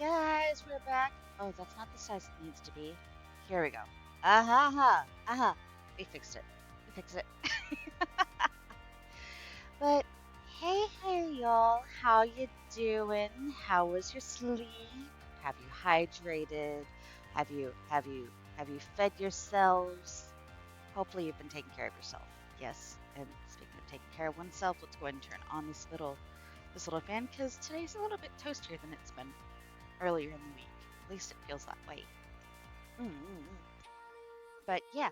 guys, we're back. Oh, that's not the size it needs to be. Here we go. Aha, aha, aha. We fixed it. We fixed it. But hey, y'all. How you doing? How was your sleep? Have you hydrated? Have you fed yourselves? Hopefully you've been taking care of yourself. Yes. And speaking of taking care of oneself, let's go ahead and turn on this little fan because today's a little bit toastier than it's been earlier in the week. At least it feels that way. Mm-mm. But yeah,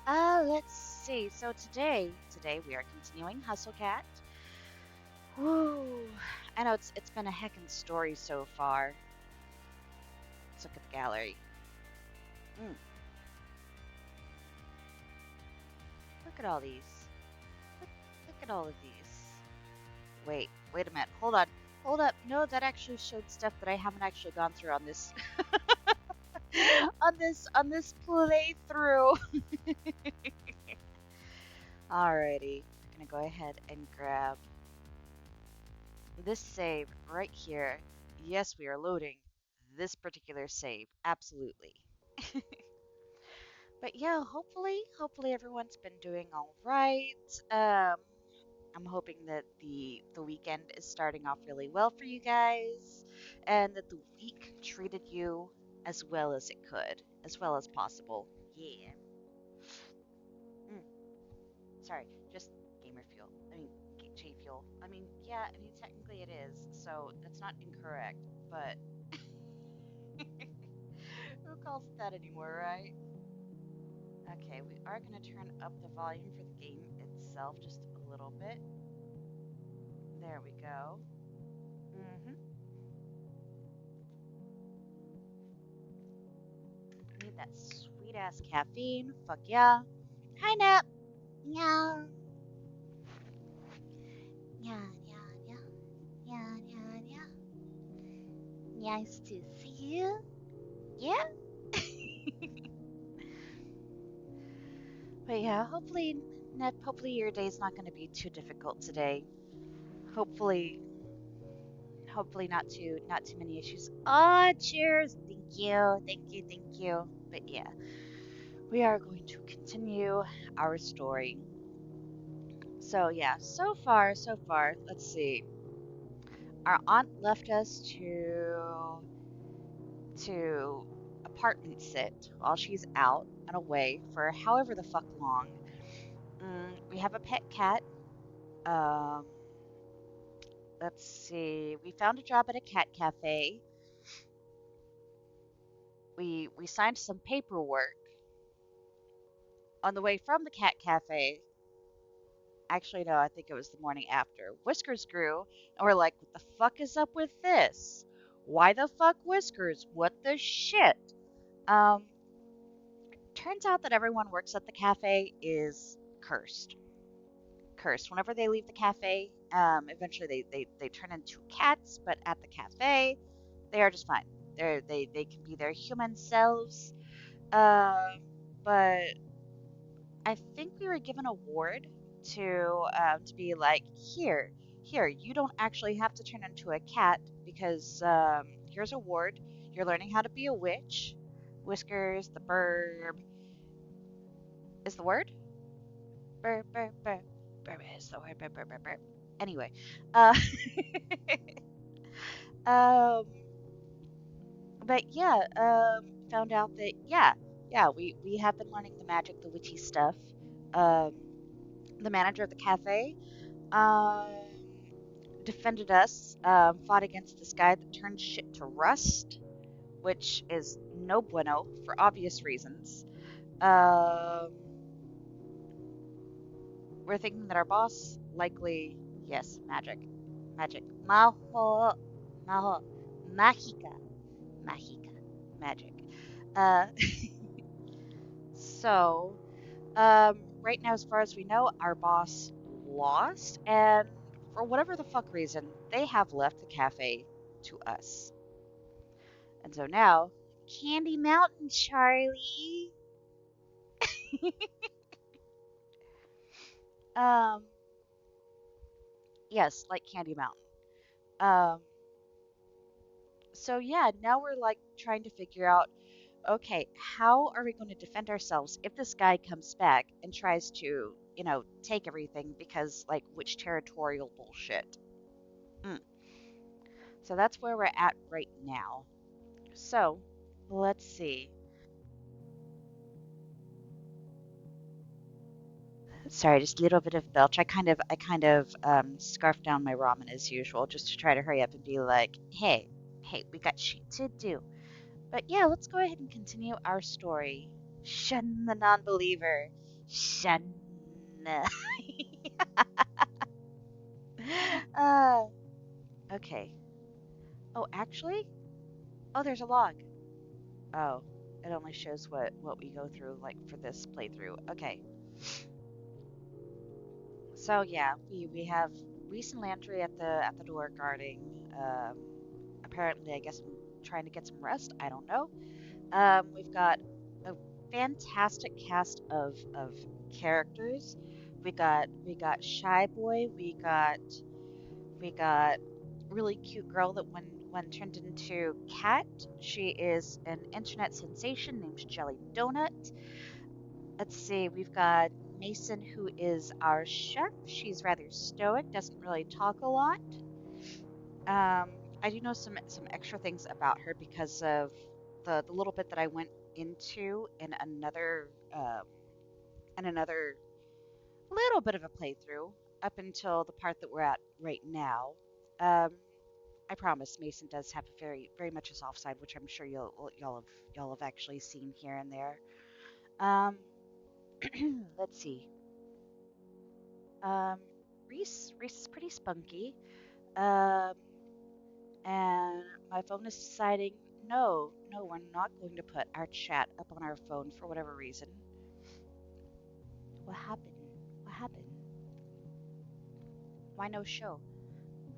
let's see. So today we are continuing Hustle Cat. Woo! I know it's been a heckin' story so far. Let's look at the gallery. Mm, look at all these. Look, look at all of these. Wait a minute. Hold up. No, that actually showed stuff that I haven't actually gone through on this on this playthrough. Alrighty, I'm gonna go ahead and grab this save right here. Yes, we are loading this particular save, absolutely. But yeah, hopefully everyone's been doing all right. I'm hoping that the weekend is starting off really well for you guys, and that the week treated you as well as it could, as well as possible. Yeah. Mm. Sorry, just gamer fuel. I mean, J fuel. I mean, yeah, I mean, technically it is, so that's not incorrect, but who calls it that anymore, right? Okay, we are going to turn up the volume for the game itself just a little bit. There we go. Mm-hmm. Need that sweet ass caffeine. Fuck yeah. Hi, Nap. Yeah. Yeah, yeah, yeah. Yeah, yeah, yeah. Nice to see you. Yeah. But yeah, hopefully, Ned, hopefully your day's not going to be too difficult today. Hopefully, hopefully not too many issues. Oh, cheers! Thank you. But yeah, we are going to continue our story. So yeah, so far. Let's see. Our aunt left us to apartment sit while she's out and away for however the fuck long. We have a pet cat. Um, let's see. We found a job at a cat cafe. We signed some paperwork on the way from the cat cafe. Actually, no, I think it was the morning after. Whiskers grew, and we're like, what the fuck is up with this? Why the fuck Whiskers? What the shit? Um, turns out that everyone works at the cafe is cursed. Cursed. Whenever they leave the cafe, eventually they turn into cats, but at the cafe, they are just fine. They can be their human selves. Um, but I think we were given a ward to be like, here, you don't actually have to turn into a cat because here's a ward. You're learning how to be a witch. Whiskers, the burb is the word. Burb, burb, burb, burb is the word. Burb, burb, burb, burb. Anyway, uh, um, but yeah, found out that yeah, we have been learning the magic, the witchy stuff. Um, the manager of the cafe um, defended us, fought against this guy that turned shit to rust, which is no bueno for obvious reasons. Um, we're thinking that our boss likely, yes, magic, maho, mágica, mágica, magic. Uh, so, right now, as far as we know, our boss lost, and for whatever the fuck reason, they have left the cafe to us. And so now, Candy Mountain, Charlie. um, yes, like Candy Mountain. Um, So yeah, now we're like trying to figure out, okay, how are we going to defend ourselves if this guy comes back and tries to, take everything because like which territorial bullshit. Mm. So that's where we're at right now. So let's see. Sorry, just a little bit of belch. I kind of scarfed down my ramen as usual, just to try to hurry up and be like, hey, we got shit to do. But yeah, let's go ahead and continue our story. Shun the non-believer. Shun. uh, okay. Oh, actually? Oh, there's a log. Oh, it only shows what we go through like for this playthrough. Okay. So yeah, we have recent Landry at the door guarding. Um, apparently, I guess I'm trying to get some rest. I don't know. We've got a fantastic cast of characters. We got Shy Boy. We got really cute girl that when turned into Cat, she is an internet sensation named Jelly Donut. Let's see, we've got Mason, who is our chef. She's rather stoic, doesn't really talk a lot. Um, I do know some extra things about her because of the little bit that I went into in another little bit of a playthrough up until the part that we're at right now. Um, I promise Mason does have a very much a soft side, which I'm sure y'all have actually seen here and there. Um, let's see. Um, Reese is pretty spunky. Um, and my phone is deciding, no, we're not going to put our chat up on our phone for whatever reason. What happened? What happened? Why no show?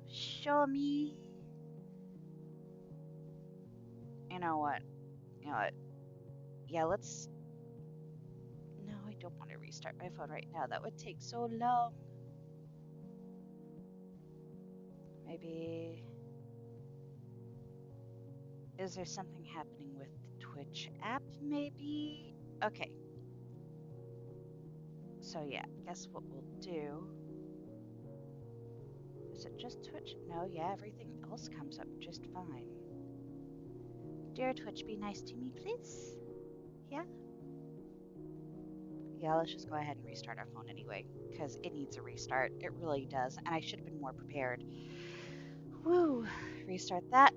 Show me. You know what? You know what? Yeah, let's. No, I don't want to restart my phone right now. That would take so long. Maybe. Is there something happening with the Twitch app? Maybe? Okay, so yeah, guess what we'll do. Is it just Twitch? No, yeah, everything else comes up just fine. Dear Twitch, be nice to me, please. Yeah? Yeah, let's just go ahead and restart our phone anyway, because it needs a restart. It really does, and I should have been more prepared. Woo! Restart that.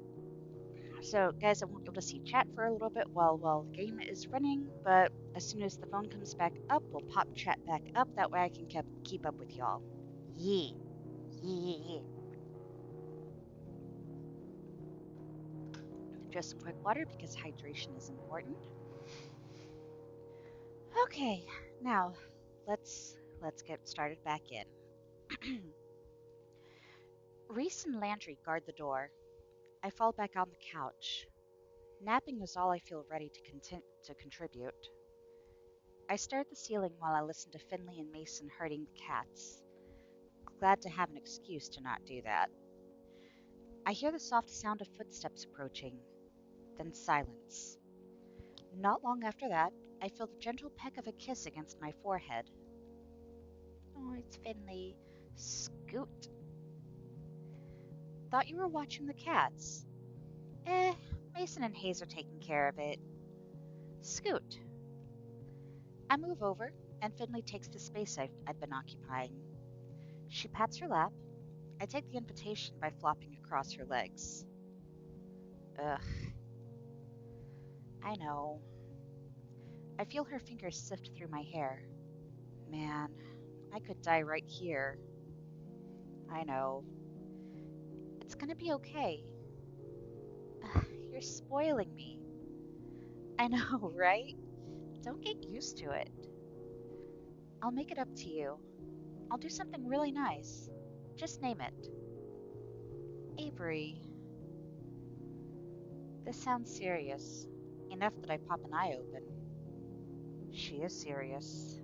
So, guys, I won't be able to see chat for a little bit while the game is running, but as soon as the phone comes back up, we'll pop chat back up. That way I can keep up with y'all. Yeah. Yeah. Just some quick water because hydration is important. Okay, now let's get started back in. Reese and Landry guard the door. I fall back on the couch. Napping is all I feel ready to contribute. I stare at the ceiling while I listen to Finley and Mason herding the cats. Glad to have an excuse to not do that. I hear the soft sound of footsteps approaching, then silence. Not long after that, I feel the gentle peck of a kiss against my forehead. Oh, it's Finley. Scoot. Thought you were watching the cats. Mason and Hayes are taking care of it. Scoot. I move over, and Finley takes the space I'd been occupying. She pats her lap. I take the invitation by flopping across her legs. Ugh, I know. I feel her fingers sift through my hair. Man, I could die right here. I know. It's gonna be okay. Ugh, you're spoiling me. I know, right? Don't get used to it. I'll make it up to you. I'll do something really nice. Just name it. Avery. This sounds serious. Enough that I pop an eye open. She is serious.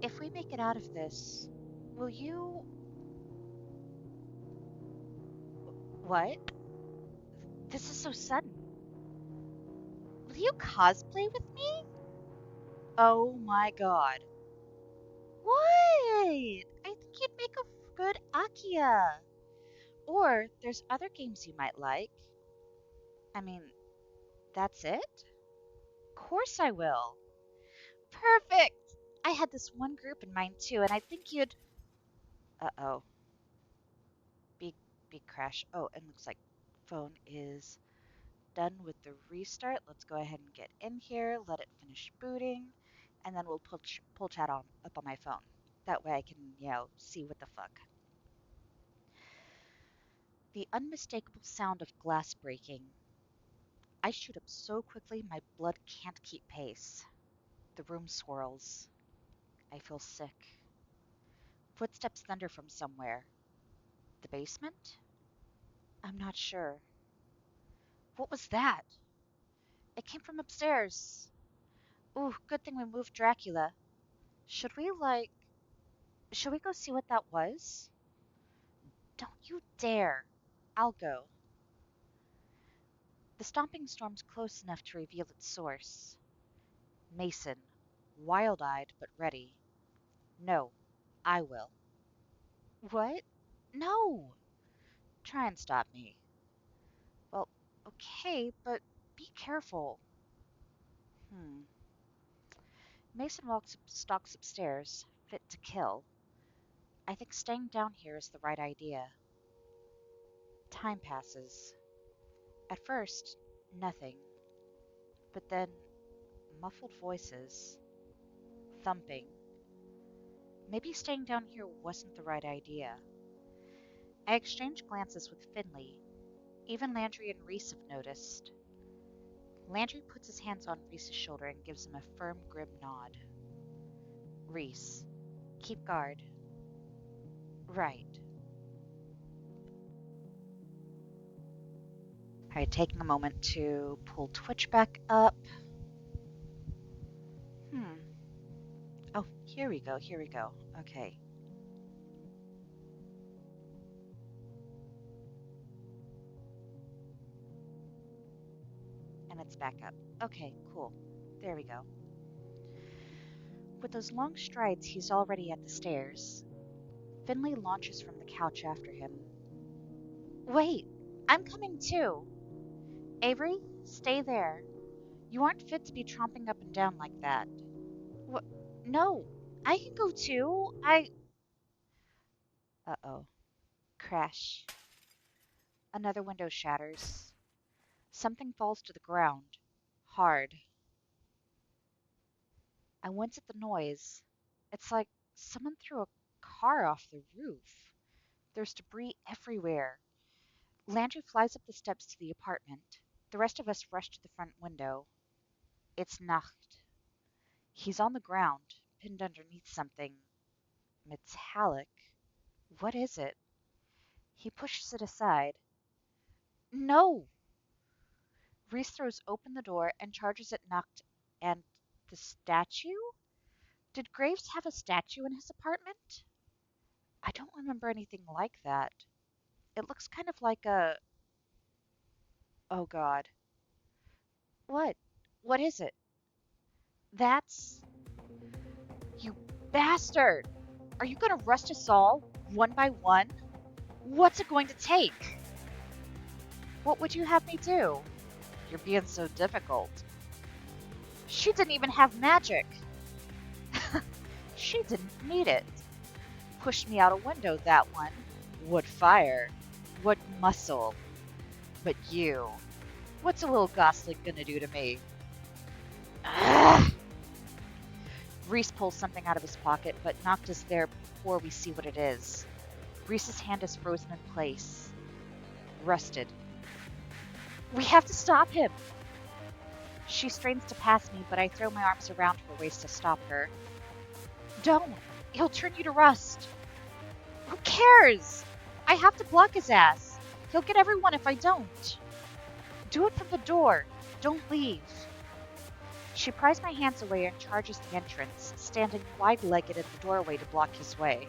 If we make it out of this, will you... What? This is so sudden. Will you cosplay with me? Oh my god. What? I think you'd make a good Akia. Or there's other games you might like. I mean, that's it? Of course I will. Perfect! I had this one group in mind too, and I think you'd. Uh-oh. Big crash. Oh, and looks like phone is done with the restart. Let's go ahead and get in here, let it finish booting, and then we'll pull chat on up on my phone. That way I can, see what the fuck. The unmistakable sound of glass breaking. I shoot up so quickly my blood can't keep pace. The room swirls. I feel sick. Footsteps thunder from somewhere. The basement? I'm not sure. What was that? It came from upstairs. Ooh, good thing we moved Dracula. Should we, should we go see what that was? Don't you dare. I'll go. The stomping storm's close enough to reveal its source. Mason, wild-eyed but ready. No, I will. What? No! Try and stop me. Well, okay, but be careful. Hmm. Mason stalks upstairs, fit to kill. I think staying down here is the right idea. Time passes. At first, nothing. But then, muffled voices. Thumping. Maybe staying down here wasn't the right idea. I exchange glances with Finley. Even Landry and Reese have noticed. Landry puts his hands on Reese's shoulder and gives him a firm, grim nod. Reese, keep guard. Right. Alright, taking a moment to pull Twitch back up. Oh, here we go, here we go. Okay. And it's back up. Okay, cool. There we go. With those long strides, he's already at the stairs. Finley launches from the couch after him. Wait, I'm coming too. Avery, stay there. You aren't fit to be tromping up and down like that. What? No, I can go too. Uh-oh. Crash. Another window shatters. Something falls to the ground. Hard. I wince at the noise. It's like someone threw a car off the roof. There's debris everywhere. Landry flies up the steps to the apartment. The rest of us rush to the front window. It's Nacht. He's on the ground, pinned underneath something metallic. What is it? He pushes it aside. No! Reese throws open the door and charges at Nacht and the statue? Did Graves have a statue in his apartment? I don't remember anything like that. It looks kind of like a... Oh god. What? What is it? That's... You bastard! Are you gonna arrest us all, one by one? What's it going to take? What would you have me do? You're being so difficult. She didn't even have magic. She didn't need it. Pushed me out a window, that one. What fire? What muscle? But you, what's a little gosling gonna do to me? Ugh. Reese pulls something out of his pocket, but Nacht is there before we see what it is. Reese's hand is frozen in place. Rusted. We have to stop him! She strains to pass me, but I throw my arms around her waist to stop her. Don't! He'll turn you to rust! Who cares? I have to block his ass. He'll get everyone if I don't. Do it from the door. Don't leave. She pries my hands away and charges the entrance, standing wide-legged in the doorway to block his way.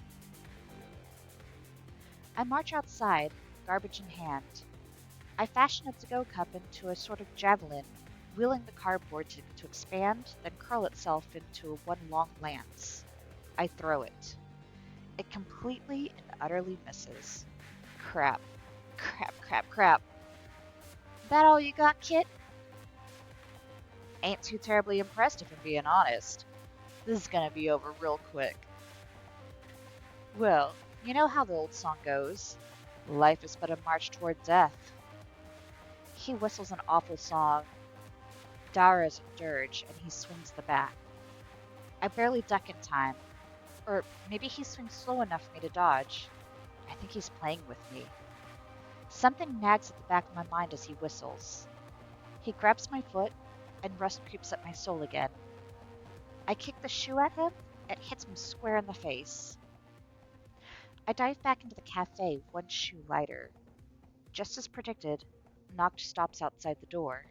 I march outside, garbage in hand. I fashion a to-go cup into a sort of javelin, wheeling the cardboard to expand, then curl itself into one long lance. I throw it. It completely and utterly misses. Crap. Crap, crap, crap. That all you got, Kit? Ain't too terribly impressed if I'm being honest. This is gonna be over real quick. Well, you know how the old song goes. Life is but a march toward death. He whistles an awful song, dour as a dirge, and he swings the bat. I barely duck in time. Or maybe he swings slow enough for me to dodge. I think he's playing with me. Something nags at the back of my mind as he whistles. He grabs my foot, and rust creeps up my soul again. I kick the shoe at him, it hits him square in the face. I dive back into the cafe, one shoe lighter. Just as predicted, Noct stops outside the door.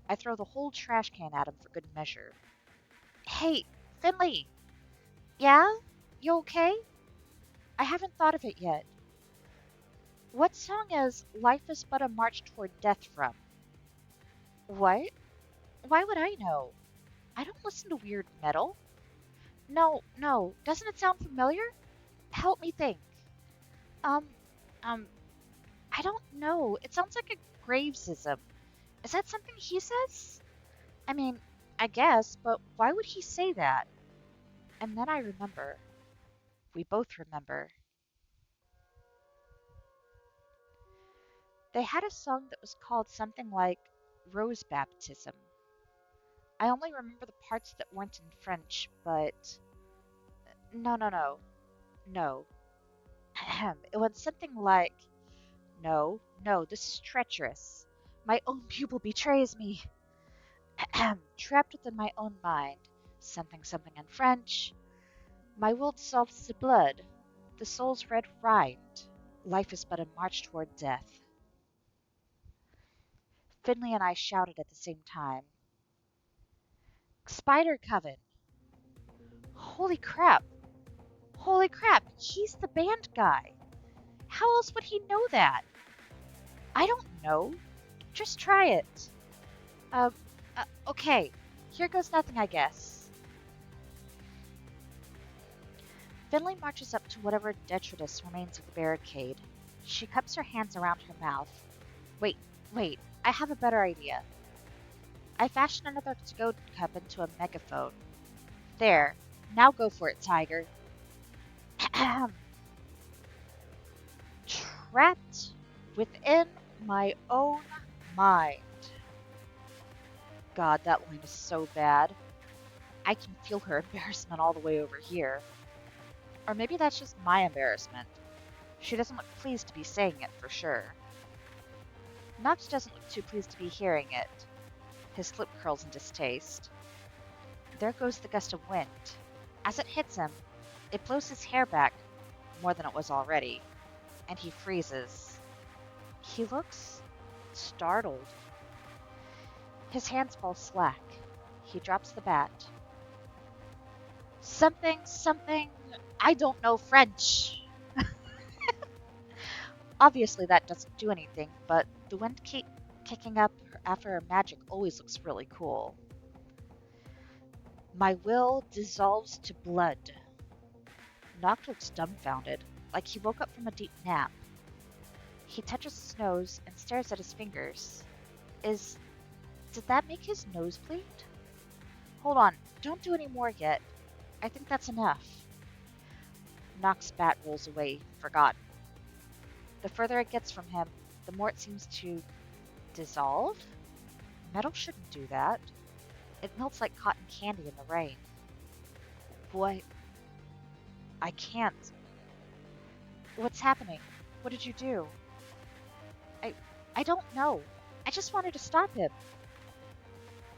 I throw the whole trash can at him for good measure. Hey, Finley! Yeah? You okay? I haven't thought of it yet. What song is Life is But a March Toward Death from? What? Why would I know? I don't listen to weird metal. No, no, doesn't it sound familiar? Help me think. Um, um, I don't know. It sounds like a gravesism. Is that something he says? I mean, I guess, but why would he say that? And then I remember. We both remember. They had a song that was called something like Rose Baptism. I only remember the parts that weren't in French, but no. No. It went something like, no, no, this is treacherous. My own pupil betrays me. Trapped within my own mind. Something in French. My will dissolves to blood. The soul's red rind. Life is but a march toward death. Finley and I shouted at the same time. Spider Coven. Holy crap. Holy crap. He's the band guy. How else would he know that? I don't know. Just try it. Uh, okay. Here goes nothing, I guess. Finley marches up to whatever detritus remains of the barricade. She cups her hands around her mouth. Wait, I have a better idea. I fashion another to-go cup into a megaphone. There, now go for it, Tiger. Trapped within my own mind. God, that line is so bad. I can feel her embarrassment all the way over here. Or maybe that's just my embarrassment. She doesn't look pleased to be saying it for sure. Knox doesn't look too pleased to be hearing it. His lip curls in distaste. There goes the gust of wind. As it hits him, it blows his hair back more than it was already, and he freezes. He looks startled. His hands fall slack. He drops the bat. Something, I don't know French. Obviously that doesn't do anything, but the wind kicking up after her magic always looks really cool. My will dissolves to blood. Noct looks dumbfounded, like he woke up from a deep nap. He touches his nose and stares at his fingers. Did that make his nose bleed? Hold on, don't do any more yet. I think that's enough. Noct's bat rolls away, forgotten. The further it gets from him, the more it seems to dissolve? Metal shouldn't do that. It melts like cotton candy in the rain. Boy, I can't. What's happening? What did you do? I don't know. I just wanted to stop him.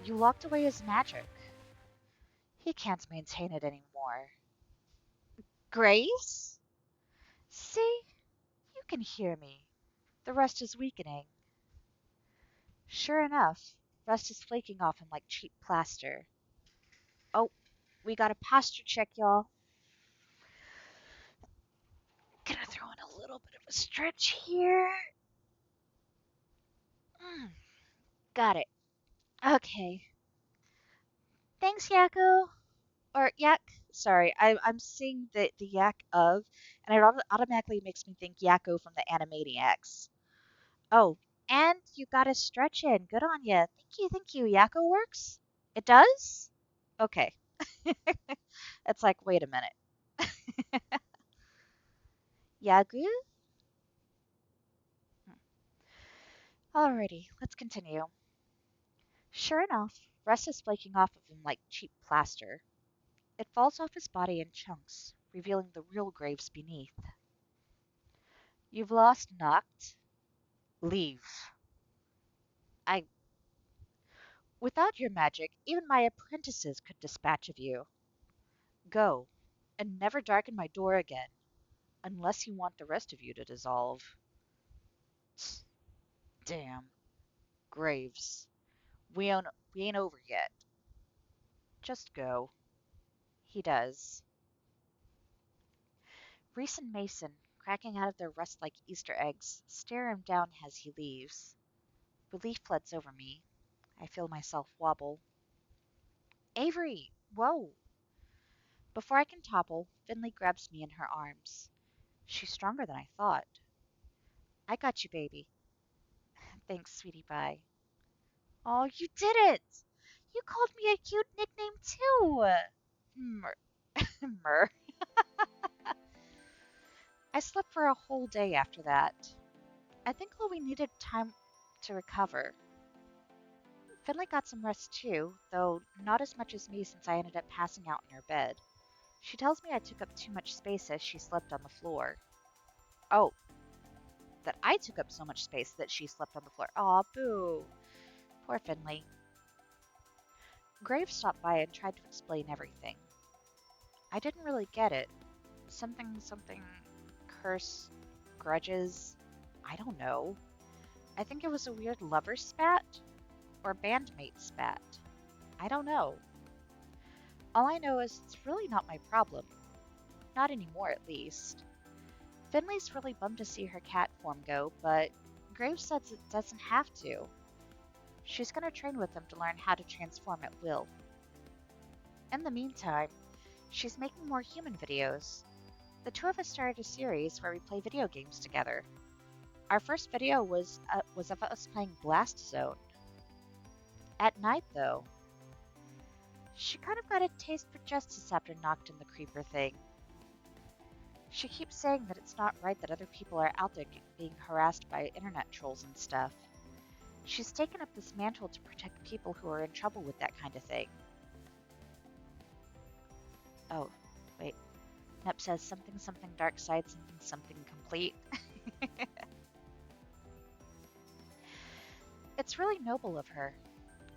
You locked away his magic. He can't maintain it anymore. Grace? See? You can hear me. The rust is weakening. Sure enough, rust is flaking off him like cheap plaster. Oh, we got a posture check, y'all. Gonna throw in a little little bit of a stretch here. Got it. Okay. Thanks, Yakko. Or Yak. Sorry, I'm seeing the Yak of, and it automatically makes me think Yakko from the Animaniacs. Oh, and you got a stretch in. Good on ya. Thank you. Yakko works? It does? Okay. It's like, wait a minute. Yagu? Alrighty, let's continue. Sure enough, rust is flaking off of him like cheap plaster. It falls off his body in chunks, revealing the real graves beneath. You've lost Noct. Leave. I. Without your magic, even my apprentices could dispatch of you. Go, and never darken my door again, unless you want the rest of you to dissolve. Tsk, damn. Graves. We, own, we ain't over yet. Just go. He does. Reese and Mason, cracking out of their rust like Easter eggs, stare him down as he leaves. Relief floods over me. I feel myself wobble. Avery! Whoa! Before I can topple, Finley grabs me in her arms. She's stronger than I thought. I got you, baby. Thanks, sweetie pie. Oh, you did it! You called me a cute nickname, too! Mer. Mer. I slept for a whole day after that. I think Chloe needed time to recover. Finley got some rest too, though not as much as me since I ended up passing out in her bed. She tells me I took up too much space as she slept on the floor. Oh, that I took up so much space that she slept on the floor. Aw, boo. Poor Finley. Graves stopped by and tried to explain everything. I didn't really get it. Something, curse, grudges. I don't know. I think it was a weird lover spat or bandmate spat. I don't know. All I know is it's really not my problem. Not anymore, at least. Finley's really bummed to see her cat form go, but Graves says it doesn't have to. She's gonna train with him to learn how to transform at will. In the meantime, she's making more human videos. The two of us started a series where we play video games together. Our first video was of us playing Blast Zone. At night, though. She kind of got a taste for justice after Noct and the Creeper thing. She keeps saying that it's not right that other people are out there being harassed by internet trolls and stuff. She's taken up this mantle to protect people who are in trouble with that kind of thing. Oh, wait. Nep says something dark side, something complete. It's really noble of her.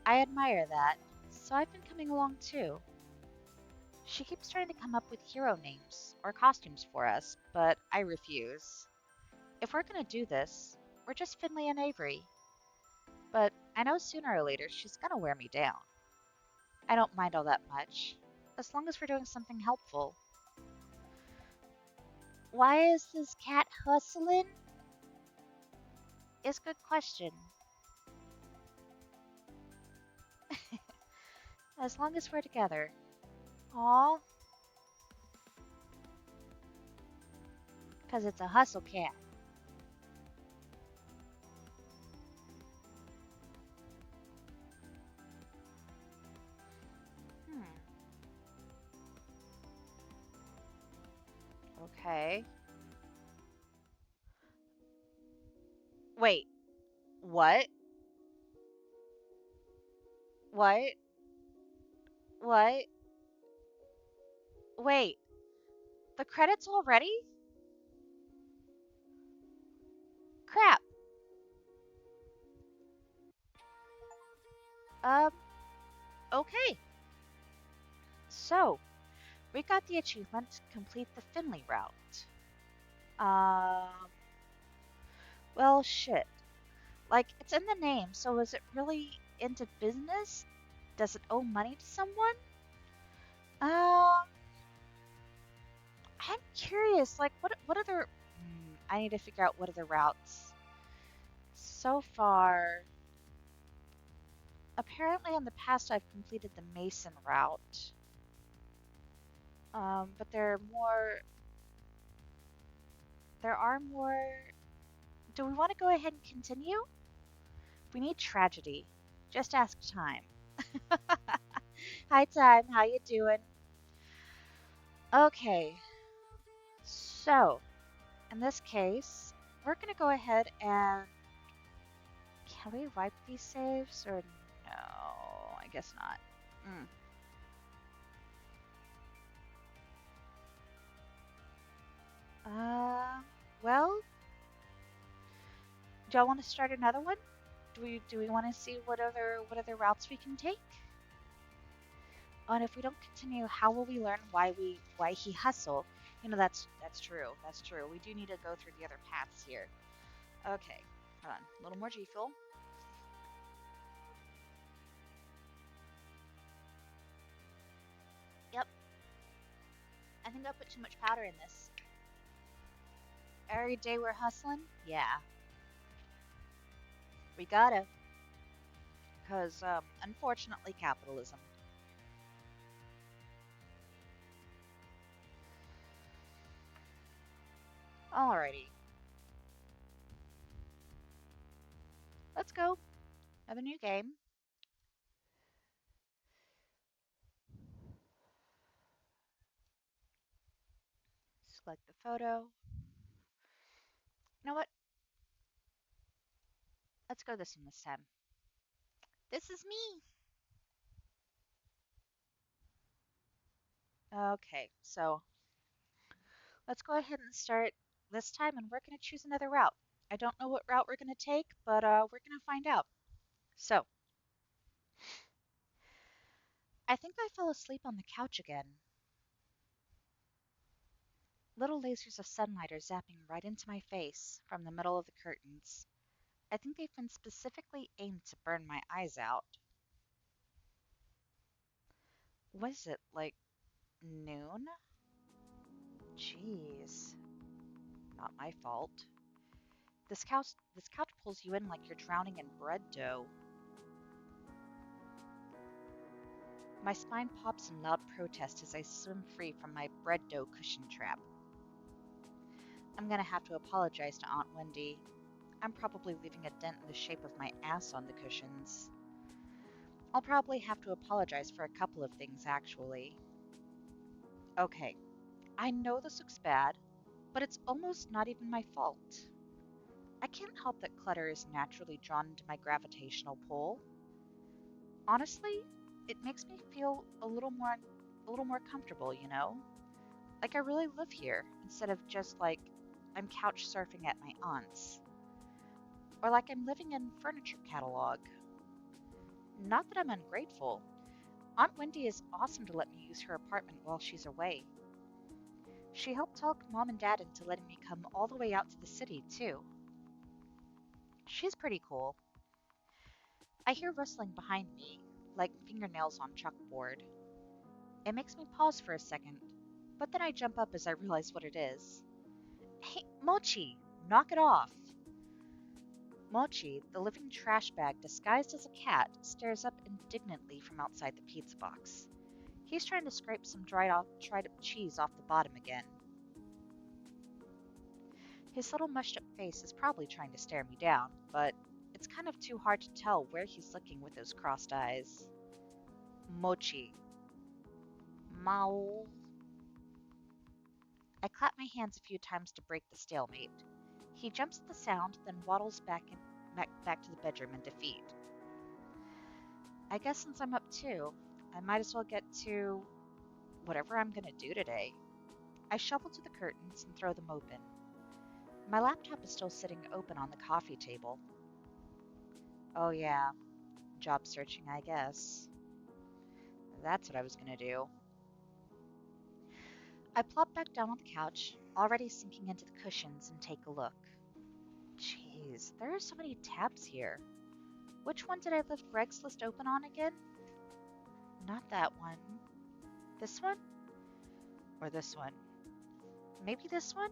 I admire that, so I've been coming along too. She keeps trying to come up with hero names or costumes for us, but I refuse. If we're gonna do this, we're just Finley and Avery. But I know sooner or later she's gonna wear me down. I don't mind all that much, as long as we're doing something helpful. Why is this cat hustling? Is a good question. As long as we're together. Aw. 'Cause it's a hustle cat. Okay. Wait. What? What? What? Wait. The credits already? Crap. Um, okay. So, we got the achievement to complete the Finley route. Um, well, shit. Like, it's in the name, so is it really into business? Does it owe money to someone? I'm curious, like, what other... I need to figure out what are the routes. So far, apparently in the past I've completed the Mason route. But there are more. Do we want to go ahead and continue? We need tragedy. Just ask Time. Hi, Time. How you doing? Okay. So, in this case, we're gonna go ahead and can we wipe these saves or no? I guess not. Mm. Uh, well, do y'all want to start another one? Do we want to see what other routes we can take? Oh, and if we don't continue, how will we learn why he hustled? You know, that's true. That's true. We do need to go through the other paths here. Okay, hold on. A little more G fuel. Yep, I think I put too much powder in this. Every day we're hustling? Yeah, we gotta. Because, unfortunately, capitalism. Alrighty, let's go. Another new game. Select the photo. You know what? Let's go this one this time. This is me. Okay, so let's go ahead and start this time, and we're going to choose another route. I don't know what route we're going to take, but we're going to find out. So, I think I fell asleep on the couch again. Little lasers of sunlight are zapping right into my face from the middle of the curtains. I think they've been specifically aimed to burn my eyes out. What is it, like noon? Jeez, not my fault. This couch pulls you in like you're drowning in bread dough. My spine pops in loud protest as I swim free from my bread dough cushion trap. I'm gonna have to apologize to Aunt Wendy. I'm probably leaving a dent in the shape of my ass on the cushions. I'll probably have to apologize for a couple of things, actually. Okay, I know this looks bad, but it's almost not even my fault. I can't help that clutter is naturally drawn into my gravitational pull. Honestly, it makes me feel a little more comfortable, you know? Like I really live here instead of just like I'm couch surfing at my aunt's. Or like I'm living in furniture catalog. Not that I'm ungrateful. Aunt Wendy is awesome to let me use her apartment while she's away. She helped talk Mom and Dad into letting me come all the way out to the city, too. She's pretty cool. I hear rustling behind me, like fingernails on chalkboard. It makes me pause for a second, but then I jump up as I realize what it is. Hey, Mochi, knock it off. Mochi, the living trash bag disguised as a cat, stares up indignantly from outside the pizza box. He's trying to scrape some dried up cheese off the bottom again. His little mushed up face is probably trying to stare me down, but it's kind of too hard to tell where he's looking with those crossed eyes. Mochi. Maul. I clap my hands a few times to break the stalemate. He jumps at the sound, then waddles back to the bedroom in defeat. I guess since I'm up too, I might as well get to whatever I'm gonna do today. I shuffle to the curtains and throw them open. My laptop is still sitting open on the coffee table. Oh yeah, job searching, I guess. That's what I was gonna do. I plop back down on the couch, already sinking into the cushions, and take a look. Jeez, there are so many tabs here. Which one did I leave Greg's list open on again? Not that one. This one? Or this one? Maybe this one?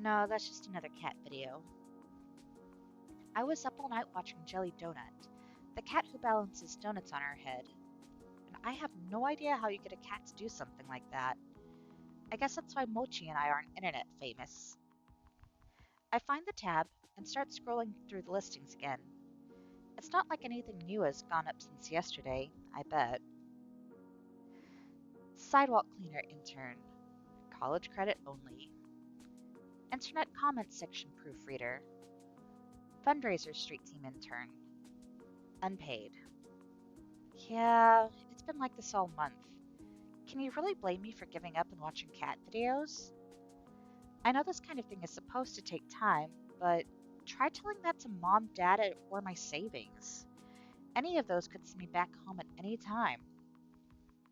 No, that's just another cat video. I was up all night watching Jelly Donut, the cat who balances donuts on her head. And I have no idea how you get a cat to do something like that. I guess that's why Mochi and I aren't internet famous. I find the tab and start scrolling through the listings again. It's not like anything new has gone up since yesterday, I bet. Sidewalk cleaner intern. College credit only. Internet comments section proofreader. Fundraiser street team intern. Unpaid. Yeah, it's been like this all month. Can you really blame me for giving up and watching cat videos? I know this kind of thing is supposed to take time, but try telling that to mom, dad, or my savings. Any of those could send me back home at any time.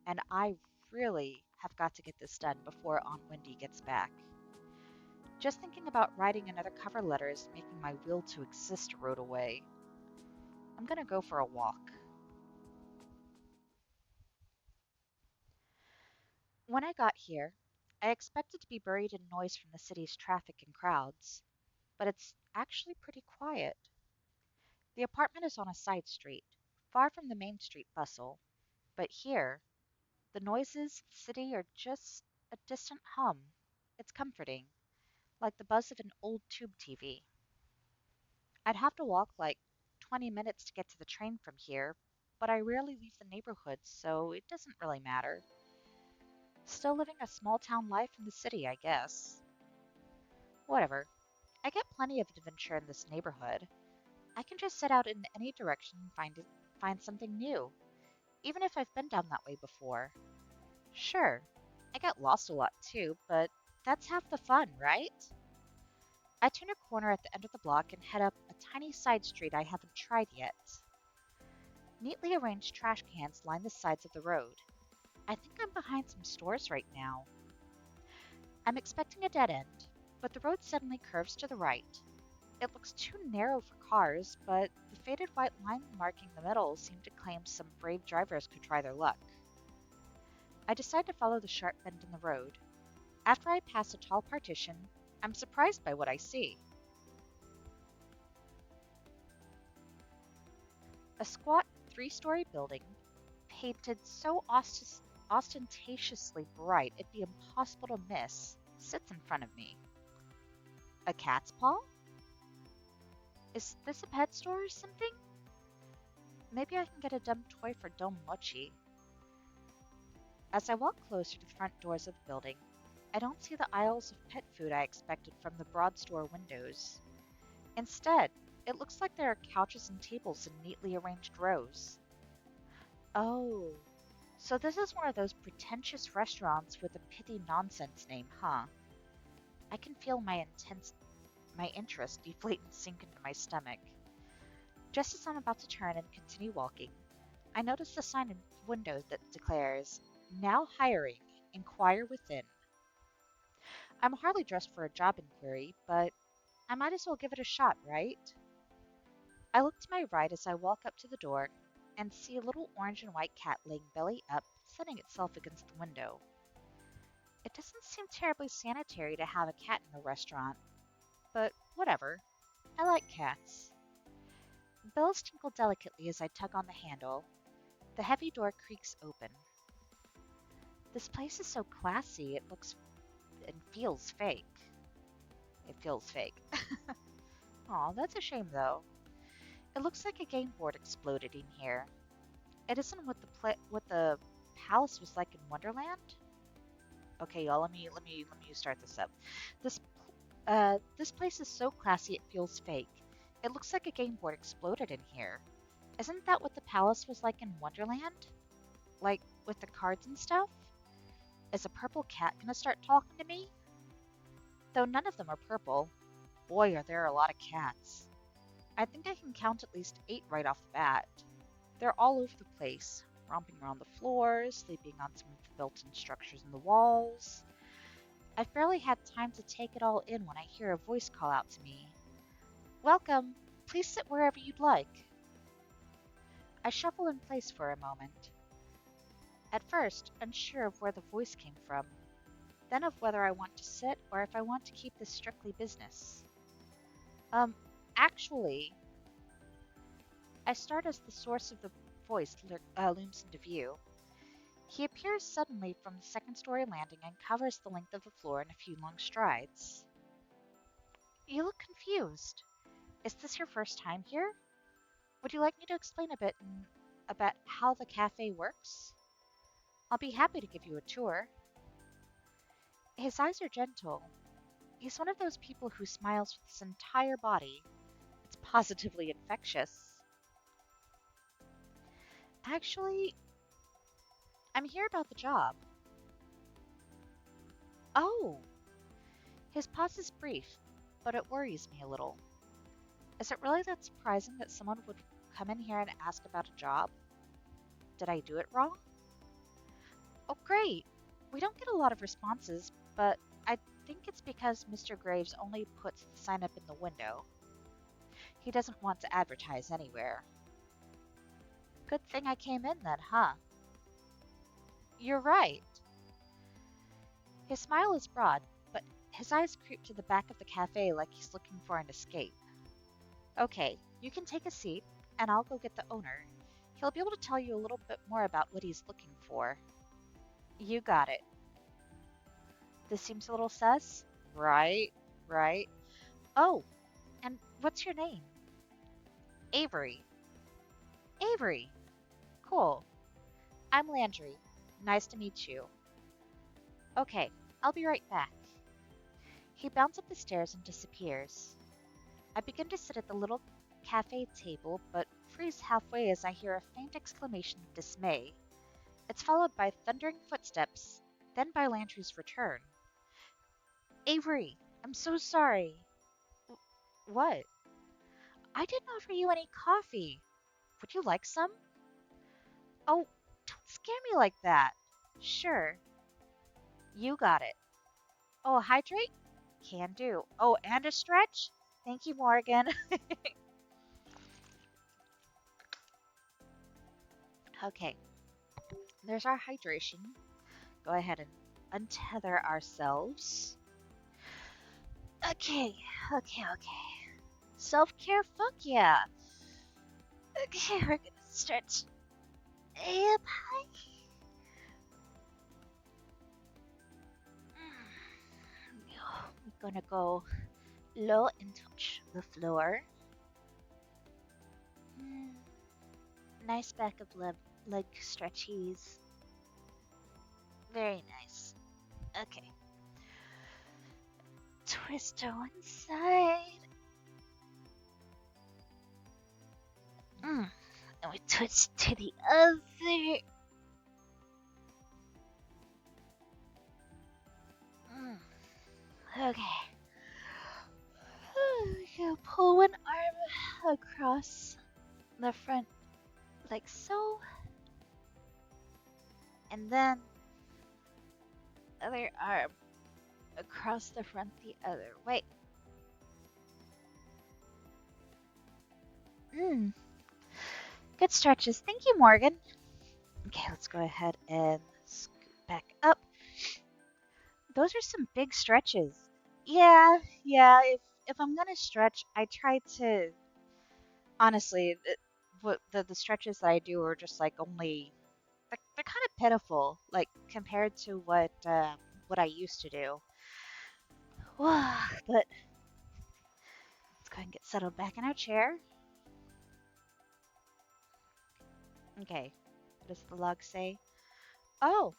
And I really have got to get this done before Aunt Wendy gets back. Just thinking about writing another cover letter is making my will to exist erode away. I'm gonna go for a walk. When I got here, I expected to be buried in noise from the city's traffic and crowds, but it's actually pretty quiet. The apartment is on a side street, far from the main street bustle, but here, the noises of the city are just a distant hum. It's comforting, like the buzz of an old tube TV. I'd have to walk like 20 minutes to get to the train from here, but I rarely leave the neighborhood, so it doesn't really matter. Still living a small town life in the city, I guess. Whatever. I get plenty of adventure in this neighborhood. I can just set out in any direction and find something new, even if I've been down that way before. Sure, I get lost a lot too, but that's half the fun, right? I turn a corner at the end of the block and head up a tiny side street I haven't tried yet. Neatly arranged trash cans line the sides of the road. I think I'm behind some stores right now. I'm expecting a dead end, but the road suddenly curves to the right. It looks too narrow for cars, but the faded white line marking the middle seemed to claim some brave drivers could try their luck. I decide to follow the sharp bend in the road. After I pass a tall partition, I'm surprised by what I see. A squat three-story building, painted so ostentatiously bright it'd be impossible to miss, sits in front of me. A cat's paw? Is this a pet store or something? Maybe I can get a dumb toy for Dom Mochi. As I walk closer to the front doors of the building, I don't see the aisles of pet food I expected from the broad store windows. Instead, it looks like there are couches and tables in neatly arranged rows. Oh, so this is one of those pretentious restaurants with a pithy nonsense name, huh? I can feel my interest deflate and sink into my stomach. Just as I'm about to turn and continue walking, I notice the sign in the window that declares, "Now hiring, inquire within." I'm hardly dressed for a job inquiry, but I might as well give it a shot, right? I look to my right as I walk up to the door and see a little orange and white cat laying belly up, sunning itself against the window. It doesn't seem terribly sanitary to have a cat in a restaurant, but whatever. I like cats. Bells tinkle delicately as I tug on the handle. The heavy door creaks open. This place is so classy, it looks and feels fake. It feels fake. Aw, that's a shame though. It looks like a game board exploded in here. It isn't what the palace was like in Wonderland. Okay, y'all, let me start this up. This this place is so classy it feels fake. It looks like a game board exploded in here. Isn't that what the palace was like in Wonderland? Like with the cards and stuff? Is a purple cat gonna start talking to me? Though none of them are purple. Boy, are there a lot of cats. I think I can count at least 8 right off the bat. They're all over the place, romping around the floors, sleeping on some of the built-in structures in the walls. I barely had time to take it all in when I hear a voice call out to me. "Welcome! Please sit wherever you'd like." I shuffle in place for a moment. At first, unsure of where the voice came from. then of whether I want to sit or if I want to keep this strictly business. Um, actually, I start as the source of the voice looms into view. He appears suddenly from the second-story landing and covers the length of the floor in a few long strides. You look confused. Is this your first time here? Would you like me to explain a bit about how the cafe works? I'll be happy to give you a tour. His eyes are gentle. He's one of those people who smiles with his entire body. It's positively infectious. Actually, I'm here about the job. Oh! His pause is brief, but it worries me a little. Is it really that surprising that someone would come in here and ask about a job? Did I do it wrong? Oh, great! We don't get a lot of responses, but I think it's because Mr. Graves only puts the sign up in the window. He doesn't want to advertise anywhere. Good thing I came in then, huh? You're right. His smile is broad, but his eyes creep to the back of the cafe like he's looking for an escape. Okay, you can take a seat, and I'll go get the owner. He'll be able to tell you a little bit more about what he's looking for. You got it. This seems a little sus? Right, right. Oh, and what's your name? Avery. Avery. Cool. I'm Landry. Nice to meet you. Okay, I'll be right back. He bounds up the stairs and disappears. I begin to sit at the little cafe table, but freeze halfway as I hear a faint exclamation of dismay. It's followed by thundering footsteps, then by Landry's return. Avery, I'm so sorry. What? I didn't offer you any coffee. Would you like some? Oh, don't scare me like that. Sure. You got it. Oh, hydrate? Can do. Oh, and a stretch? Thank you, Morgan. Okay, there's our hydration. Go ahead and untether ourselves. Okay. Self-care, fuck yeah. Okay, we're gonna stretch up high. We're gonna go low and touch the floor. Nice back of leg stretchies. Very nice. Okay. Twist to one side. And we twist to the other. Okay. You pull one arm across the front like so. And then other arm across the front the other way. Good stretches. Thank you, Morgan. Okay, let's go ahead and scoot back up. Those are some big stretches. Yeah. If I'm gonna stretch, I try to. Honestly, the stretches that I do are just like only. They're kind of pitiful, like compared to what I used to do. But let's go ahead and get settled back in our chair. Okay, what does the log say? Oh,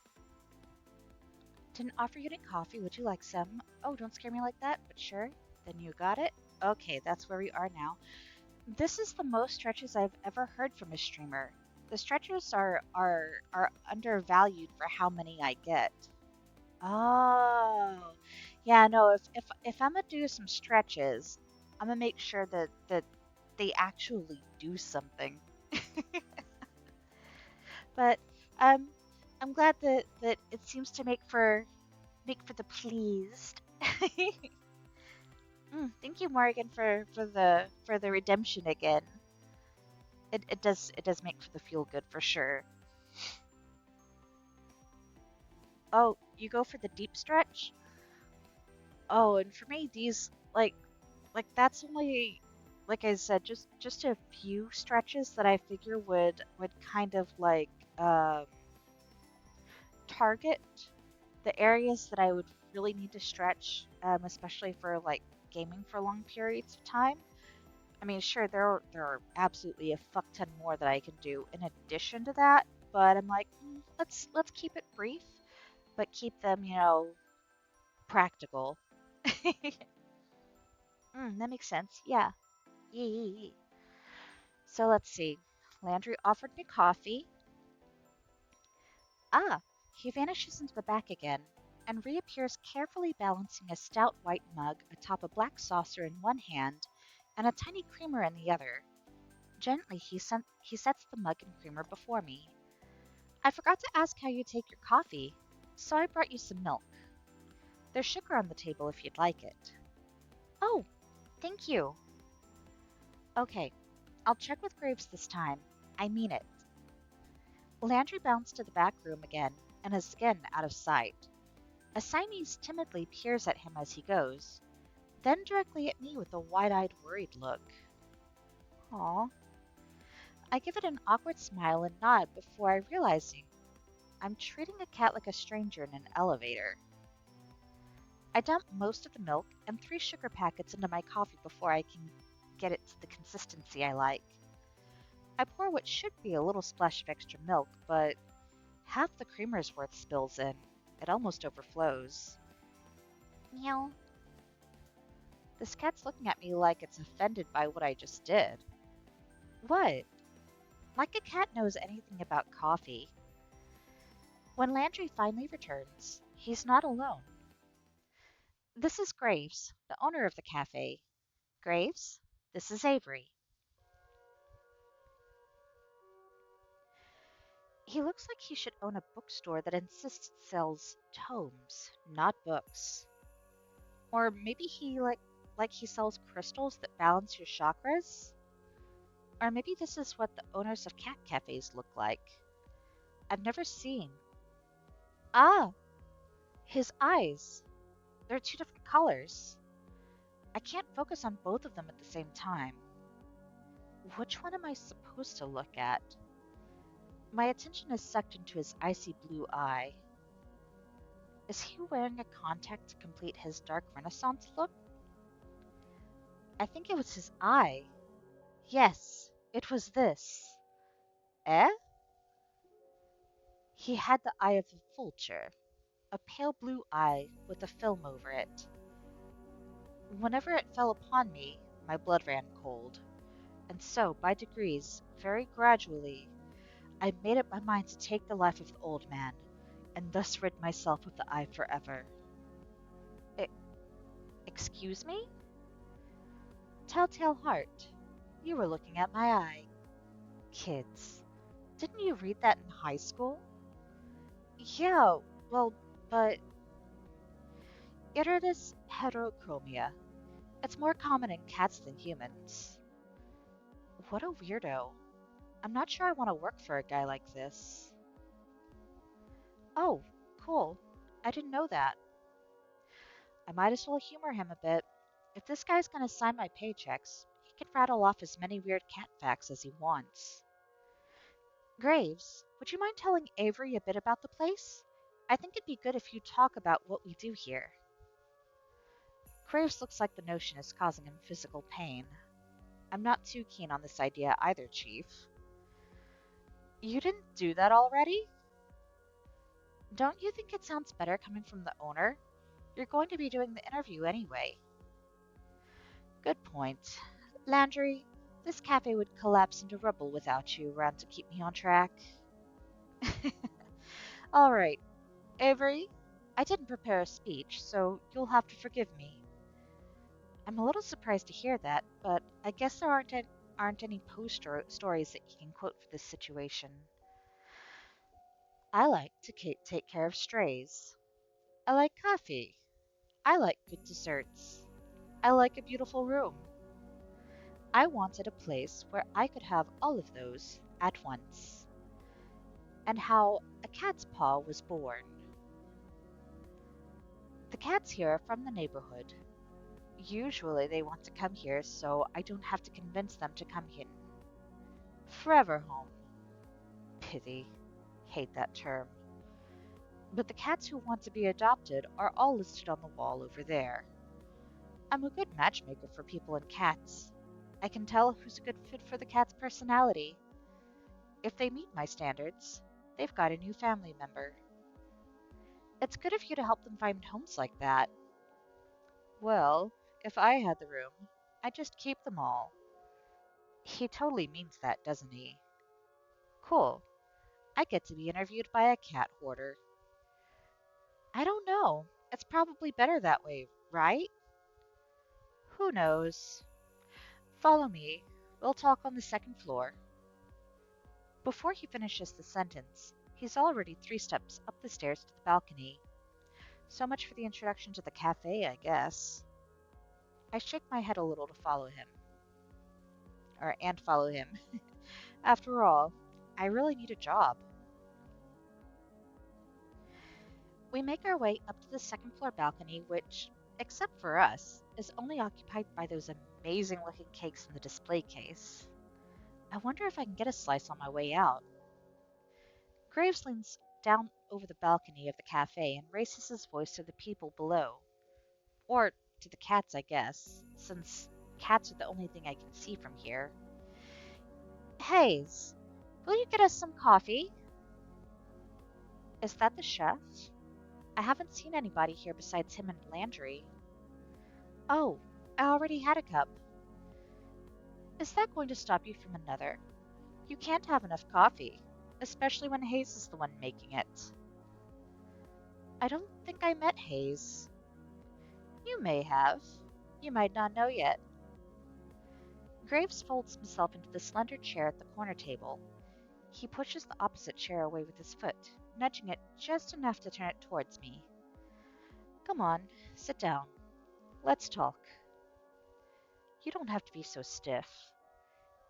didn't offer you any coffee. Would you like some? Oh, don't scare me like that, but sure. Then you got it. Okay, that's where we are now. This is the most stretches I've ever heard from a streamer. The stretchers are undervalued for how many I get. Oh, yeah. No, if I'm gonna do some stretches, I'm gonna make sure that they actually do something. But I'm glad that it seems to make for the pleased. Thank you, Morgan, for the redemption again. It does make for the feel good for sure. Oh, you go for the deep stretch? Oh, and for me, these like that's only like I said, just a few stretches that I figure would kind of like um target the areas that I would really need to stretch, especially for like gaming for long periods of time. I mean, sure, there are absolutely a fuck ton more that I can do in addition to that, but I'm like, let's keep it brief, but keep them, practical. That makes sense. Yeah. Yee. So let's see. Landry offered me coffee. Ah, he vanishes into the back again and reappears carefully balancing a stout white mug atop a black saucer in one hand and a tiny creamer in the other. Gently, he sets the mug and creamer before me. I forgot to ask how you take your coffee, so I brought you some milk. There's sugar on the table if you'd like it. Oh, thank you. Okay, I'll check with Graves this time. I mean it. Landry bounced to the back room again and is again out of sight. A Siamese timidly peers at him as he goes, then directly at me with a wide-eyed worried look. Aw. I give it an awkward smile and nod before realizing I'm treating a cat like a stranger in an elevator. I dump most of the milk and 3 sugar packets into my coffee before I can get it to the consistency I like. I pour what should be a little splash of extra milk, but half the creamer's worth spills in. It almost overflows. Meow. This cat's looking at me like it's offended by what I just did. What? Like a cat knows anything about coffee. When Landry finally returns, he's not alone. This is Graves, the owner of the cafe. Graves, this is Avery. He looks like he should own a bookstore that insists it sells tomes, not books. Or maybe he he sells crystals that balance your chakras? Or maybe this is what the owners of cat cafes look like. I've never seen. Ah, his eyes. They're 2 different colors. I can't focus on both of them at the same time. Which one am I supposed to look at? My attention is sucked into his icy blue eye. Is he wearing a contact to complete his dark Renaissance look? I think it was his eye. Yes, it was this. Eh? He had the eye of a vulture, a pale blue eye with a film over it. Whenever it fell upon me, my blood ran cold, and so, by degrees, very gradually, I made up my mind to take the life of the old man, and thus rid myself of the eye forever. E- Excuse me? Telltale heart, you were looking at my eye. Kids, didn't you read that in high school? Yeah, well, but iridis heterochromia. It's more common in cats than humans. What a weirdo. I'm not sure I want to work for a guy like this. Oh, cool. I didn't know that. I might as well humor him a bit. If this guy's gonna sign my paychecks, he can rattle off as many weird cat facts as he wants. Graves, would you mind telling Avery a bit about the place? I think it'd be good if you talk about what we do here. Graves looks like the notion is causing him physical pain. I'm not too keen on this idea either, Chief. You didn't do that already? Don't you think it sounds better coming from the owner? You're going to be doing the interview anyway. Good point. Landry, this cafe would collapse into rubble without you around to keep me on track. All right, Avery, I didn't prepare a speech, so you'll have to forgive me. I'm a little surprised to hear that, but I guess there aren't any stories that you can quote for this situation. I like to take care of strays. I like coffee. I like good desserts. I like a beautiful room. I wanted a place where I could have all of those at once. And how a cat's paw was born. The cats here are from the neighborhood. Usually they want to come here so I don't have to convince them to come in. Forever home. Pity. Hate that term. But the cats who want to be adopted are all listed on the wall over there. I'm a good matchmaker for people and cats. I can tell who's a good fit for the cat's personality. If they meet my standards, they've got a new family member. It's good of you to help them find homes like that. Well, if I had the room, I'd just keep them all. He totally means that, doesn't he? Cool. I get to be interviewed by a cat hoarder. I don't know. It's probably better that way, right? Who knows? Follow me. We'll talk on the second floor. Before he finishes the sentence, he's already 3 steps up the stairs to the balcony. So much for the introduction to the cafe, I guess. I shake my head a little to follow him. And follow him. After all, I really need a job. We make our way up to the second floor balcony, which, except for us, is only occupied by those amazing looking cakes in the display case. I wonder if I can get a slice on my way out. Graves leans down over the balcony of the cafe and raises his voice to the people below. Or to the cats, I guess, since cats are the only thing I can see from here. Hayes, will you get us some coffee? Is that the chef? I haven't seen anybody here besides him and Landry. Oh, I already had a cup. Is that going to stop you from another? You can't have enough coffee, especially when Hayes is the one making it. I don't think I met Hayes. You may have. You might not know yet. Graves folds himself into the slender chair at the corner table. He pushes the opposite chair away with his foot, nudging it just enough to turn it towards me. Come on, sit down. Let's talk. You don't have to be so stiff.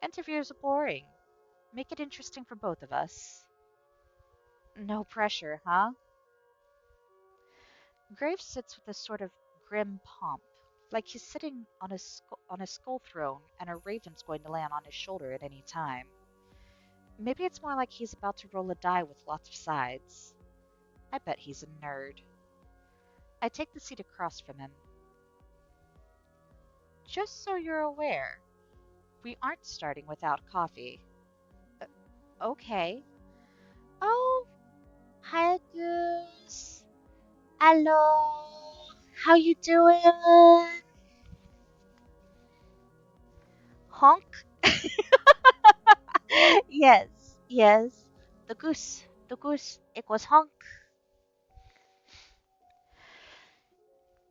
Interviews are boring. Make it interesting for both of us. No pressure, huh? Graves sits with a sort of grim pomp, like he's sitting on a skull throne and a raven's going to land on his shoulder at any time. Maybe it's more like he's about to roll a die with lots of sides. I bet he's a nerd. I take the seat across from him. Just so you're aware, we aren't starting without coffee. Okay. Oh, hi, Goose. Hello. How you doing? Honk? Yes, yes. The goose, it was honk.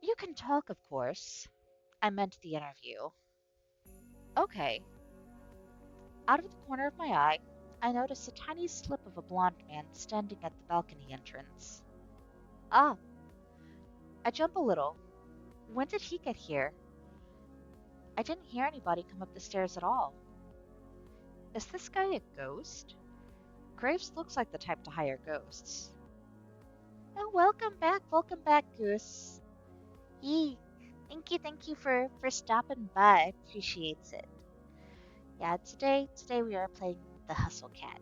You can talk, of course. I meant the interview. Okay. Out of the corner of my eye, I notice a tiny slip of a blond man standing at the balcony entrance. Ah, I jump a little. When did he get here? I didn't hear anybody come up the stairs at all. Is this guy a ghost? Graves looks like the type to hire ghosts. Oh, welcome back, Goose. Yee, thank you for stopping by. Appreciates it. Yeah, today we are playing the Hustle Cat.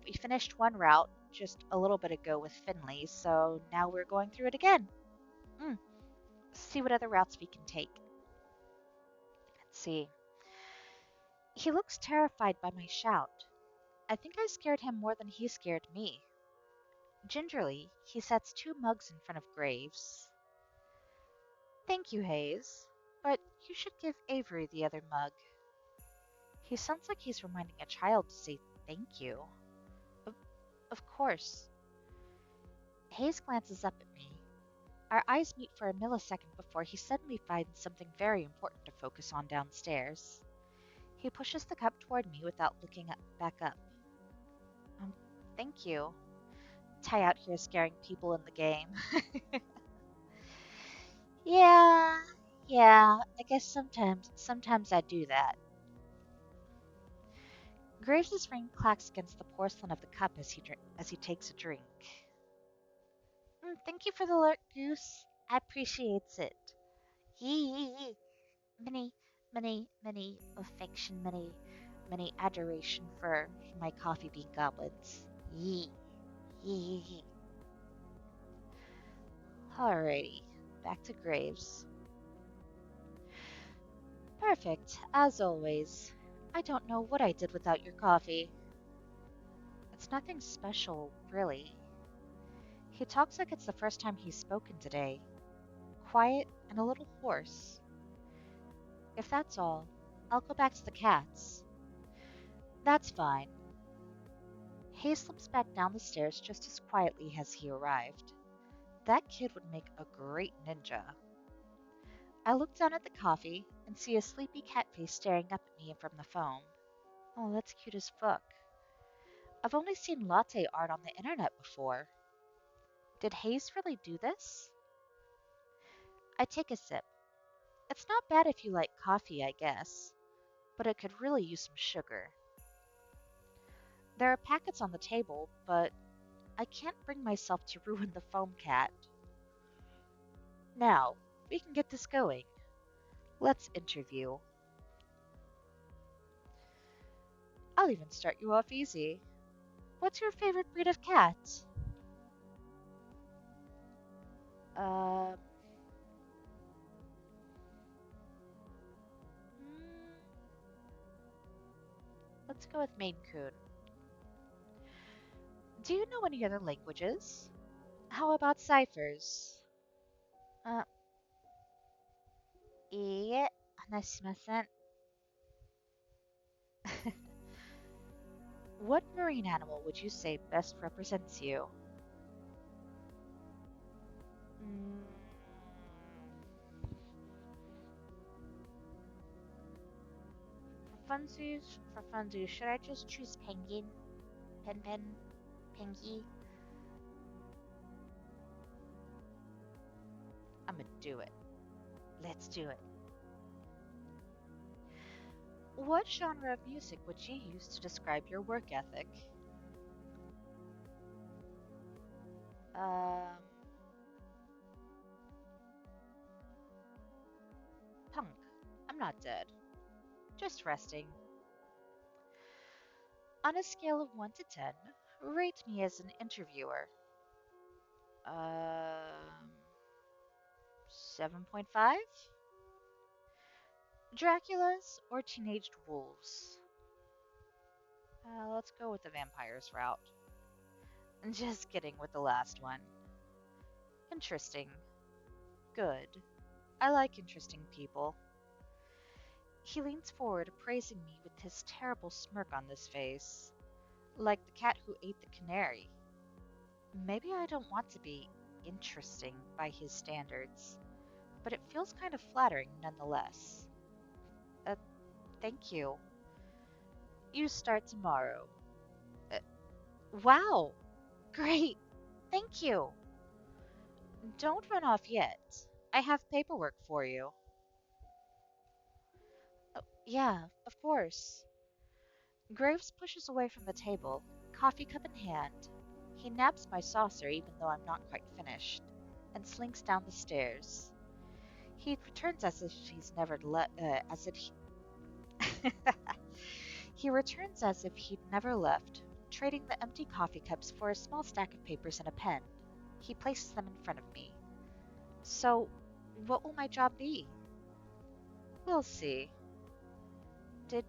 We finished one route just a little bit ago with Finley, so now we're going through it again. See what other routes we can take. Let's see. He looks terrified by my shout. I think I scared him more than he scared me. Gingerly, he sets 2 mugs in front of Graves. Thank you, Hayes, but you should give Avery the other mug. He sounds like he's reminding a child to say thank you. Of course. Hayes glances up at me. Our eyes meet for a millisecond before he suddenly finds something very important to focus on downstairs. He pushes the cup toward me without looking back up. Thank you. Ty out here scaring people in the game. Yeah, I guess sometimes I do that. Graves' ring clacks against the porcelain of the cup as he takes a drink. Thank you for the alert, Goose. I appreciates it. Yee. Many, many affection, many adoration for my coffee bean goblins. Yee. Yee. Alrighty, back to Graves. Perfect, as always. I don't know what I did without your coffee. It's nothing special, really. He talks like it's the first time he's spoken today. Quiet and a little hoarse. If that's all, I'll go back to the cats. That's fine. Hayes slips back down the stairs just as quietly as he arrived. That kid would make a great ninja. I look down at the coffee and see a sleepy cat face staring up at me from the phone. Oh, that's cute as fuck. I've only seen latte art on the internet before. Did Hayes really do this? I take a sip. It's not bad if you like coffee, I guess, but it could really use some sugar. There are packets on the table, but I can't bring myself to ruin the foam cat. Now, we can get this going. Let's interview. I'll even start you off easy. What's your favorite breed of cat? Um, hmm, let's go with Maine Coon. Do you know any other languages? How about ciphers? Uh, いいえ、話しません. What marine animal would you say best represents you? Mm, for funsies, should I just choose penguin? Pen, pengy? I'm gonna do it. Let's do it. What genre of music would you use to describe your work ethic? Um, punk. I'm not dead. Just resting. On a scale of 1 to 10, rate me as an interviewer. Um, 7.5? Draculas or teenaged wolves? Let's go with the vampires route. Just kidding with the last one. Interesting. Good. I like interesting people. He leans forward, appraising me with his terrible smirk on his face, like the cat who ate the canary. Maybe I don't want to be interesting by his standards, but it feels kind of flattering nonetheless. Uh, thank you. You start tomorrow. Uh, wow! Great! Thank you! Don't run off yet. I have paperwork for you. Oh, yeah, of course. Graves pushes away from the table, coffee cup in hand. He naps my saucer even though I'm not quite finished, and slinks down the stairs. He returns as if he's never as if he he returns as if he'd never left, trading the empty coffee cups for a small stack of papers and a pen. He places them in front of me. So, what will my job be? We'll see. Did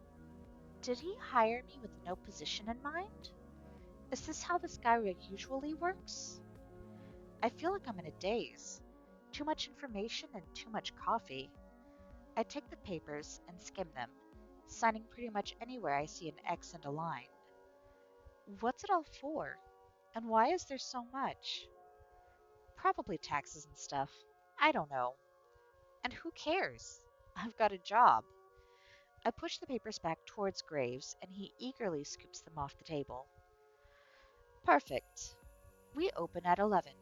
did he hire me with no position in mind? Is this how this guy usually works? I feel like I'm in a daze. Too much information and too much coffee. I take the papers and skim them, signing pretty much anywhere I see an X and a line. What's it all for? And why is there so much? Probably taxes and stuff. I don't know. And who cares? I've got a job. I push the papers back towards Graves, and he eagerly scoops them off the table. Perfect. We open at 11.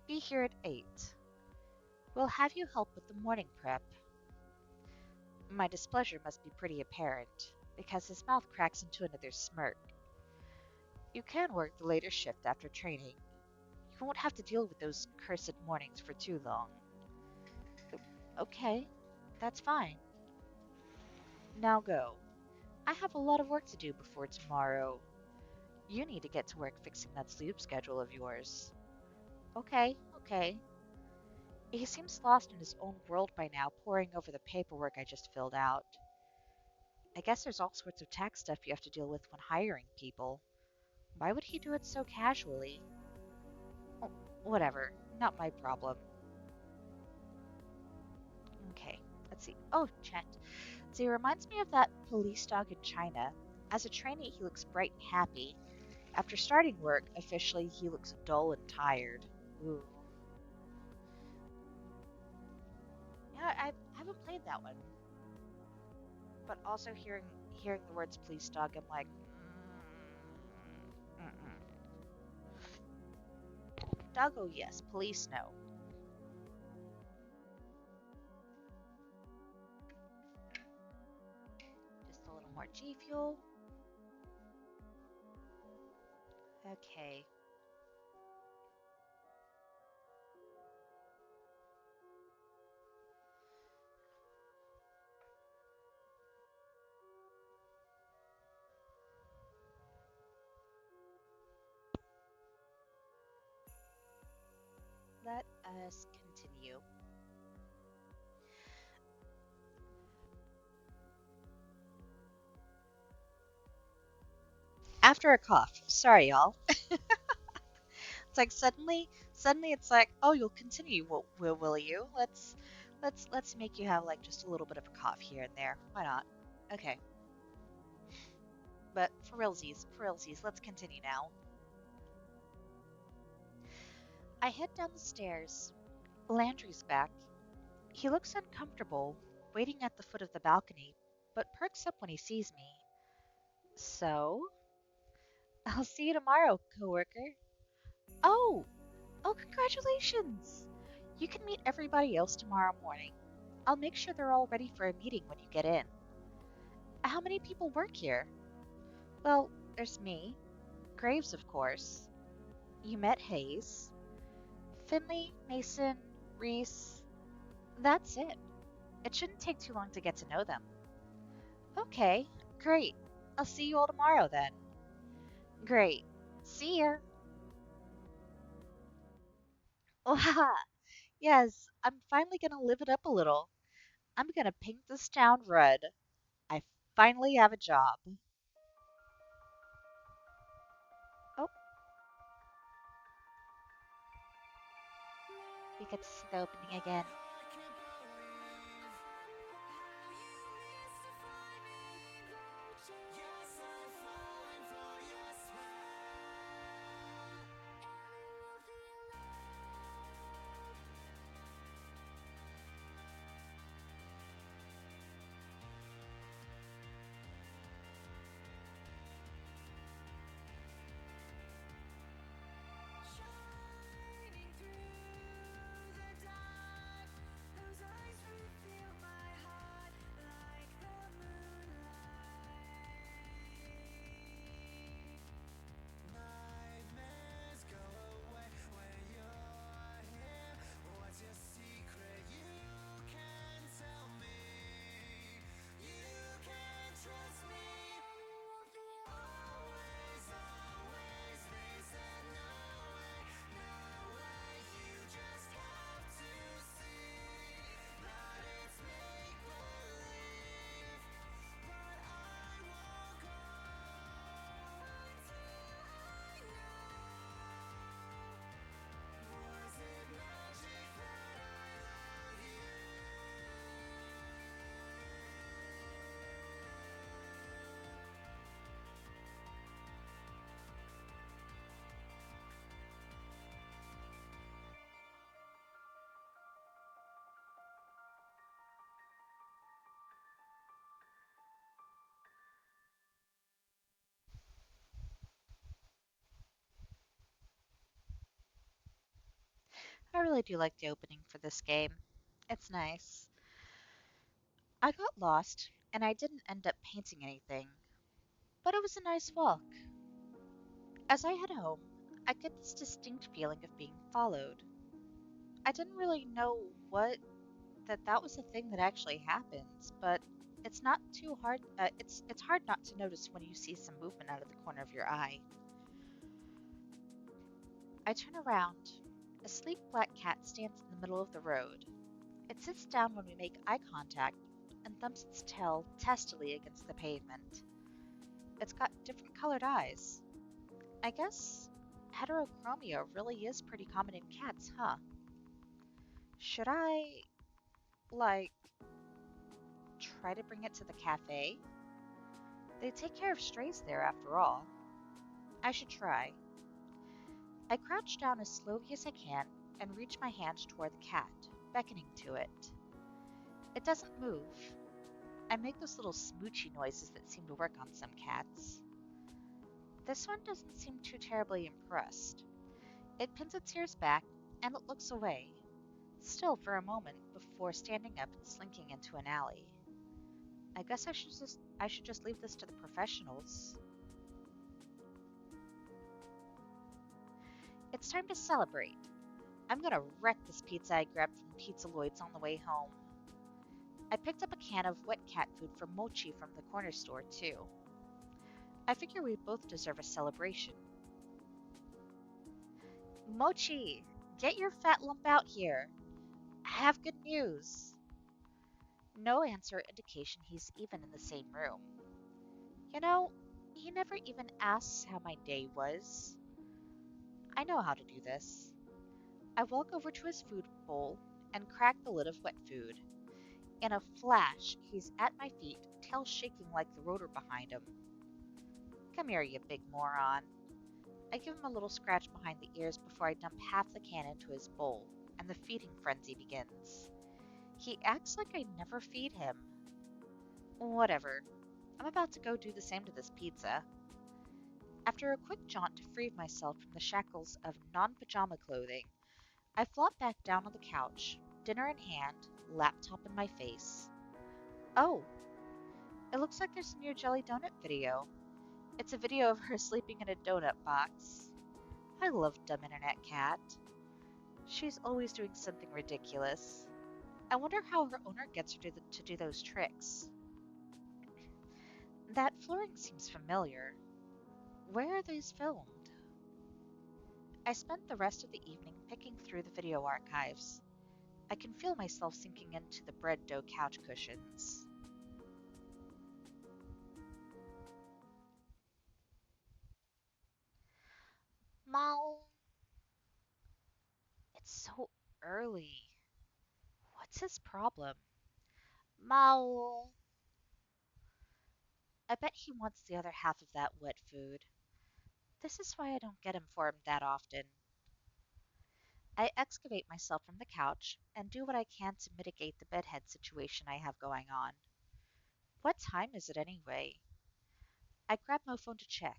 Be here at 8. We'll have you help with the morning prep. My displeasure must be pretty apparent, because his mouth cracks into another smirk. You can work the later shift after training. You won't have to deal with those cursed mornings for too long. Okay, that's fine. Now go. I have a lot of work to do before tomorrow. You need to get to work fixing that sleep schedule of yours. Okay, okay. He seems lost in his own world by now, poring over the paperwork I just filled out. I guess there's all sorts of tax stuff you have to deal with when hiring people. Why would he do it so casually? Oh, whatever, not my problem. Okay, let's see. Oh, Chet. So he reminds me of that police dog in China. As a trainee, he looks bright and happy. After starting work, officially, he looks dull and tired. Ooh. Yeah, I haven't played that one, but also hearing the words police dog, I'm like, doggo, yes, police, no. Just a little more G fuel. Okay. Let us continue. After a cough. Sorry, y'all. It's like suddenly it's like, oh, you'll continue, will you? Let's make you have like just a little bit of a cough here and there. Why not? Okay. But for realsies, let's continue now. I head down the stairs. Landry's back. He looks uncomfortable, waiting at the foot of the balcony, but perks up when he sees me. So, I'll see you tomorrow, coworker. Oh, oh, congratulations! You can meet everybody else tomorrow morning. I'll make sure they're all ready for a meeting when you get in. How many people work here? Well, there's me, Graves, of course. You met Hayes, Finley, Mason, Reese. That's it. It shouldn't take too long to get to know them. Okay, great. I'll see you all tomorrow then. Great. See ya. Wow. Yes, I'm finally gonna live it up a little. I'm gonna paint this town red. I finally have a job. Oh, we get to see the opening again. I really do like the opening for this game. It's nice. I got lost, and I didn't end up painting anything, but it was a nice walk. As I head home, I get this distinct feeling of being followed. I didn't really know that was a thing that actually happens, but it's not too hard. It's hard not to notice when you see some movement out of the corner of your eye. I turn around. A sleek black cat stands in the middle of the road. It sits down when we make eye contact and thumps its tail testily against the pavement. It's got different colored eyes. I guess heterochromia really is pretty common in cats, huh? Should I, like, try to bring it to the cafe? They take care of strays there after all. I should try. I crouch down as slowly as I can and reach my hand toward the cat, beckoning to it. It doesn't move. I make those little smoochy noises that seem to work on some cats. This one doesn't seem too terribly impressed. It pins its ears back and it looks away, still for a moment before standing up and slinking into an alley. I guess I should just leave this to the professionals. It's time to celebrate. I'm gonna wreck this pizza I grabbed from Pizza Lloyd's on the way home. I picked up a can of wet cat food for Mochi from the corner store, too. I figure we both deserve a celebration. Mochi, get your fat lump out here. I have good news. No answer indication he's even in the same room. You know, he never even asks how my day was. I know how to do this. I walk over to his food bowl and crack the lid of wet food. In a flash, he's at my feet, tail shaking like the rotor behind him. Come here, you big moron. I give him a little scratch behind the ears before I dump half the can into his bowl, and the feeding frenzy begins. He acts like I never feed him. Whatever. I'm about to go do the same to this pizza. After a quick jaunt to free myself from the shackles of non-pajama clothing, I flop back down on the couch, dinner in hand, laptop in my face. Oh, it looks like there's a new Jelly Donut video. It's a video of her sleeping in a donut box. I love dumb internet cat. She's always doing something ridiculous. I wonder how her owner gets her to do those tricks. That flooring seems familiar. Where are these filmed? I spent the rest of the evening picking through the video archives. I can feel myself sinking into the bread dough couch cushions. Mal, it's so early. What's his problem? Mal. I bet he wants the other half of that wet food. This is why I don't get him for him that often. I excavate myself from the couch and do what I can to mitigate the bedhead situation I have going on. What time is it anyway? I grab my phone to check.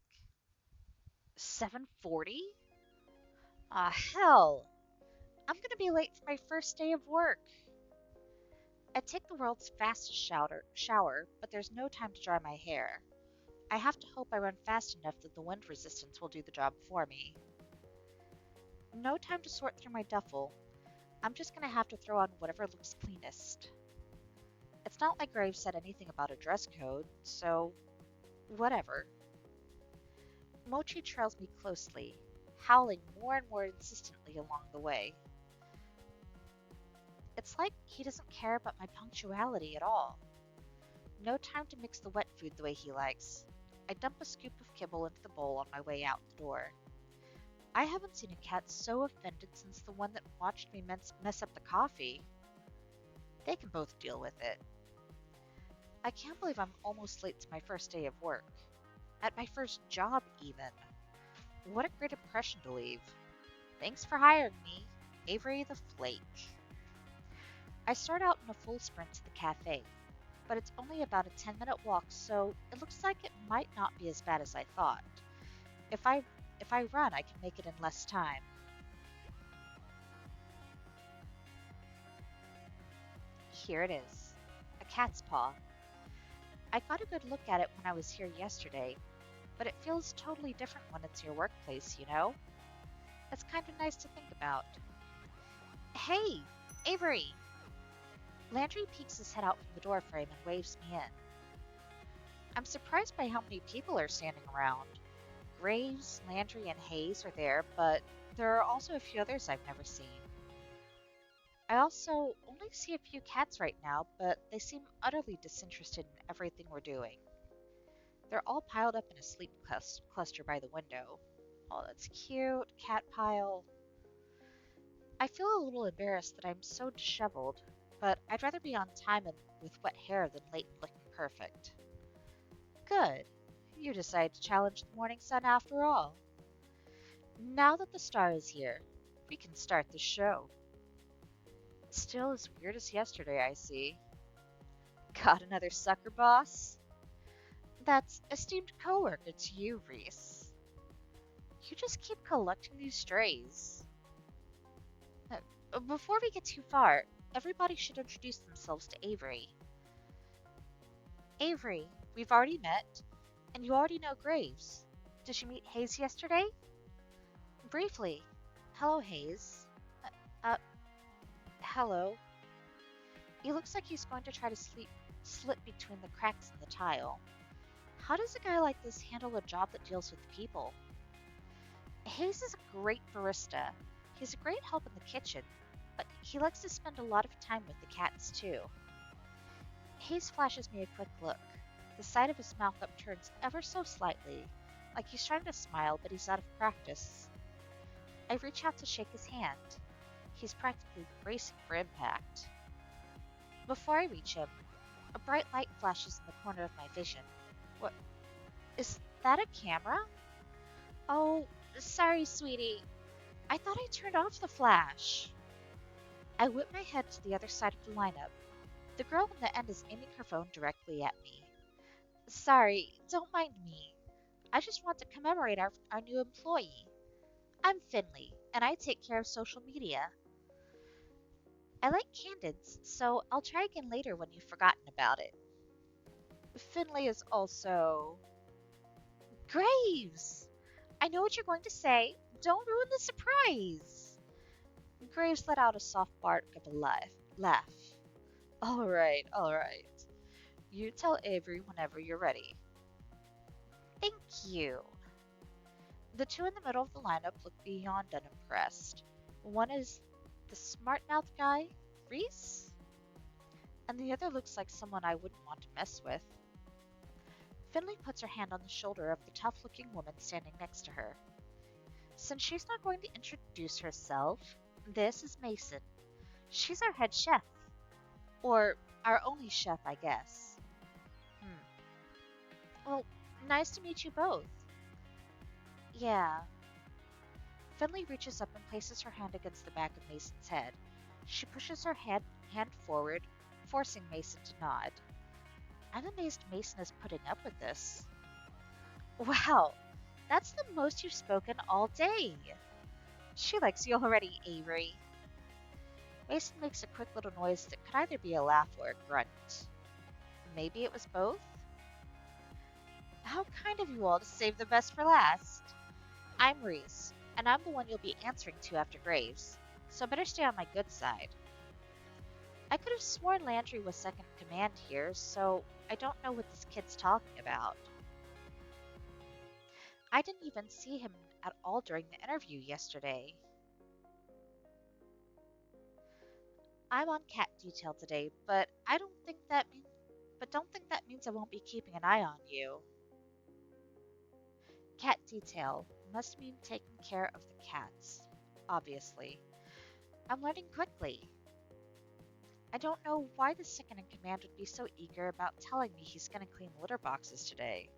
7:40? Ah, hell! I'm gonna be late for my first day of work. I take the world's fastest shower, but there's no time to dry my hair. I have to hope I run fast enough that the wind resistance will do the job for me. No time to sort through my duffel. I'm just gonna have to throw on whatever looks cleanest. It's not like Graves said anything about a dress code, so whatever. Mochi trails me closely, howling more and more insistently along the way. It's like he doesn't care about my punctuality at all. No time to mix the wet food the way he likes. I dump a scoop of kibble into the bowl on my way out the door. I haven't seen a cat so offended since the one that watched me mess up the coffee. They can both deal with it. I can't believe I'm almost late to my first day of work. At my first job, even. What a great impression to leave. Thanks for hiring me, Avery the Flake. I start out in a full sprint to the cafe, but it's only about a 10-minute walk, so it looks like it might not be as bad as I thought. If I run, I can make it in less time. Here it is, a cat's paw. I got a good look at it when I was here yesterday, but it feels totally different when it's your workplace, you know? It's kind of nice to think about. Hey, Avery! Landry peeks his head out from the doorframe and waves me in. I'm surprised by how many people are standing around. Graves, Landry, and Hayes are there, but there are also a few others I've never seen. I also only see a few cats right now, but they seem utterly disinterested in everything we're doing. They're all piled up in a sleep cluster by the window. Oh, that's cute. Cat pile. I feel a little embarrassed that I'm so disheveled, but I'd rather be on time and with wet hair than late and looking perfect. Good. You decided to challenge the morning sun after all. Now that the star is here, we can start the show. Still as weird as yesterday, I see. Got another sucker boss? That's esteemed coworker to you, Reese. You just keep collecting these strays. Before we get too far, everybody should introduce themselves to Avery. Avery, we've already met, and you already know Graves. Did you meet Hayes yesterday? Briefly. Hello, Hayes. Uh, hello. He looks like he's going to try to slip between the cracks in the tile. How does a guy like this handle a job that deals with people? Hayes is a great barista. He's a great help in the kitchen, but he likes to spend a lot of time with the cats too. Hayes flashes me a quick look. The side of his mouth upturns ever so slightly, like he's trying to smile, but he's out of practice. I reach out to shake his hand. He's practically bracing for impact. Before I reach him, a bright light flashes in the corner of my vision. What? Is that a camera? Oh, sorry, sweetie. I thought I turned off the flash. I whip my head to the other side of the lineup. The girl in the end is aiming her phone directly at me. Sorry, don't mind me. I just want to commemorate our new employee. I'm Finley, and I take care of social media. I like candids, so I'll try again later when you've forgotten about it. Finley is also... Graves! I know what you're going to say. Don't ruin the surprise! Graves let out a soft bark of a laugh. All right. You tell Avery whenever you're ready. Thank you. The two in the middle of the lineup look beyond unimpressed. One is the smart-mouthed guy, Reese, and the other looks like someone I wouldn't want to mess with. Finley puts her hand on the shoulder of the tough-looking woman standing next to her. Since she's not going to introduce herself, this is Mason. She's our head chef. Or our only chef, I guess. Well, nice to meet you both. Yeah. Finley reaches up and places her hand against the back of Mason's head. She pushes her hand forward, forcing Mason to nod. I'm amazed Mason is putting up with this. Wow, that's the most you've spoken all day. She likes you already, Avery. Mason makes a quick little noise that could either be a laugh or a grunt. Maybe it was both? How kind of you all to save the best for last. I'm Reese, and I'm the one you'll be answering to after Graves, so better stay on my good side. I could have sworn Landry was second in command here, so I don't know what this kid's talking about. I didn't even see him at all during the interview yesterday. I'm on cat detail today, but don't think that means I won't be keeping an eye on you. Cat detail must mean taking care of the cats, obviously. I'm learning quickly. I don't know why the second in command would be so eager about telling me he's going to clean litter boxes today.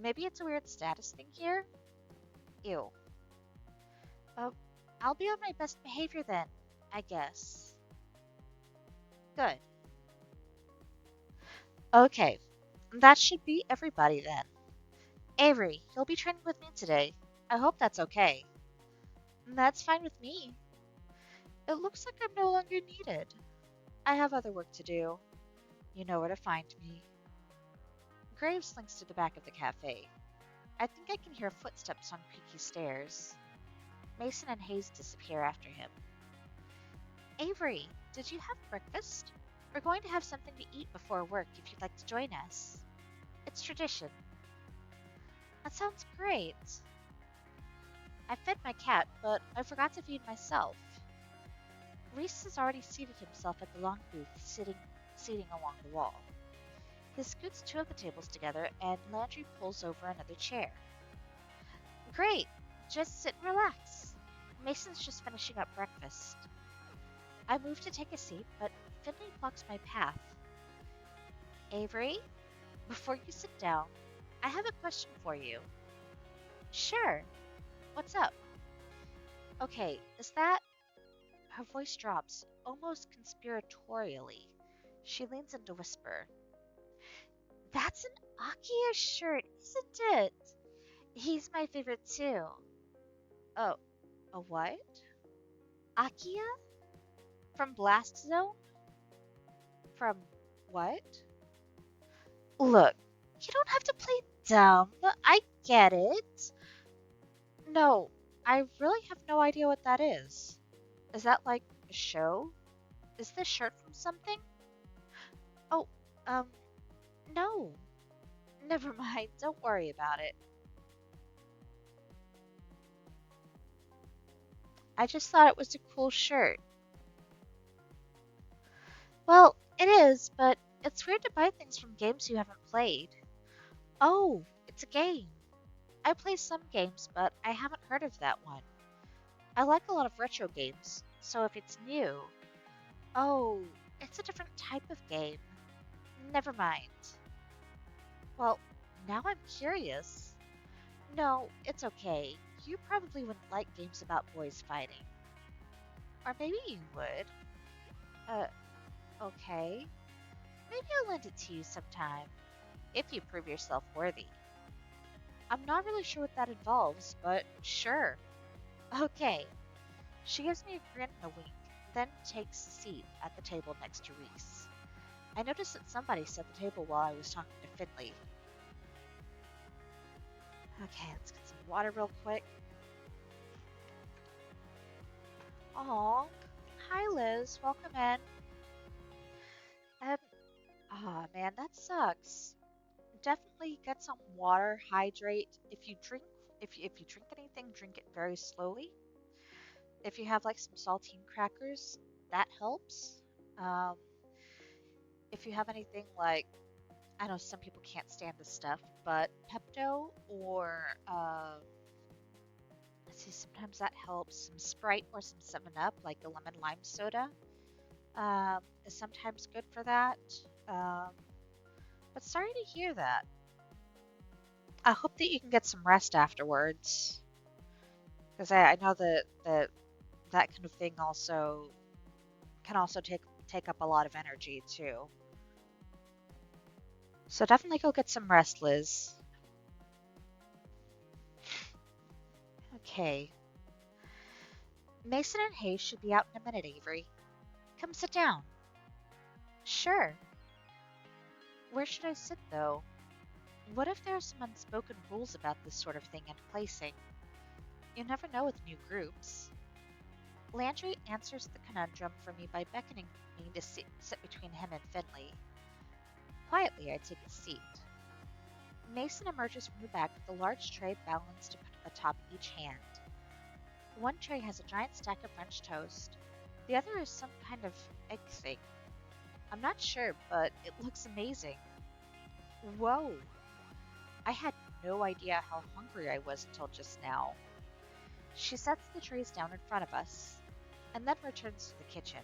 Maybe it's a weird status thing here? Ew. I'll be on my best behavior then, I guess. Good. Okay, that should be everybody then. Avery, you'll be training with me today. I hope that's okay. That's fine with me. It looks like I'm no longer needed. I have other work to do. You know where to find me. Graves slinks to the back of the cafe. I think I can hear footsteps on creaky stairs. Mason and Hayes disappear after him. Avery, did you have breakfast? We're going to have something to eat before work if you'd like to join us. It's tradition. That sounds great. I fed my cat, but I forgot to feed myself. Reese has already seated himself at the long booth, seating along the wall. He scoots two of the tables together, and Landry pulls over another chair. Great! Just sit and relax. Mason's just finishing up breakfast. I move to take a seat, but Finley blocks my path. Avery, before you sit down, I have a question for you. Sure. What's up? Okay, is that... Her voice drops, almost conspiratorially. She leans in to whisper. That's an Akia shirt, isn't it? He's my favorite too. Oh, a what? Akia? From Blast Zone? From what? Look, you don't have to play dumb. I get it. No, I really have no idea what that is. Is that like a show? Is this shirt from something? Oh, no. Never mind, don't worry about it. I just thought it was a cool shirt. Well, it is, but it's weird to buy things from games you haven't played. Oh, it's a game. I play some games, but I haven't heard of that one. I like a lot of retro games, so if it's new... Oh, it's a different type of game. Never mind. Well, now I'm curious. No, it's okay. You probably wouldn't like games about boys fighting. Or maybe you would. Okay. Maybe I'll lend it to you sometime, if you prove yourself worthy. I'm not really sure what that involves, but sure. Okay. She gives me a grin and a wink, then takes a seat at the table next to Reese. I noticed that somebody set the table while I was talking to Finley. Okay, let's get some water real quick. Aw, hi Liz, welcome in. Aw man, that sucks. Definitely get some water, hydrate. If you drink anything, drink it very slowly. If you have like some saltine crackers, that helps. Um, if you have anything like, I know some people can't stand this stuff, but Pepto or let's see, sometimes that helps. Some Sprite or some 7-Up, like a lemon lime soda, is sometimes good for that. Um, but sorry to hear that. I hope that you can get some rest afterwards, because I know that kind of thing also can also take up a lot of energy too. So definitely go get some rest, Liz. Okay. Mason and Hayes should be out in a minute, Avery. Come sit down. Sure. Where should I sit, though? What if there are some unspoken rules about this sort of thing and placing? You never know with new groups. Landry answers the conundrum for me by beckoning me to sit between him and Finley. Quietly, I take a seat. Mason emerges from the back with a large tray balanced atop each hand. One tray has a giant stack of French toast. The other is some kind of egg thing. I'm not sure, but it looks amazing. Whoa! I had no idea how hungry I was until just now. She sets the trays down in front of us, and then returns to the kitchen.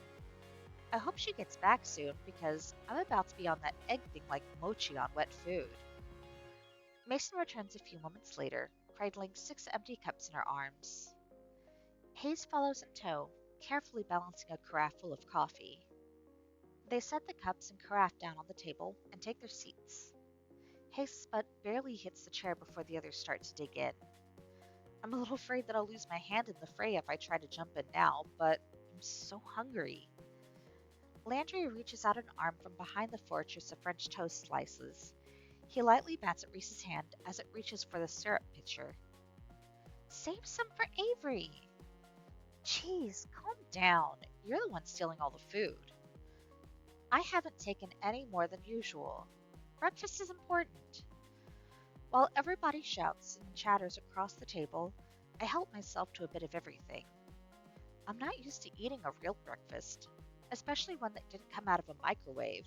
I hope she gets back soon, because I'm about to be on that egg thing like mochi on wet food. Mason returns a few moments later, cradling 6 empty cups in her arms. Hayes follows in tow, carefully balancing a carafe full of coffee. They set the cups and carafe down on the table and take their seats. Hayes' butt barely hits the chair before the others start to dig in. I'm a little afraid that I'll lose my hand in the fray if I try to jump in now, but I'm so hungry. Landry reaches out an arm from behind the fortress of French toast slices. He lightly bats at Reese's hand as it reaches for the syrup pitcher. Save some for Avery! Jeez, calm down. You're the one stealing all the food. I haven't taken any more than usual. Breakfast is important. While everybody shouts and chatters across the table, I help myself to a bit of everything. I'm not used to eating a real breakfast, especially one that didn't come out of a microwave,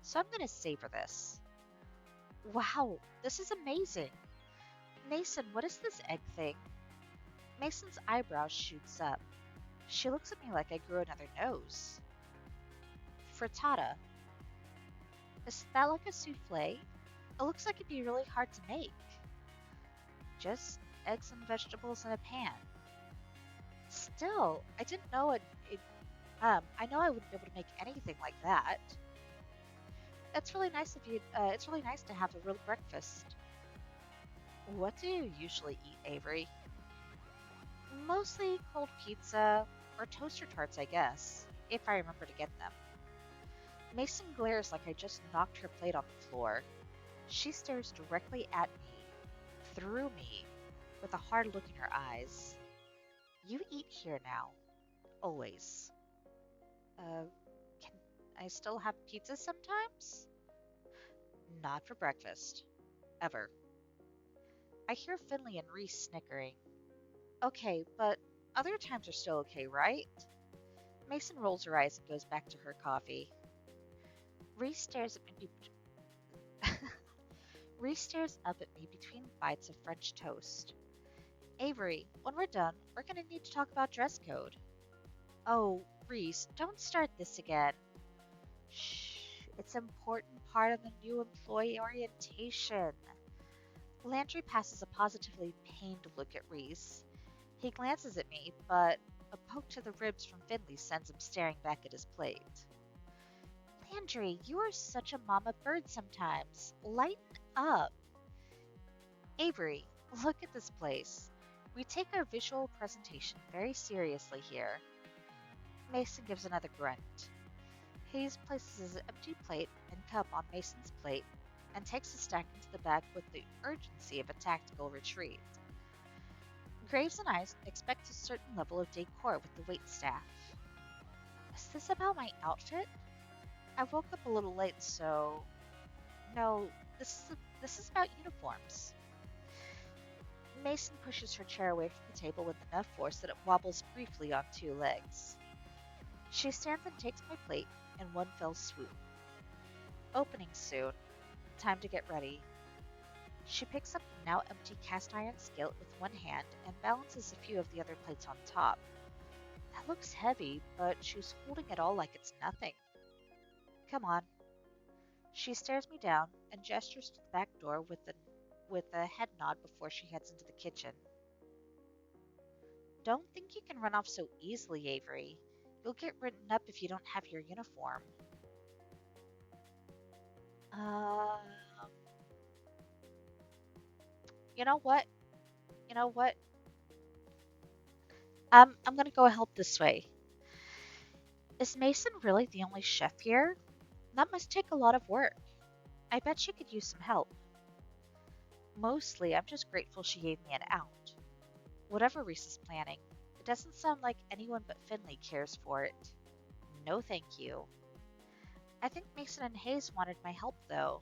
so I'm going to savor this. Wow, this is amazing. Mason, what is this egg thing? Mason's eyebrows shoots up. She looks at me like I grew another nose. Frittata. Is that like a souffle? It looks like it'd be really hard to make. Just eggs and vegetables in a pan. Still, I didn't know I know I wouldn't be able to make anything like that. It's really nice of you. It's really nice to have a real breakfast. What do you usually eat, Avery? Mostly cold pizza or toaster tarts, I guess, if I remember to get them. Mason glares like I just knocked her plate on the floor. She stares directly at me, through me, with a hard look in her eyes. You eat here now, always. Can I still have pizza sometimes? Not for breakfast. Ever. I hear Finley and Reese snickering. Okay, but other times are still okay, right? Mason rolls her eyes and goes back to her coffee. Reese stares at me. Reese stares up at me between bites of French toast. Avery, when we're done, we're going to need to talk about dress code. Oh, Reese, don't start this again. Shh, it's an important part of the new employee orientation. Landry passes a positively pained look at Reese. He glances at me, but a poke to the ribs from Finley sends him staring back at his plate. Landry, you are such a mama bird sometimes. Lighten up. Avery, look at this place. We take our visual presentation very seriously here. Mason gives another grunt. Hayes places his empty plate and cup on Mason's plate and takes a stack into the bag with the urgency of a tactical retreat. Graves and I expect a certain level of decor with the waitstaff. Is this about my outfit? I woke up a little late, so... No, this is about uniforms. Mason pushes her chair away from the table with enough force that it wobbles briefly on two legs. She stands and takes my plate in one fell swoop. Opening soon. Time to get ready. She picks up the now empty cast iron skillet with one hand and balances a few of the other plates on top. That looks heavy, but she's holding it all like it's nothing. Come on. She stares me down and gestures to the back door with a head nod before she heads into the kitchen. Don't think you can run off so easily, Avery. You'll get written up if you don't have your uniform. Um, you know what? You know what? I'm gonna go help this way. Is Mason really the only chef here? That must take a lot of work. I bet she could use some help. Mostly, I'm just grateful she gave me an out. Whatever Reese is planning, it doesn't sound like anyone but Finley cares for it. No thank you. I think Mason and Hayes wanted my help, though.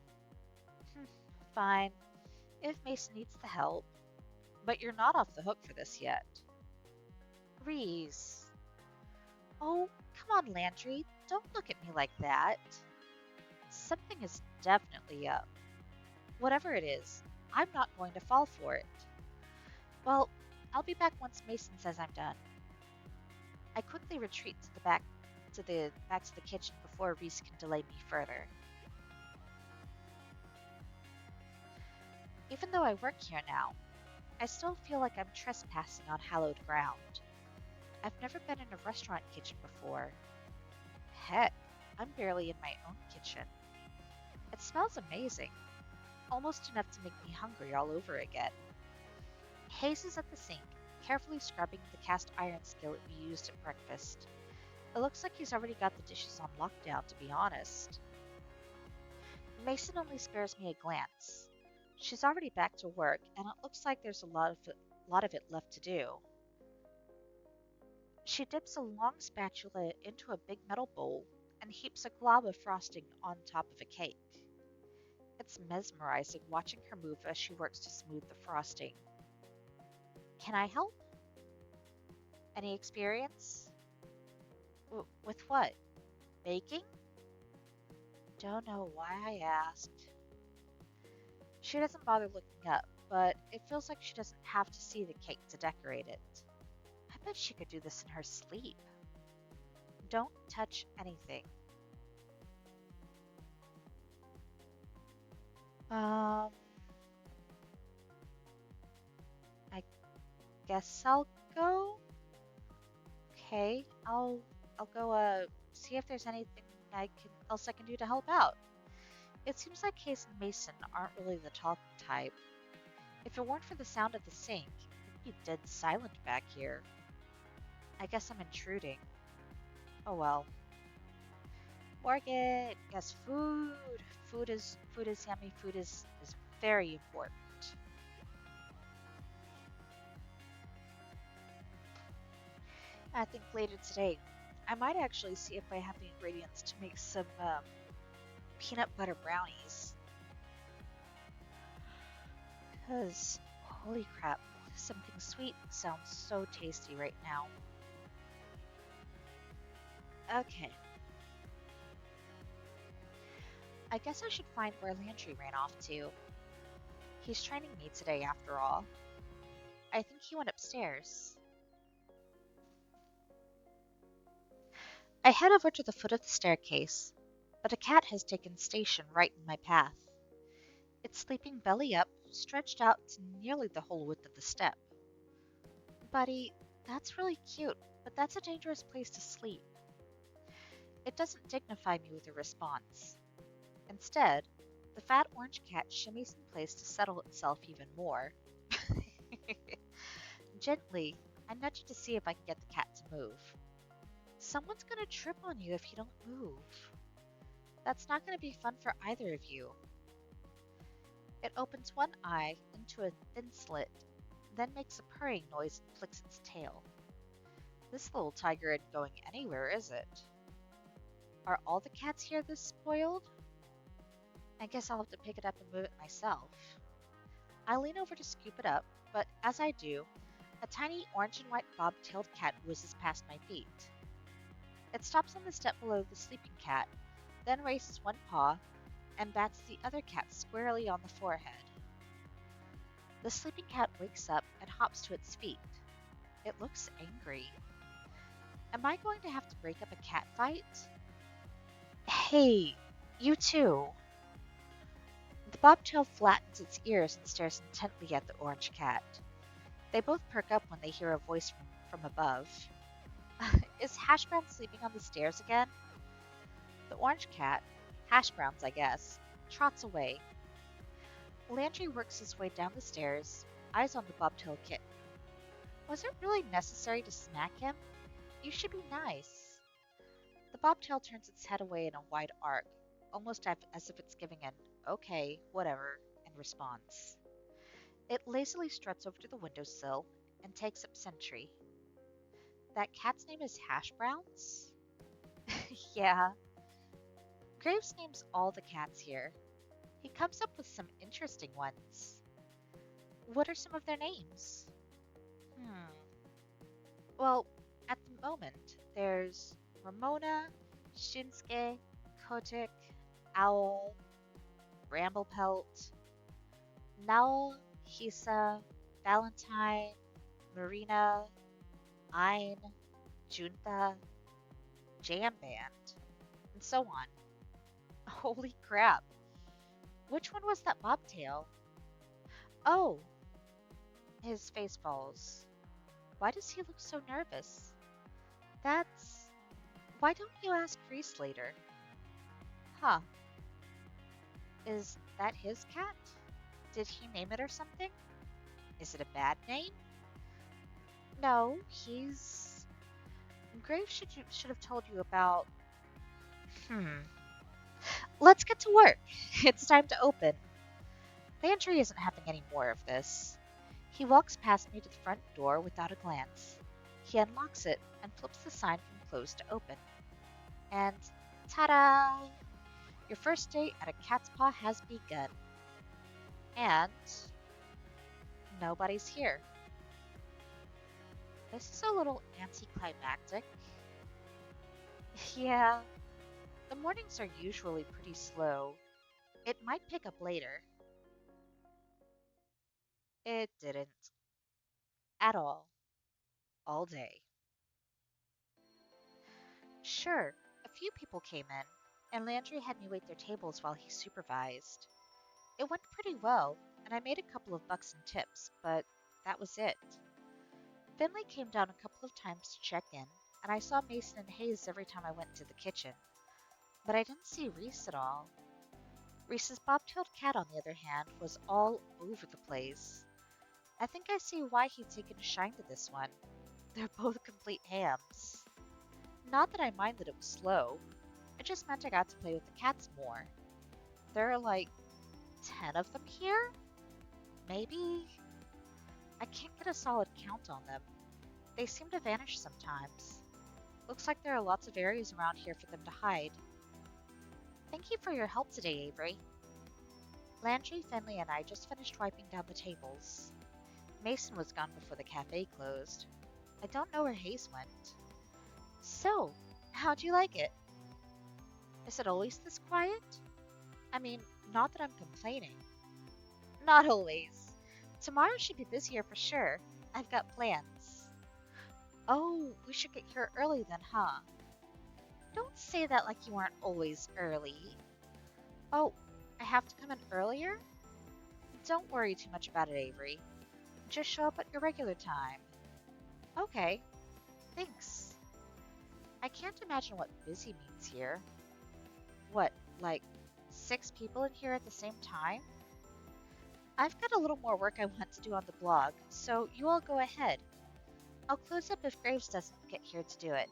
Fine, if Mason needs the help. But you're not off the hook for this yet. Reese. Oh, come on, Landry. Don't look at me like that. Something is definitely up. Whatever it is, I'm not going to fall for it. Well, I'll be back once Mason says I'm done. I quickly retreat to the back to the kitchen before Reese can delay me further. Even though I work here now, I still feel like I'm trespassing on hallowed ground. I've never been in a restaurant kitchen before. Heck, I'm barely in my own kitchen. It smells amazing, almost enough to make me hungry all over again. Hayes is at the sink, carefully scrubbing the cast iron skillet we used at breakfast. It looks like he's already got the dishes on lockdown, to be honest. Mason only spares me a glance. She's already back to work, and it looks like there's a lot of it left to do. She dips a long spatula into a big metal bowl and heaps a glob of frosting on top of a cake. It's mesmerizing watching her move as she works to smooth the frosting. Can I help? Any experience? With what? Baking? Don't know why I asked. She doesn't bother looking up, but it feels like she doesn't have to see the cake to decorate it. I bet she could do this in her sleep. Don't touch anything. I guess I'll go. Okay, I'll go see if there's anything else I can do to help out. It seems like Case and Mason aren't really the talking type. If it weren't for the sound of the sink, it'd be dead silent back here. I guess I'm intruding. Oh well. Morgan, yes, food. Food is yummy. Food is very important. I think later today, I might actually see if I have the ingredients to make some peanut butter brownies. Because, holy crap, something sweet sounds so tasty right now. Okay. I guess I should find where Landry ran off to. He's training me today after all. I think he went upstairs. I head over to the foot of the staircase, but a cat has taken station right in my path. It's sleeping belly up, stretched out to nearly the whole width of the step. Buddy, that's really cute, but that's a dangerous place to sleep. It doesn't dignify me with a response. Instead, the fat orange cat shimmies in place to settle itself even more. Gently, I nudge it to see if I can get the cat to move. Someone's gonna trip on you if you don't move. That's not gonna be fun for either of you. It opens one eye into a thin slit, then makes a purring noise and flicks its tail. This little tiger isn't going anywhere, is it? Are all the cats here this spoiled? I guess I'll have to pick it up and move it myself. I lean over to scoop it up, but as I do, a tiny orange and white bob-tailed cat whizzes past my feet. It stops on the step below the sleeping cat, then raises one paw and bats the other cat squarely on the forehead. The sleeping cat wakes up and hops to its feet. It looks angry. Am I going to have to break up a cat fight? Hey, you too. The bobtail flattens its ears and stares intently at the orange cat. They both perk up when they hear a voice from above. Is Hash Brown sleeping on the stairs again? The orange cat, Hash Brown's I guess, trots away. Landry works his way down the stairs, eyes on the bobtail kitten. Was it really necessary to smack him? You should be nice. The bobtail turns its head away in a wide arc, almost as if it's giving an okay, whatever, in response. It lazily struts over to the windowsill and takes up sentry. That cat's name is Hash Browns? Yeah. Graves names all the cats here. He comes up with some interesting ones. What are some of their names? Well, at the moment, there's Ramona, Shinsuke, Kotick, Owl, Bramblepelt, Nowl, Hisa, Valentine, Marina, Ein, Junta, Jam Band, and so on. Holy crap. Which one was that bobtail? Oh, his face falls. Why does he look so nervous? Why don't you ask Reese later? Huh. Is that his cat? Did he name it or something? Is it a bad name? No, Graves should have told you about... Let's get to work. It's time to open. Landry isn't having any more of this. He walks past me to the front door without a glance. He unlocks it and flips the sign from closed to open. And ta-da! Your first day at a cat's paw has begun. And nobody's here. This is a little anticlimactic. Yeah, the mornings are usually pretty slow. It might pick up later. It didn't. At all day. Sure, a few people came in, and Landry had me wait their tables while he supervised. It went pretty well, and I made a couple of bucks in tips, but that was it. Finley came down a couple of times to check in, and I saw Mason and Hayes every time I went to the kitchen. But I didn't see Reese at all. Reese's bobtailed cat, on the other hand, was all over the place. I think I see why he'd taken a shine to this one. They're both complete hams. Not that I mind that it was slow, it just meant I got to play with the cats more. There are like 10 of them here? Maybe? I can't get a solid count on them. They seem to vanish sometimes. Looks like there are lots of areas around here for them to hide. Thank you for your help today, Avery. Landry, Finley, and I just finished wiping down the tables. Mason was gone before the cafe closed. I don't know where Hayes went. So, how'd you like it? Is it always this quiet? I mean, not that I'm complaining. Not always. Tomorrow should be busier for sure. I've got plans. Oh, we should get here early then, huh? Don't say that like you aren't always early. Oh, I have to come in earlier? Don't worry too much about it, Avery. Just show up at your regular time. Okay, thanks. I can't imagine what busy means here. What, like 6 people in here at the same time? I've got a little more work I want to do on the blog, so you all go ahead. I'll close up if Graves doesn't get here to do it.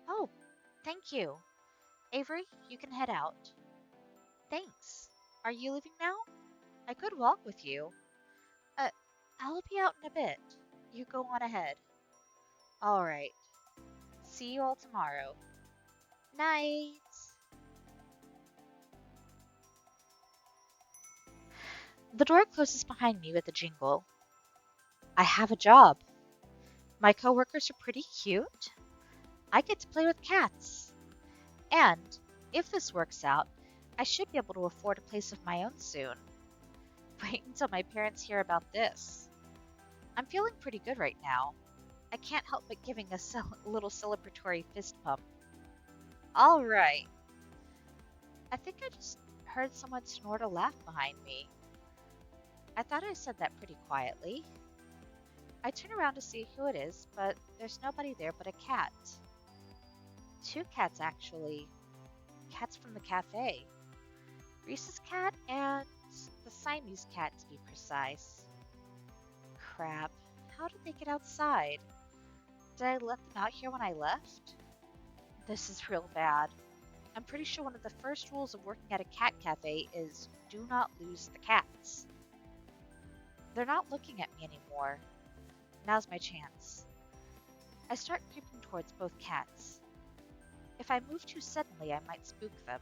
Oh, thank you. Avery, you can head out. Thanks. Are you leaving now? I could walk with you. I'll be out in a bit. You go on ahead. All right. See you all tomorrow. Night. The door closes behind me with a jingle. I have a job. My coworkers are pretty cute. I get to play with cats. And, if this works out, I should be able to afford a place of my own soon. Wait until my parents hear about this. I'm feeling pretty good right now. I can't help but giving a little celebratory fist pump. All right. I think I just heard someone snort a laugh behind me. I thought I said that pretty quietly. I turn around to see who it is, but there's nobody there but a cat. 2 cats, actually. Cats from the cafe. Reese's cat and the Siamese cat, to be precise. Crap. How did they get outside? Did I let them out here when I left? This is real bad. I'm pretty sure one of the first rules of working at a cat cafe is do not lose the cats. They're not looking at me anymore. Now's my chance. I start creeping towards both cats. If I move too suddenly, I might spook them.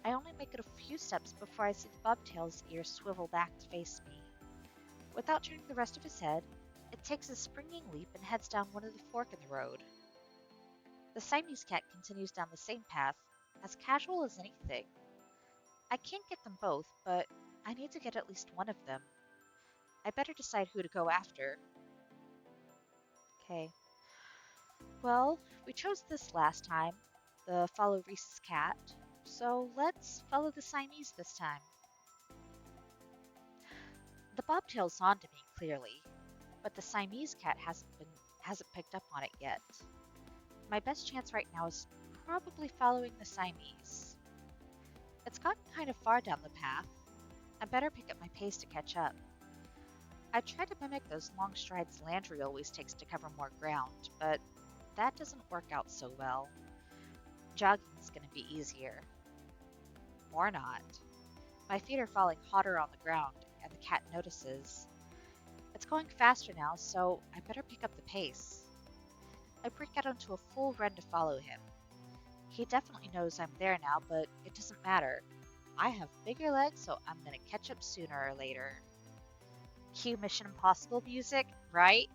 I only make it a few steps before I see the bobtail's ears swivel back to face me. Without turning the rest of his head, it takes a springing leap and heads down one of the fork in the road. The Siamese cat continues down the same path, as casual as anything. I can't get them both, but I need to get at least one of them. I better decide who to go after. Okay. Well, we chose this last time, the follow Reese's cat, so let's follow the Siamese this time. The bobtail's onto me, clearly, but the Siamese cat hasn't picked up on it yet. My best chance right now is probably following the Siamese. It's gotten kind of far down the path. I better pick up my pace to catch up. I try to mimic those long strides Landry always takes to cover more ground, but that doesn't work out so well. Jogging is going to be easier. Or not. My feet are falling hotter on the ground, and the cat notices. It's going faster now, so I better pick up the pace. I break out into a full run to follow him. He definitely knows I'm there now, but it doesn't matter. I have bigger legs, so I'm gonna catch up sooner or later. Cue Mission Impossible music, right?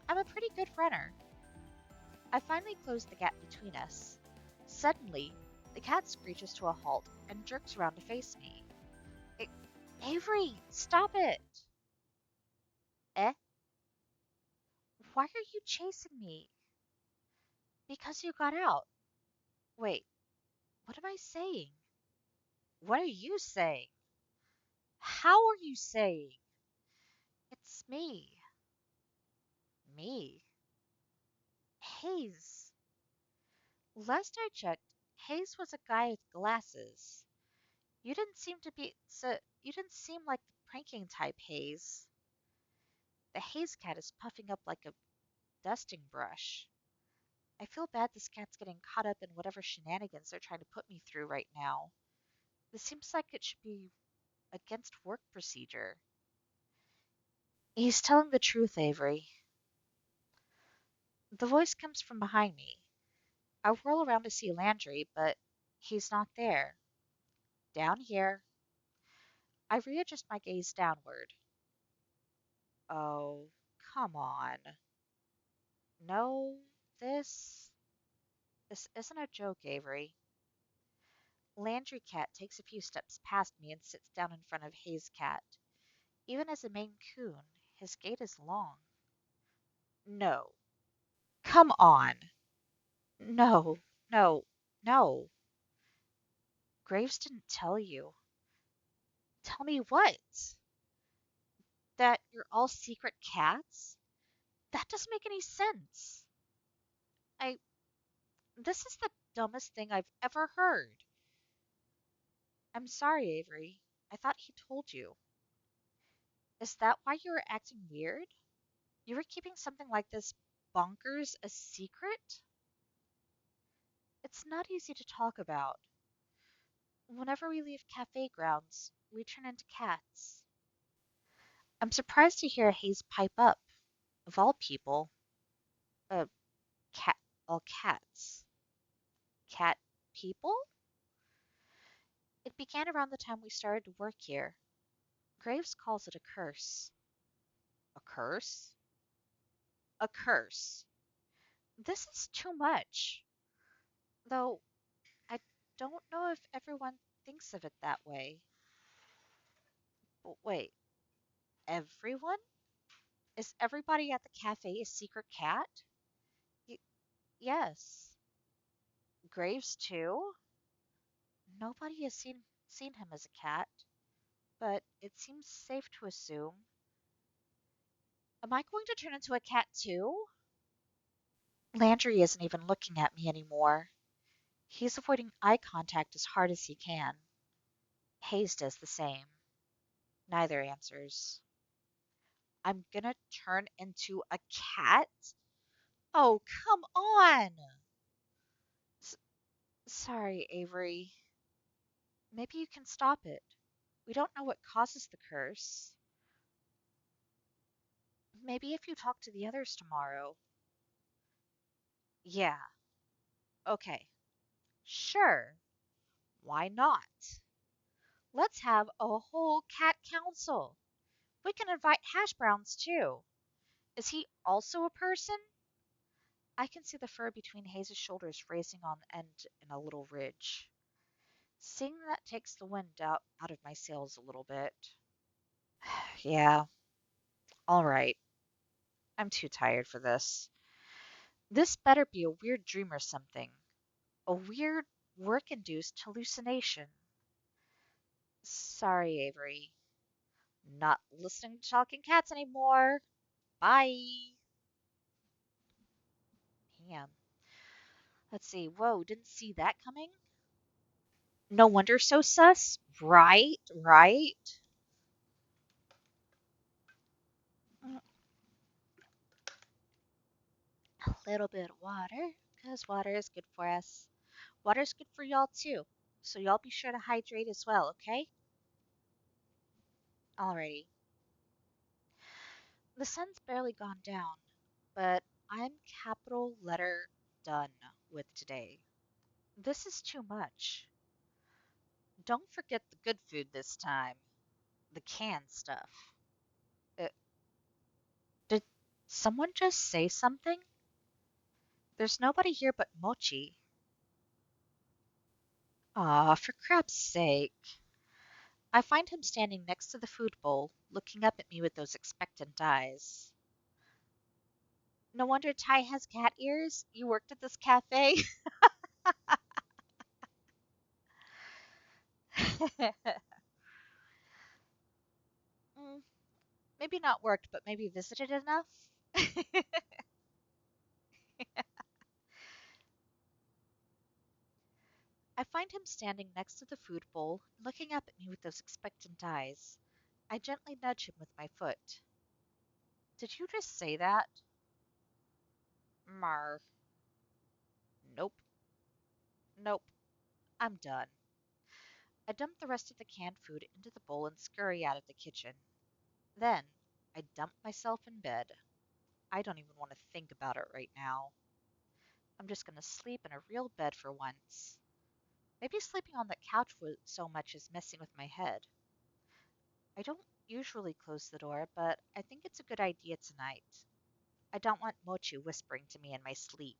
I'm a pretty good runner. I finally close the gap between us. Suddenly, the cat screeches to a halt and jerks around to face me. "A- Avery, stop it! Eh? Why are you chasing me? Because you got out. Wait, what am I saying? What are you saying? How are you saying? It's me. Me. Hayes. Last I checked, Hayes was a guy with glasses. You didn't seem to be so you didn't seem like the pranking type, Hayes. The Hayes cat is puffing up like a dusting brush. I feel bad this cat's getting caught up in whatever shenanigans they're trying to put me through right now. This seems like it should be against work procedure. He's telling the truth, Avery. The voice comes from behind me. I whirl around to see Landry, but he's not there. Down here. I readjust my gaze downward. Oh, come on. No, this isn't a joke, Avery. Landry Cat takes a few steps past me and sits down in front of Hayes Cat. Even as a Maine Coon, his gait is long. No. Come on. No, no, no. Graves didn't tell you. Tell me what? That you're all secret cats? That doesn't make any sense. I. This is the dumbest thing I've ever heard. I'm sorry, Avery. I thought he told you. Is that why you were acting weird? You were keeping something like this bonkers a secret? It's not easy to talk about. Whenever we leave cafe grounds, we turn into cats. I'm surprised to hear Hayes pipe up. Of all people, uh, cat, all cats. Cat people? It began around the time we started to work here. Graves calls it a curse. A curse? A curse. This is too much. Though I don't know if everyone thinks of it that way. But wait, everyone? Is everybody at the cafe a secret cat? Y- yes. Graves too? Nobody has seen him as a cat, but it seems safe to assume. Am I going to turn into a cat too? Landry isn't even looking at me anymore. He's avoiding eye contact as hard as he can. Hayes does the same. Neither answers. I'm gonna turn into a cat? Oh, come on! S- Sorry, Avery. Maybe you can stop it. We don't know what causes the curse. Maybe if you talk to the others tomorrow. Yeah, okay. Sure. Why not? Let's have a whole cat council. We can invite Hash Browns too. Is he also a person? I can see the fur between Hayes' shoulders raising on end in a little ridge. Seeing that takes the wind out of my sails a little bit. Yeah, all right. I'm too tired for this. This better be a weird dream or something. A weird, work-induced hallucination. Sorry, Avery. Not listening to talking cats anymore. Bye. Man, let's see. Whoa, didn't see that coming. No wonder so sus. Right, right. Mm, a little bit of water, because water is good for us. Water is good for y'all too. So y'all be sure to hydrate as well, okay? Alrighty. The sun's barely gone down, but I'm capital letter done with today. This is too much. Don't forget the good food this time. The canned stuff. Uh, did someone just say something? There's nobody here but Mochi. Ah, for crap's sake. I find him standing next to the food bowl, looking up at me with those expectant eyes. No wonder Tai has cat ears. You worked at this cafe? Mm, maybe not worked, but maybe visited enough? I find him standing next to the food bowl, looking up at me with those expectant eyes. I gently nudge him with my foot. Did you just say that? Mar. Nope. Nope. I'm done. I dump the rest of the canned food into the bowl and scurry out of the kitchen. Then, I dump myself in bed. I don't even want to think about it right now. I'm just going to sleep in a real bed for once. Maybe sleeping on that couch so much is messing with my head. I don't usually close the door, but I think it's a good idea tonight. I don't want Mochi whispering to me in my sleep.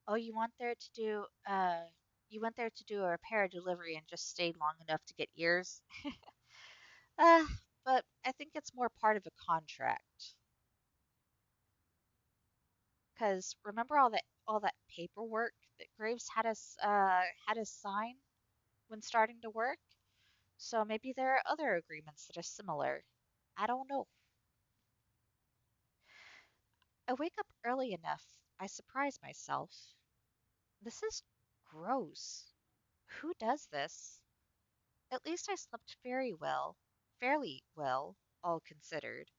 Oh, you went there to do a repair delivery and just stayed long enough to get ears? Uh, but I think it's more part of a contract. 'Cause remember all that paperwork that Graves had us sign when starting to work? So maybe there are other agreements that are similar. I don't know. I wake up early enough. I surprise myself. This is gross. Who does this? At least I slept fairly well, all considered.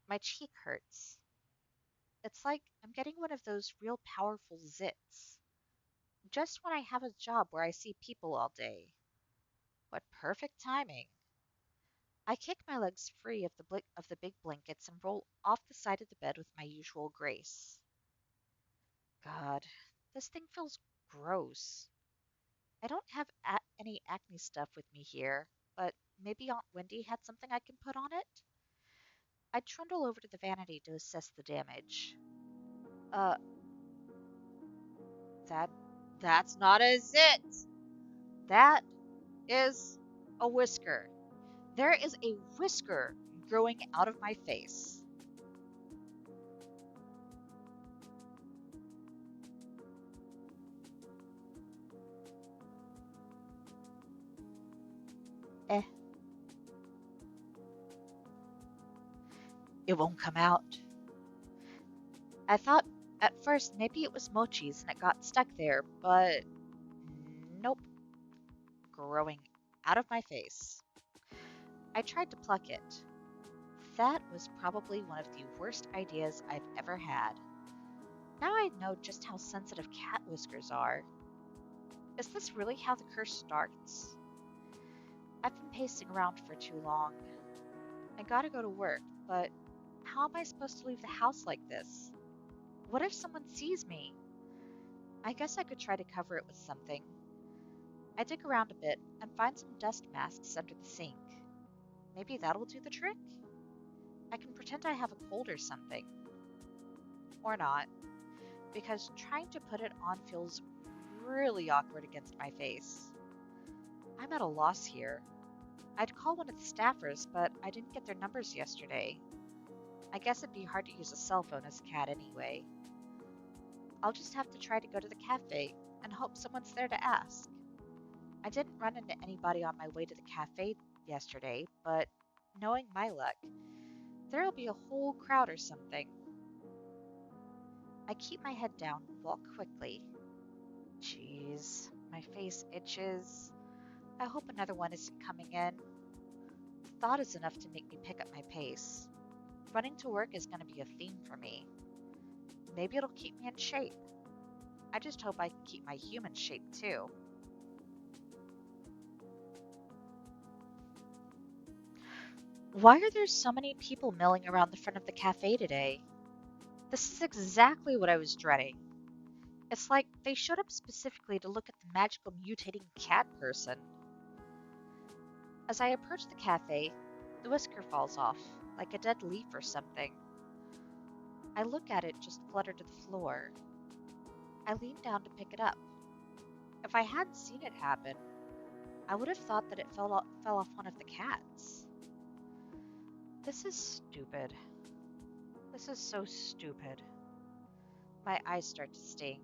My cheek hurts. It's like I'm getting one of those real powerful zits. Just when I have a job where I see people all day. What perfect timing. I kick my legs free of the big blankets and roll off the side of the bed with my usual grace. God, this thing feels gross. I don't have any acne stuff with me here, but maybe Aunt Wendy had something I can put on it? I trundle over to the vanity to assess the damage. Uh, that that's not a zit. That is a whisker. There is a whisker growing out of my face. Eh, it won't come out. I thought at first maybe it was Mochi's and it got stuck there, but nope, growing out of my face. I tried to pluck it. That was probably one of the worst ideas I've ever had. Now I know just how sensitive cat whiskers are. Is this really how the curse starts? I've been pacing around for too long. I gotta go to work, but how am I supposed to leave the house like this? What if someone sees me? I guess I could try to cover it with something. I dig around a bit and find some dust masks under the sink. Maybe that'll do the trick? I can pretend I have a cold or something. Or not, because trying to put it on feels really awkward against my face. I'm at a loss here. I'd call one of the staffers, but I didn't get their numbers yesterday. I guess it'd be hard to use a cell phone as a cat anyway. I'll just have to try to go to the cafe and hope someone's there to ask. I didn't run into anybody on my way to the cafe yesterday, but knowing my luck, there'll be a whole crowd or something. I keep my head down and walk quickly. Jeez, my face itches. I hope another one isn't coming in. The thought is enough to make me pick up my pace. Running to work is going to be a theme for me. Maybe it'll keep me in shape. I just hope I can keep my human shape too. Why are there so many people milling around the front of the cafe today? This is exactly what I was dreading. It's like they showed up specifically to look at the magical mutating cat person. As I approach the cafe, the whisker falls off, like a dead leaf or something. I look at it just flutter to the floor. I lean down to pick it up. If I hadn't seen it happen, I would have thought that it fell off one of the cats. This is stupid. This is so stupid. My eyes start to sting.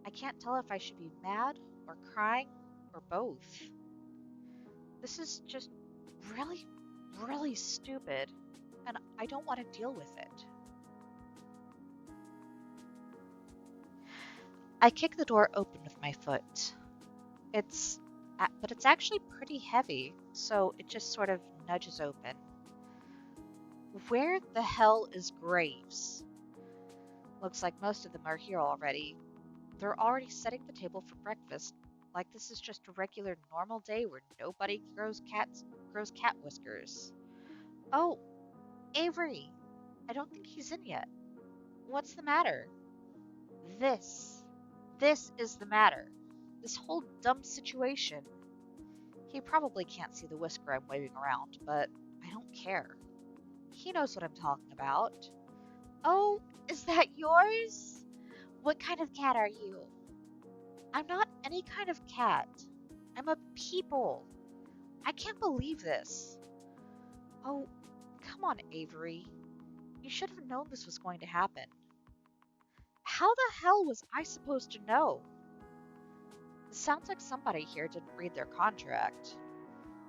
I can't tell if I should be mad or crying or both. This is just really, really stupid, and I don't want to deal with it. I kick the door open with my foot. But it's actually pretty heavy, so it just sort of nudges open. Where the hell is Graves? Looks like most of them are here already. They're already setting the table for breakfast, like this is just a regular normal day where nobody grows cat whiskers. Oh, Avery! I don't think he's in yet. What's the matter? This. This is the matter. This whole dumb situation. He probably can't see the whisker I'm waving around, but I don't care. He knows what I'm talking about. Oh, is that yours? What kind of cat are you? I'm not any kind of cat. I'm a people. I can't believe this. Oh, come on, Avery. You should have known this was going to happen. How the hell was I supposed to know? It sounds like somebody here didn't read their contract.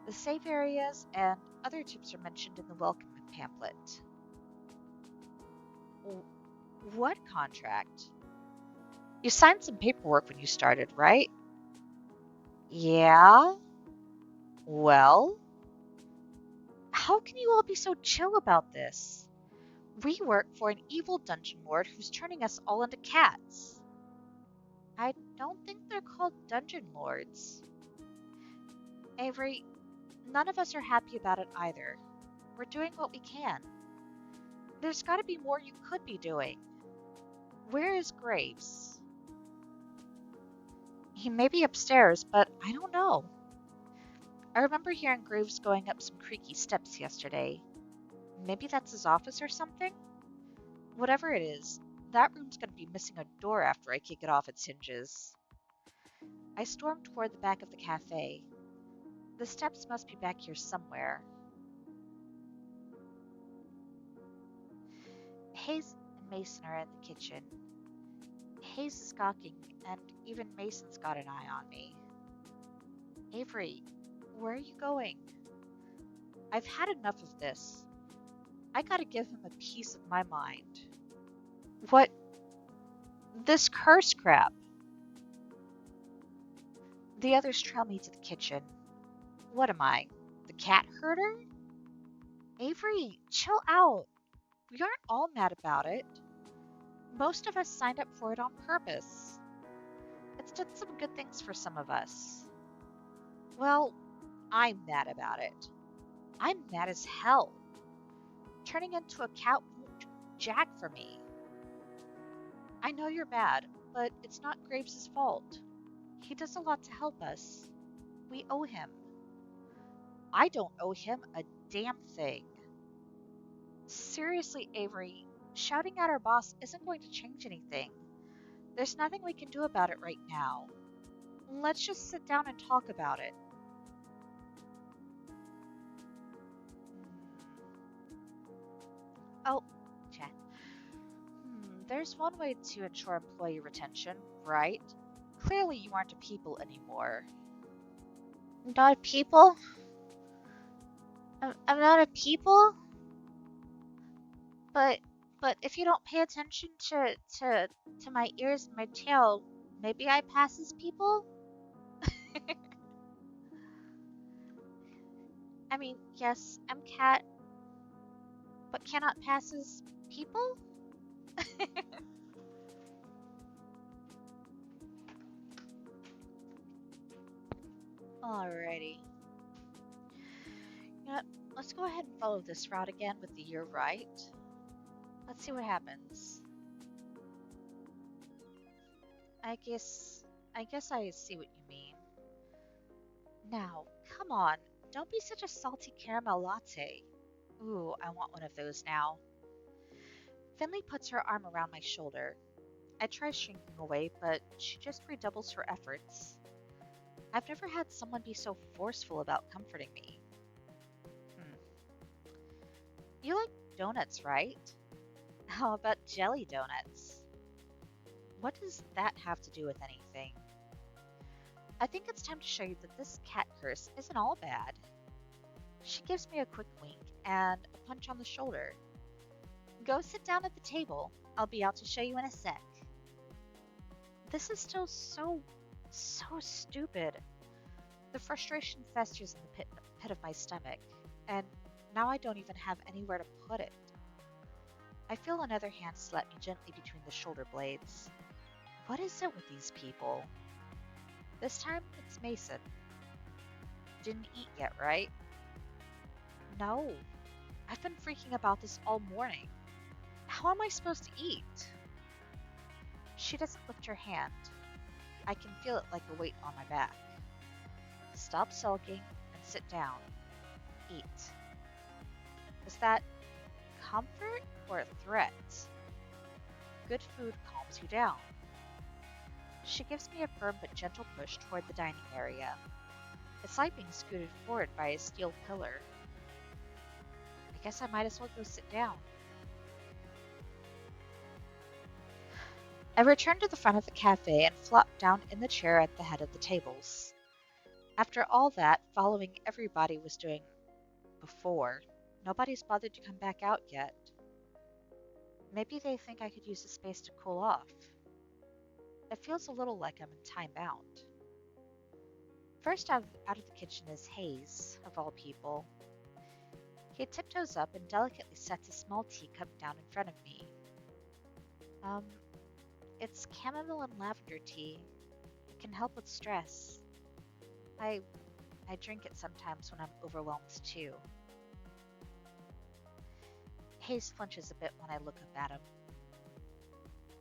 The safe areas and other tips are mentioned in the welcome pamphlet. What contract? You signed some paperwork when you started, right? Yeah? Well? How can you all be so chill about this? We work for an evil dungeon lord who's turning us all into cats. I don't think they're called dungeon lords. Avery, none of us are happy about it either. We're doing what we can. There's gotta be more you could be doing. Where is Graves? He may be upstairs, but I don't know. I remember hearing Graves going up some creaky steps yesterday. Maybe that's his office or something? Whatever it is, that room's gonna be missing a door after I kick it off its hinges. I storm toward the back of the cafe. The steps must be back here somewhere. Hayes and Mason are in the kitchen. Hayes is gawking, and even Mason's got an eye on me. Avery, where are you going? I've had enough of this. I gotta give him a piece of my mind. What? This curse crap. The others trail me to the kitchen. What am I? The cat herder? Avery, chill out. We aren't all mad about it. Most of us signed up for it on purpose. It's done some good things for some of us. Well, I'm mad about it. I'm mad as hell. Turning into a cat won't do jack for me. I know you're mad, but it's not Graves' fault. He does a lot to help us. We owe him. I don't owe him a damn thing. Seriously, Avery, shouting at our boss isn't going to change anything. There's nothing we can do about it right now. Let's just sit down and talk about it. Oh, chat. There's one way to ensure employee retention, right? Clearly you aren't a people anymore. Not a people? I'm not a people? But if you don't pay attention to my ears and my tail, maybe I pass as people? I mean, yes, I'm cat, but cannot pass as people? Alrighty. You know, Let's go ahead and follow this route again with the year right. Let's see what happens. I guess I see what you mean. Now, come on, don't be such a salty caramel latte. Ooh, I want one of those now. Finley puts her arm around my shoulder. I try shrinking away, but she just redoubles her efforts. I've never had someone be so forceful about comforting me. Hmm. You like donuts, right? How about jelly donuts? What does that have to do with anything? I think it's time to show you that this cat curse isn't all bad. She gives me a quick wink and a punch on the shoulder. Go sit down at the table. I'll be out to show you in a sec. This is still so stupid. The frustration festers in the pit of my stomach, and now I don't even have anywhere to put it. I feel another hand slap me gently between the shoulder blades. What is it with these people? This time, it's Mason. Didn't eat yet, right? No. I've been freaking about this all morning. How am I supposed to eat? She doesn't lift her hand. I can feel it like a weight on my back. Stop sulking and sit down. Eat. Is that comfort or a threat? Good food calms you down. She gives me a firm but gentle push toward the dining area. It's like being scooted forward by a steel pillar. I guess I might as well go sit down. I return to the front of the cafe and flop down in the chair at the head of the tables. After all that following everybody was doing before, nobody's bothered to come back out yet. Maybe they think I could use the space to cool off. It feels a little like I'm in timeout. First out of the kitchen is Hayes, of all people. He tiptoes up and delicately sets a small teacup down in front of me. It's chamomile and lavender tea. It can help with stress. I drink it sometimes when I'm overwhelmed too. Hayes flinches a bit when I look up at him.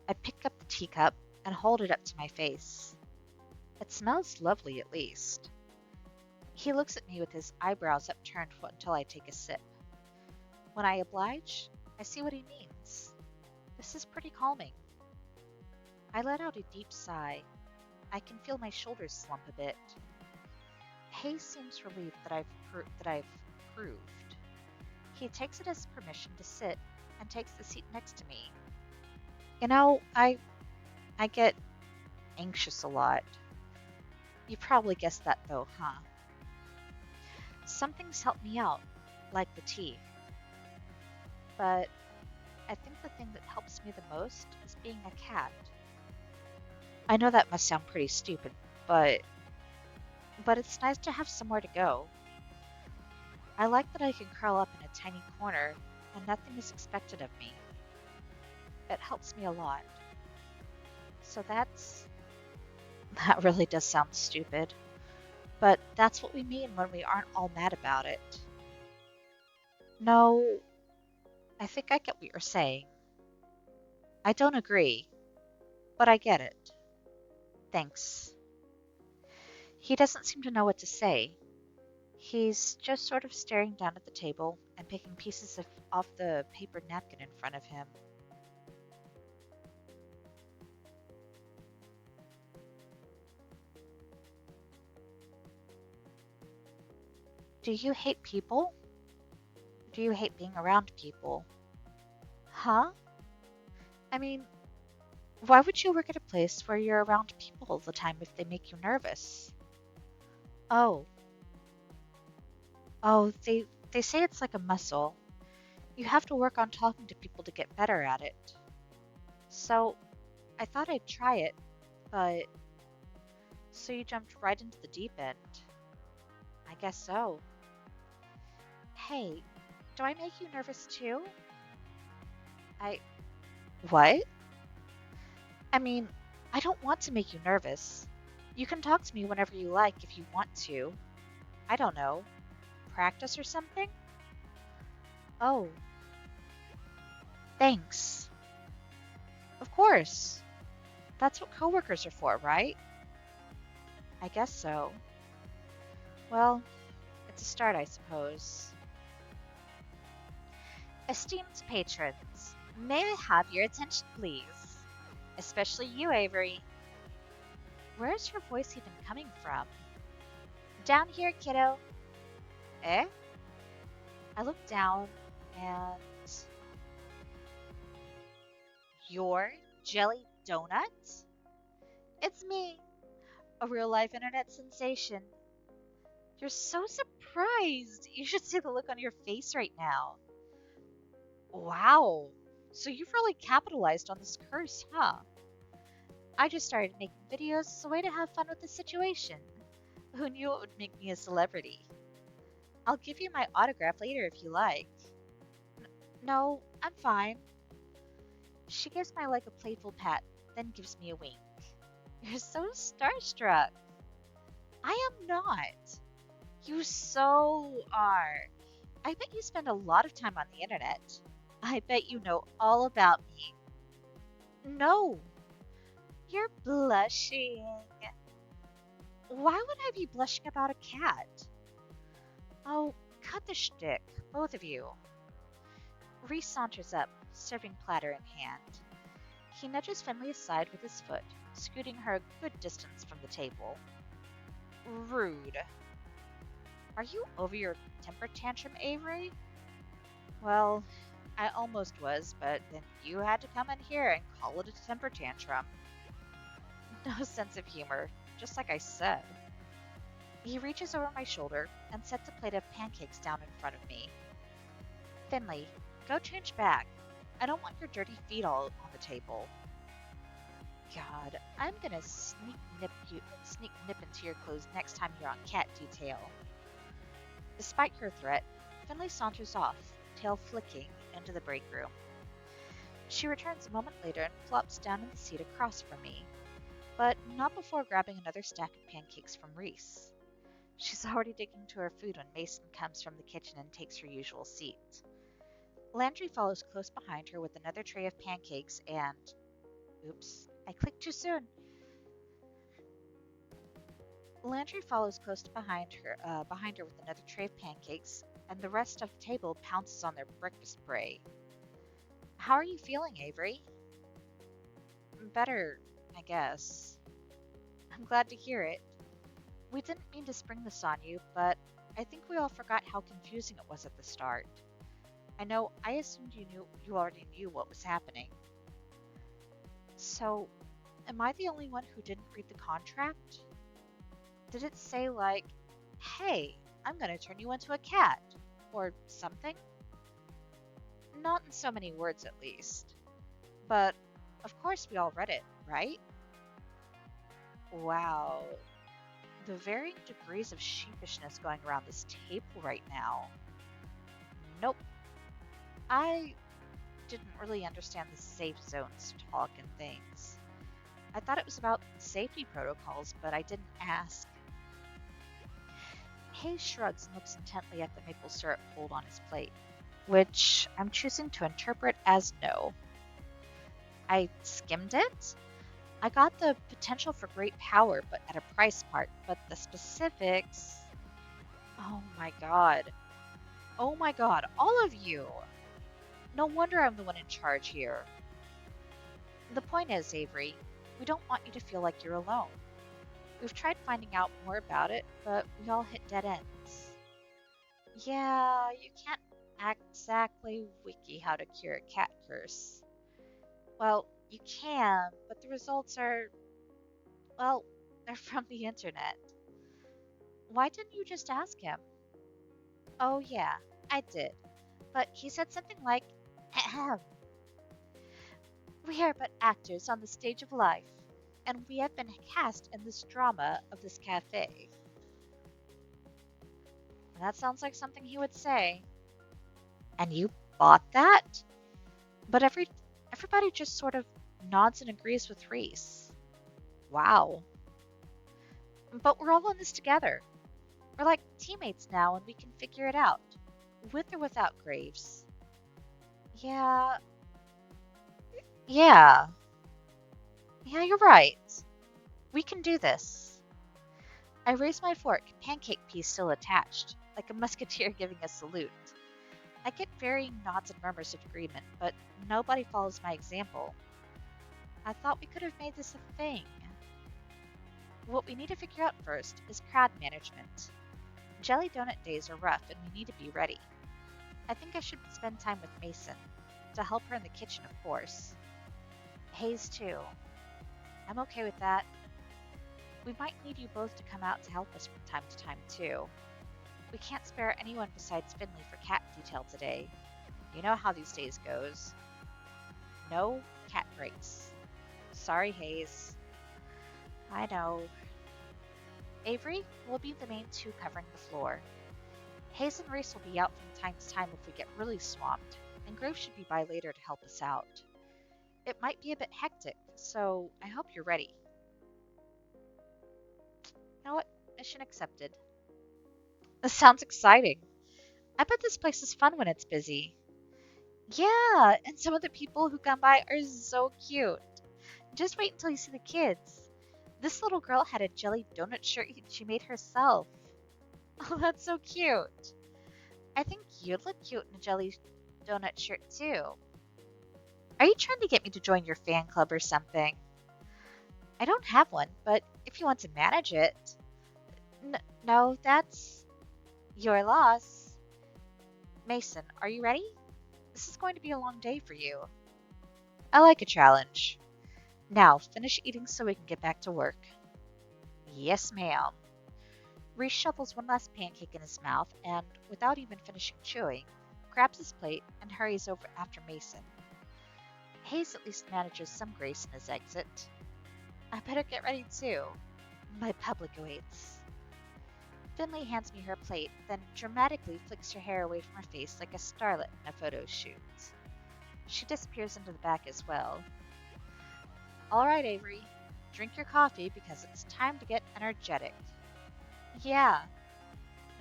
I pick up the teacup and hold it up to my face. It smells lovely, at least. He looks at me with his eyebrows upturned until I take a sip. When I oblige, I see what he means. This is pretty calming. I let out a deep sigh. I can feel my shoulders slump a bit. Hayes seems relieved that I've approved. He takes it as permission to sit and takes the seat next to me. You know, I get anxious a lot. You probably guessed that though, huh? Some things help me out, like the tea. But I think the thing that helps me the most is being a cat. I know that must sound pretty stupid, but it's nice to have somewhere to go. I like that I can curl up in a tiny corner and nothing is expected of me. It helps me a lot. So that really does sound stupid, but that's what we mean when we aren't all mad about it. No, I think I get what you're saying. I don't agree, but I get it. Thanks. He doesn't seem to know what to say. He's just sort of staring down at the table and picking pieces off the paper napkin in front of him. Do you hate people? Do you hate being around people? Huh? I mean, why would you work at a place where you're around people all the time if they make you nervous? Oh. Oh, they say it's like a muscle. You have to work on talking to people to get better at it. So, I thought I'd try it, but... So you jumped right into the deep end. I guess so. Hey, do I make you nervous too? What? I mean, I don't want to make you nervous. You can talk to me whenever you like if you want to. I don't know. Practice or something? Oh, thanks. Of course. That's what coworkers are for, right? I guess so. Well, it's a start, I suppose. Esteemed patrons, may I have your attention, please? Especially you, Avery. Where is your voice even coming from? Down here, kiddo. Eh? I look down and your jelly donut? It's me, a real life internet sensation. You're so surprised. You should see the look on your face right now. Wow. So you've really capitalized on this curse, huh? I just started making videos as a way to have fun with the situation. Who knew it would make me a celebrity? I'll give you my autograph later if you like. No, I'm fine. She gives my leg a playful pat, then gives me a wink. You're so starstruck. I am not. You so are. I bet you spend a lot of time on the internet. I bet you know all about me. No, you're blushing. Why would I be blushing about a cat? Oh, cut the shtick, both of you. Reese saunters up, serving platter in hand. He nudges Finley aside with his foot, scooting her a good distance from the table. Rude. Are you over your temper tantrum, Avery? Well, I almost was, but then you had to come in here and call it a temper tantrum. No sense of humor, just like I said. He reaches over my shoulder and sets a plate of pancakes down in front of me. Finley, go change back. I don't want your dirty feet all on the table. God, I'm gonna sneak nip into your clothes next time you're on cat detail. Despite her threat, Finley saunters off, tail flicking, into the break room. She returns a moment later and flops down in the seat across from me, but not before grabbing another stack of pancakes from Reese. She's already digging to her food when Mason comes from the kitchen and takes her usual seat. Landry follows close behind her with another tray of pancakes and... Oops, I clicked too soon. Landry follows close behind her with another tray of pancakes, and the rest of the table pounces on their breakfast prey. How are you feeling, Avery? Better, I guess. I'm glad to hear it. We didn't mean to spring this on you, but I think we all forgot how confusing it was at the start. I know I assumed you already knew what was happening. So, am I the only one who didn't read the contract? Did it say like, hey, I'm gonna turn you into a cat, or something? Not in so many words at least. But, of course we all read it, right? Wow. The varying degrees of sheepishness going around this table right now. Nope. I didn't really understand the safe zones talk and things. I thought it was about safety protocols, but I didn't ask. Hayes shrugs and looks intently at the maple syrup pulled on his plate, which I'm choosing to interpret as no. I skimmed it. I got the potential for great power, but at a price part, but the specifics... Oh my god. Oh my god, all of you! No wonder I'm the one in charge here. The point is, Avery, we don't want you to feel like you're alone. We've tried finding out more about it, but we all hit dead ends. Yeah, you can't exactly wiki how to cure a cat curse. Well, you can, but the results are, well, they're from the internet. Why didn't you just ask him? Oh yeah, I did. But he said something like, ahem. We are but actors on the stage of life, and we have been cast in this drama of this cafe. That sounds like something he would say. And you bought that? But everybody just sort of nods and agrees with Reese. Wow. But we're all in this together. We're like teammates now and we can figure it out. With or without Graves. Yeah, yeah, yeah, you're right. We can do this. I raise my fork, pancake piece still attached, like a musketeer giving a salute. I get varying nods and murmurs of agreement, but nobody follows my example. I thought we could have made this a thing. What we need to figure out first is crowd management. Jelly donut days are rough and we need to be ready. I think I should spend time with Mason, to help her in the kitchen, of course. Hayes, too. I'm okay with that. We might need you both to come out to help us from time to time, too. We can't spare anyone besides Finley for cat detail today. You know how these days goes. No cat breaks. Sorry, Hayes. I know. Avery will be the main two covering the floor. Hayes and Reese will be out from time to time if we get really swamped, and Grove should be by later to help us out. It might be a bit hectic, so I hope you're ready. You know what? Mission accepted. This sounds exciting. I bet this place is fun when it's busy. Yeah, and some of the people who come by are so cute. Just wait until you see the kids. This little girl had a jelly donut shirt she made herself. Oh, that's so cute. I think you'd look cute in a jelly donut shirt too. Are you trying to get me to join your fan club or something? I don't have one, but if you want to manage it. No, that's your loss. Mason, are you ready? This is going to be a long day for you. I like a challenge. Now, finish eating so we can get back to work. Yes, ma'am. Reese shovels one last pancake in his mouth and, without even finishing chewing, grabs his plate and hurries over after Mason. Hayes at least manages some grace in his exit. I better get ready too. My public awaits. Finley hands me her plate, then dramatically flicks her hair away from her face like a starlet in a photo shoot. She disappears into the back as well. All right, Avery, drink your coffee because it's time to get energetic. Yeah,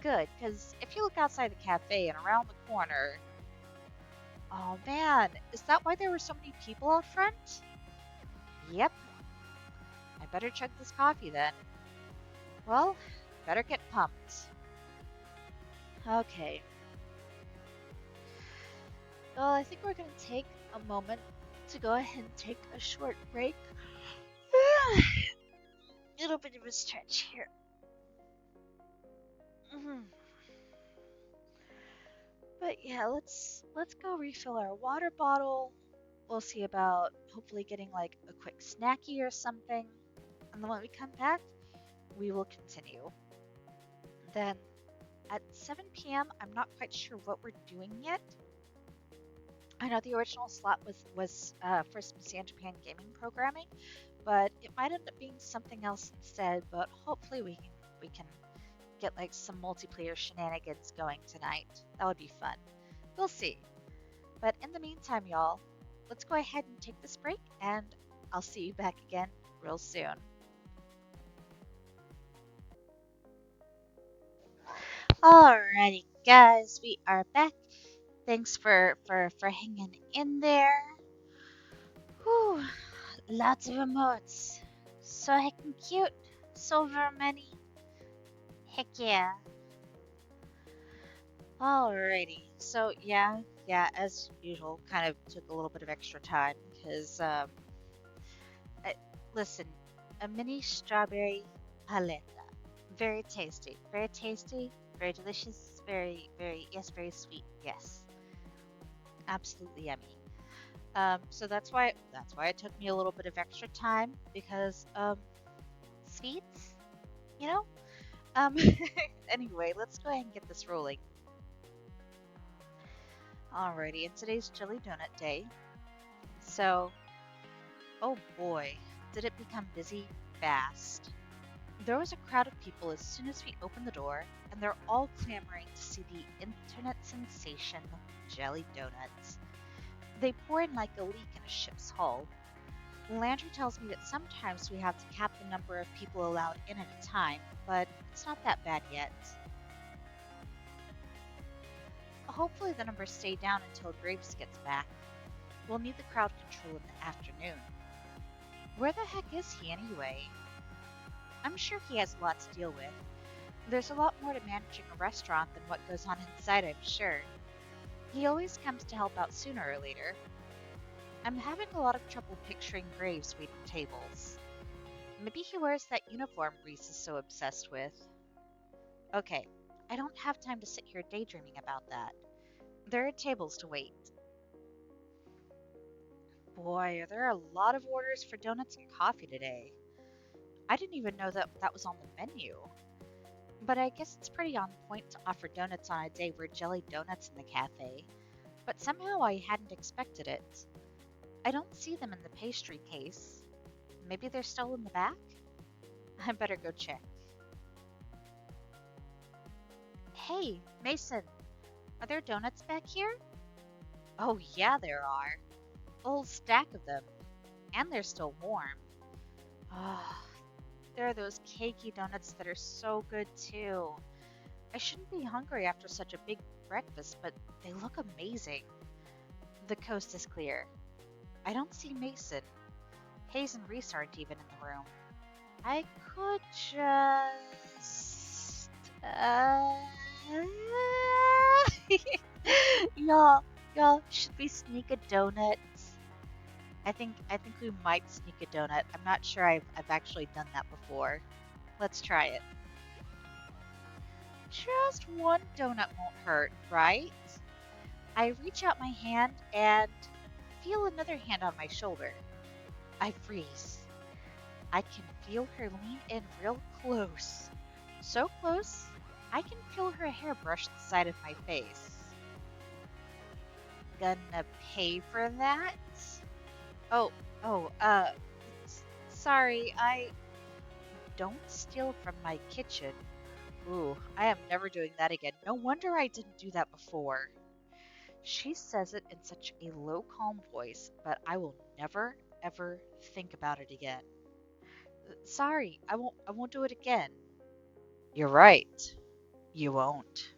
good, because if you look outside the cafe and around the corner... Oh man, is that why there were so many people out front? Yep. I better chug this coffee then. Well, better get pumped. Okay. Well, I think we're going to take a moment to go ahead and take a short break. A little bit of a stretch here. But yeah, let's go refill our water bottle. We'll see about hopefully getting like a quick snacky or something. And then when we come back, we will continue. Then at 7 p.m., I'm not quite sure what we're doing yet. I know the original slot was for some San Japan gaming programming, but it might end up being something else instead. But hopefully we can get like some multiplayer shenanigans going tonight. That would be fun. We'll see. But in the meantime, y'all, let's go ahead and take this break, and I'll see you back again real soon. Alrighty, guys, we are back. Thanks for hanging in there. Whew, lots of emotes. So heckin' cute. So very many. Heck yeah. Alrighty. So yeah, as usual, kind of took a little bit of extra time because listen, a mini strawberry paleta. Very tasty. Very tasty. Very delicious. Yes, very sweet. Yes. Absolutely yummy. So that's why it took me a little bit of extra time because sweets, you know. Um, anyway, let's go ahead and get this rolling. Alrighty, and today's Chili Donut Day. So, oh boy, did it become busy fast. There was a crowd of people as soon as we opened the door, and they're all clamoring to see the internet sensation jelly donuts. They pour in like a leak in a ship's hull. Landry tells me that sometimes we have to cap the number of people allowed in at a time, but it's not that bad yet. Hopefully the numbers stay down until Graves gets back. We'll need the crowd control in the afternoon. Where the heck is he anyway? I'm sure he has a lot to deal with. There's a lot more to managing a restaurant than what goes on inside, I'm sure. He always comes to help out sooner or later. I'm having a lot of trouble picturing Graves waiting tables. Maybe he wears that uniform Reese is so obsessed with. Okay, I don't have time to sit here daydreaming about that. There are tables to wait. Boy, are there a lot of orders for donuts and coffee today. I didn't even know that that was on the menu. But I guess it's pretty on point to offer donuts on a day where jelly donuts in the cafe. But somehow I hadn't expected it. I don't see them in the pastry case. Maybe they're still in the back? I better go check. Hey, Mason, are there donuts back here? Oh, yeah, there are. A whole stack of them. And they're still warm. Ah, there are those cakey donuts that are so good too. I shouldn't be hungry after such a big breakfast, but they look amazing. The coast is clear. I don't see Mason. Hayes and Reese aren't even in the room. I could just... y'all, should we sneak a donut? I think we might sneak a donut. I'm not sure I've actually done that before. Let's try it. Just one donut won't hurt, right? I reach out my hand and feel another hand on my shoulder. I freeze. I can feel her lean in real close. So close, I can feel her hair brush the side of my face. Gonna pay for that? Oh, sorry, don't steal from my kitchen. Ooh, I am never doing that again. No wonder I didn't do that before. She says it in such a low, calm voice, but I will never, ever think about it again. Sorry, I won't do it again. You're right. You won't.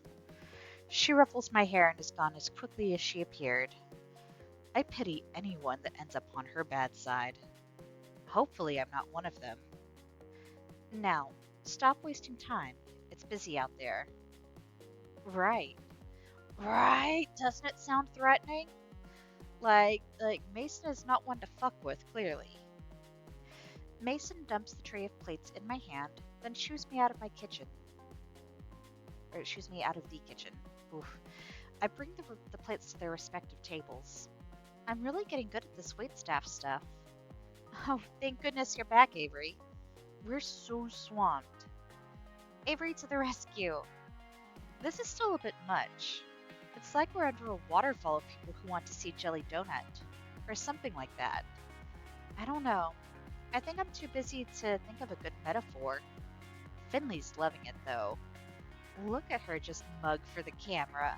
She ruffles my hair and is gone as quickly as she appeared. I pity anyone that ends up on her bad side. Hopefully I'm not one of them. Now, stop wasting time. It's busy out there. Right. Right? Doesn't it sound threatening? Like Mason is not one to fuck with, clearly. Mason dumps the tray of plates in my hand, then shoos me out of my kitchen. Or shoos me out of the kitchen. Oof. I bring the plates to their respective tables. I'm really getting good at this waitstaff stuff. Oh, thank goodness you're back, Avery. We're so swamped. Avery to the rescue. This is still a bit much. It's like we're under a waterfall of people who want to see Jelly Donut. Or something like that. I don't know. I think I'm too busy to think of a good metaphor. Finley's loving it, though. Look at her just mug for the camera.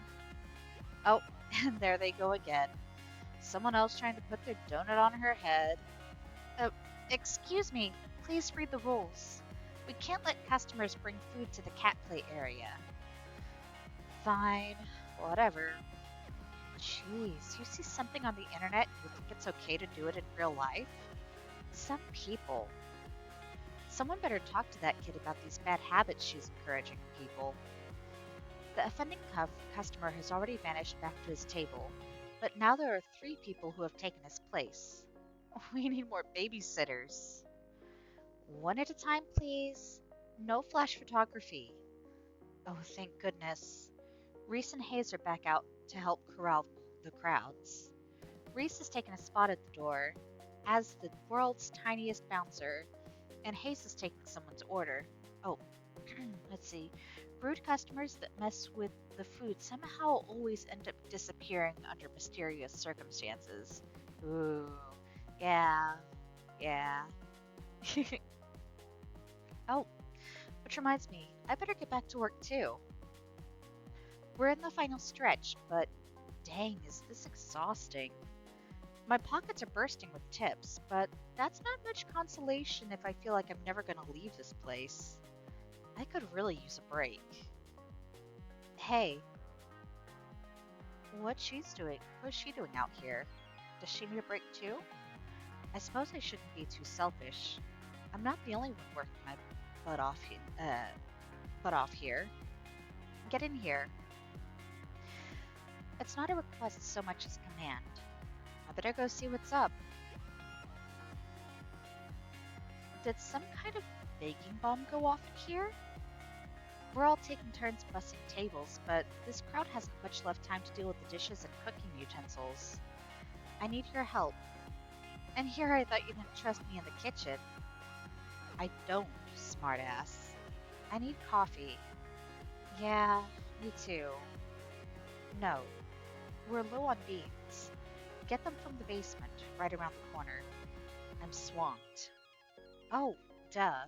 Oh, and there they go again. Someone else trying to put their donut on her head. Excuse me, please read the rules. We can't let customers bring food to the cat play area. Fine, whatever. Jeez, you see something on the internet and you think it's okay to do it in real life? Some people. Someone better talk to that kid about these bad habits she's encouraging in people. The offending customer has already vanished back to his table, but now there are 3 people who have taken his place. We need more babysitters. One at a time, please. No flash photography. Oh, thank goodness. Reese and Hayes are back out to help corral the crowds. Reese has taken a spot at the door as the world's tiniest bouncer, and Hayes is taking someone's order. Oh, let's see. Rude customers that mess with the food somehow always end up disappearing under mysterious circumstances. Ooh, yeah. Oh, which reminds me, I better get back to work too. We're in the final stretch, but dang, is this exhausting. My pockets are bursting with tips, but that's not much consolation if I feel like I'm never gonna leave this place. I could really use a break. Hey. What's she doing out here? Does she need a break too? I suppose I shouldn't be too selfish. I'm not the only one working my butt off, butt off here. Get in here. It's not a request so much as a command. I better go see what's up. Did some kind of baking bomb go off in here? We're all taking turns bussing tables, but this crowd hasn't much left time to deal with the dishes and cooking utensils. I need your help. And here I thought you didn't trust me in the kitchen. I don't, smartass. I need coffee. Yeah, me too. No, we're low on beans. Get them from the basement, right around the corner. I'm swamped. Oh, duh.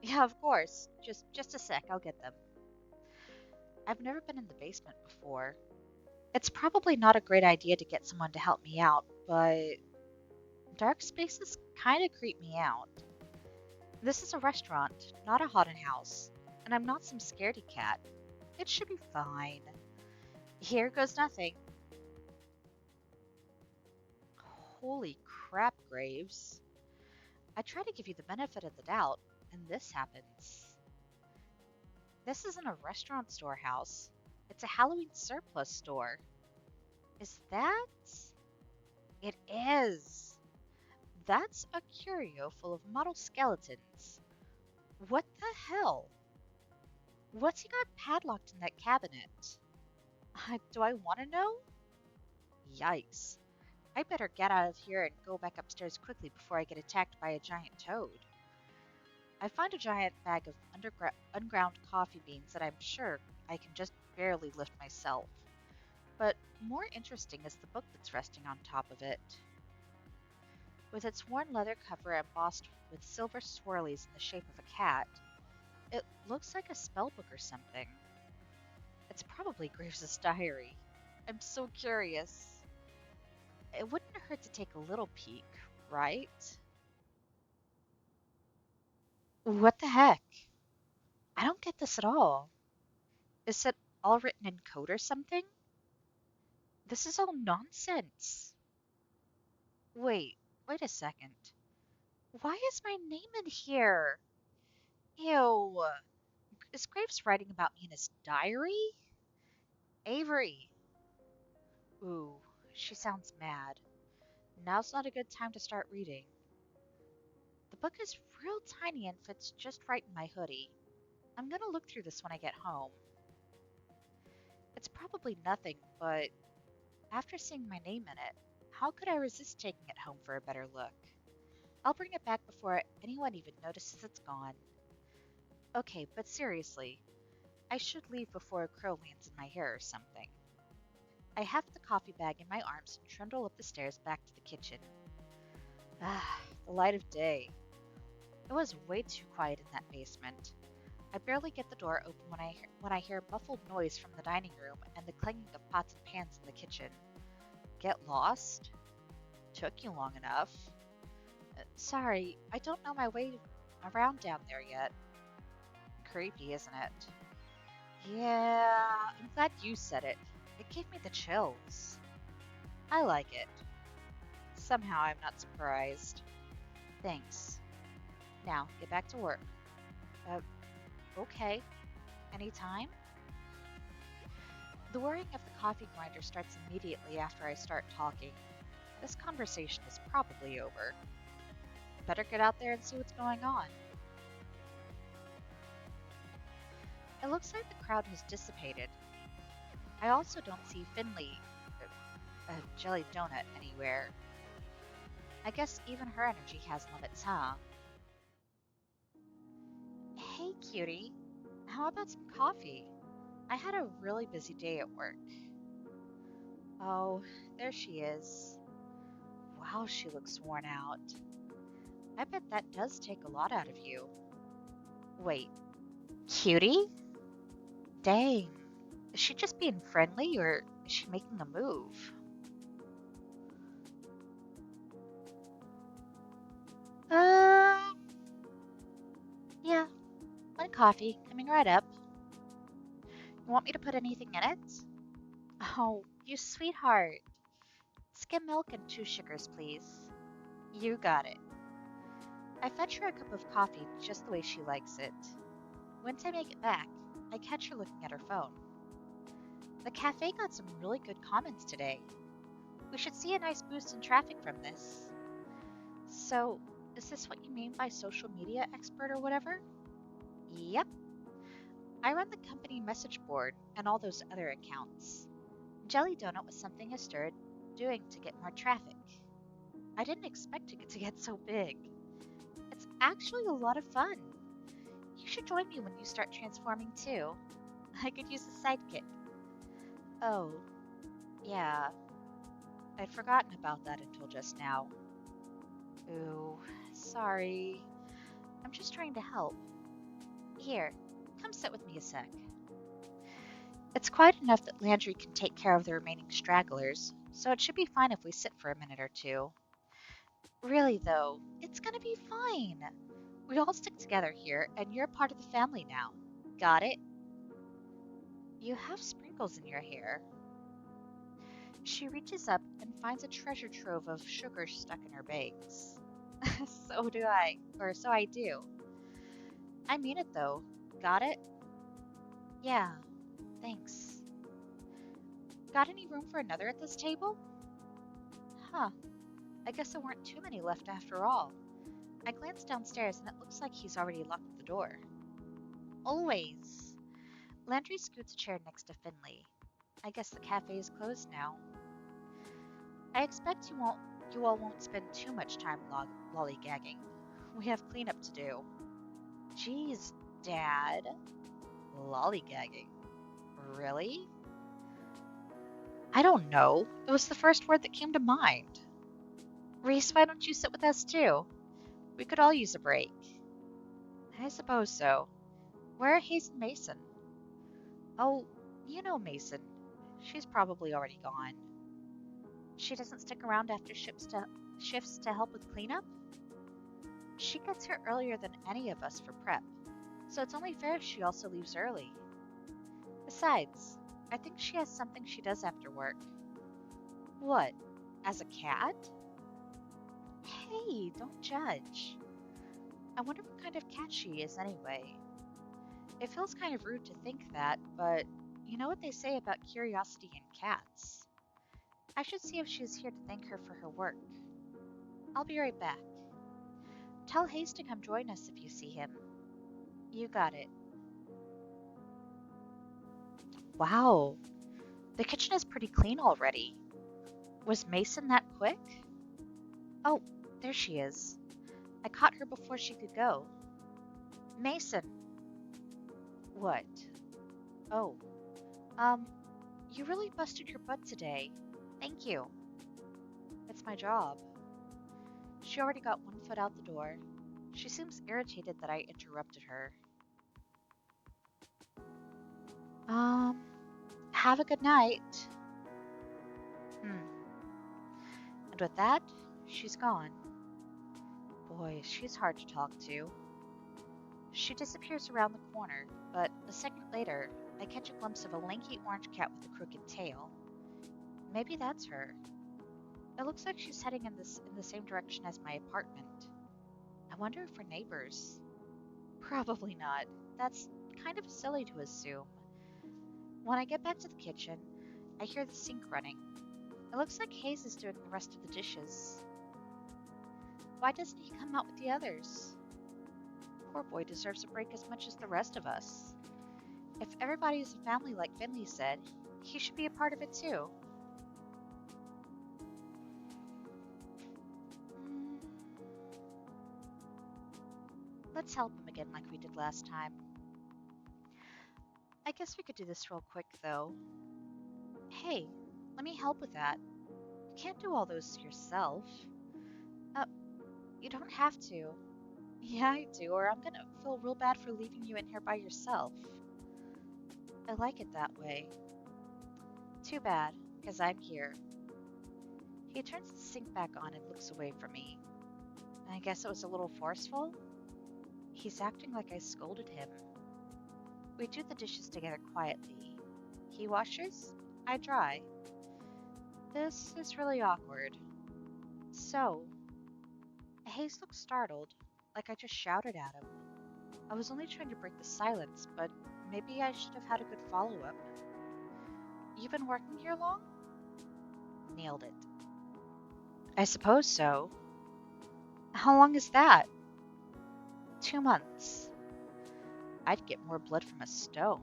Yeah, of course. Just a sec, I'll get them. I've never been in the basement before. It's probably not a great idea to get someone to help me out, but dark spaces kind of creep me out. This is a restaurant, not a haunted house, and I'm not some scaredy cat. It should be fine. Here goes nothing. Holy crap, Graves. I try to give you the benefit of the doubt, and this happens. This isn't a restaurant storehouse. It's a Halloween surplus store. Is that? It is. That's a curio full of model skeletons. What the hell? What's he got padlocked in that cabinet? Do I want to know? Yikes. I better get out of here and go back upstairs quickly before I get attacked by a giant toad. I find a giant bag of unground coffee beans that I'm sure I can just barely lift myself. But more interesting is the book that's resting on top of it. With its worn leather cover embossed with silver swirlies in the shape of a cat, it looks like a spell book or something. It's probably Graves' diary. I'm so curious. It wouldn't hurt to take a little peek, right? What the heck? I don't get this at all. Is it all written in code or something? This is all nonsense. Wait a second. Why is my name in here? Ew. Is Graves writing about me in his diary? Avery. Ooh, she sounds mad. Now's not a good time to start reading. The book is real tiny and fits just right in my hoodie. I'm gonna look through this when I get home. It's probably nothing, but after seeing my name in it, how could I resist taking it home for a better look? I'll bring it back before anyone even notices it's gone. Okay, but seriously, I should leave before a crow lands in my hair or something. I heft the coffee bag in my arms and trundle up the stairs back to the kitchen. Ah, the light of day. It was way too quiet in that basement. I barely get the door open when I hear muffled noise from the dining room and the clanging of pots and pans in the kitchen. Get lost? Took you long enough. Sorry, I don't know my way around down there yet. Creepy, isn't it? Yeah, I'm glad you said it. It gave me the chills. I like it. Somehow I'm not surprised. Thanks. Now, get back to work. Okay. Anytime? The whirring of the coffee grinder starts immediately after I start talking. This conversation is probably over. Better get out there and see what's going on. It looks like the crowd has dissipated. I also don't see Finley, a jelly donut, anywhere. I guess even her energy has limits, huh? Hey, cutie. How about some coffee? I had a really busy day at work. Oh, there she is. Wow, she looks worn out. I bet that does take a lot out of you. Wait, cutie? Dang. Is she just being friendly or is she making a move? Uh, yeah, one coffee coming right up. You want me to put anything in it? Oh, You sweetheart. Skim milk and 2 sugars, please. You got it. I fetch her a cup of coffee just the way she likes it. Once I make it back, I catch her looking at her phone. The cafe got some really good comments today. We should see a nice boost in traffic from this. So, is this what you mean by social media expert or whatever? Yep. I run the company message board and all those other accounts. Jelly Donut was something I started doing to get more traffic. I didn't expect it to get so big. It's actually a lot of fun. You should join me when you start transforming too. I could use a sidekick. Oh, yeah. I'd forgotten about that until just now. Ooh, sorry. I'm just trying to help. Here, come sit with me a sec. It's quite enough that Landry can take care of the remaining stragglers, so it should be fine if we sit for a minute or two. Really, though, it's gonna be fine. We all stick together here, and you're part of the family now. Got it? You have sprinkles in your hair. She reaches up and finds a treasure trove of sugar stuck in her bangs. So do I, or so I do. I mean it though. Got it? Yeah, thanks. Got any room for another at this table? Huh, I guess there weren't too many left after all. I glance downstairs and it looks like he's already locked the door. Always. Landry scoots a chair next to Finley. I guess the cafe is closed now. I expect you all won't spend too much time lollygagging. We have cleanup to do. Geez, Dad. Lollygagging. Really? I don't know. It was the first word that came to mind. Reese, why don't you sit with us too? We could all use a break. I suppose so. Where are Hayes and Mason? Oh, you know Mason. She's probably already gone. She doesn't stick around after shifts to help with cleanup? She gets here earlier than any of us for prep, so it's only fair she also leaves early. Besides, I think she has something she does after work. What, as a cat? Hey, don't judge. I wonder what kind of cat she is anyway. It feels kind of rude to think that, but you know what they say about curiosity in cats. I should see if she's here to thank her for her work. I'll be right back. Tell Hayes to come join us if you see him. You got it. Wow, the kitchen is pretty clean already. Was Mason that quick? Oh, there she is. I caught her before she could go. Mason. What? Oh, you really busted your butt today. Thank you. It's my job. She already got one foot out the door. She seems irritated that I interrupted her. Have a good night. And with that, she's gone. Boy, she's hard to talk to. She disappears around the corner, but a second later, I catch a glimpse of a lanky orange cat with a crooked tail. Maybe that's her. It looks like she's heading in the same direction as my apartment. I wonder if we're neighbors. Probably not. That's kind of silly to assume. When I get back to the kitchen, I hear the sink running. It looks like Hayes is doing the rest of the dishes. Why doesn't he come out with the others? Poor boy deserves a break as much as the rest of us. If everybody is a family like Finley said, he should be a part of it too. Let's help him again like we did last time. I guess we could do this real quick though. Hey, let me help with that. You can't do all those yourself. You don't have to. Yeah, I do, or I'm gonna feel real bad for leaving you in here by yourself. I like it that way. Too bad, because I'm here. He turns the sink back on and looks away from me. I guess it was a little forceful? He's acting like I scolded him. We do the dishes together quietly. He washes, I dry. This is really awkward. So, Hayes looked startled, like I just shouted at him. I was only trying to break the silence, but maybe I should have had a good follow-up. You've been working here long? Nailed it. I suppose so. How long is that? 2 months. I'd get more blood from a stone.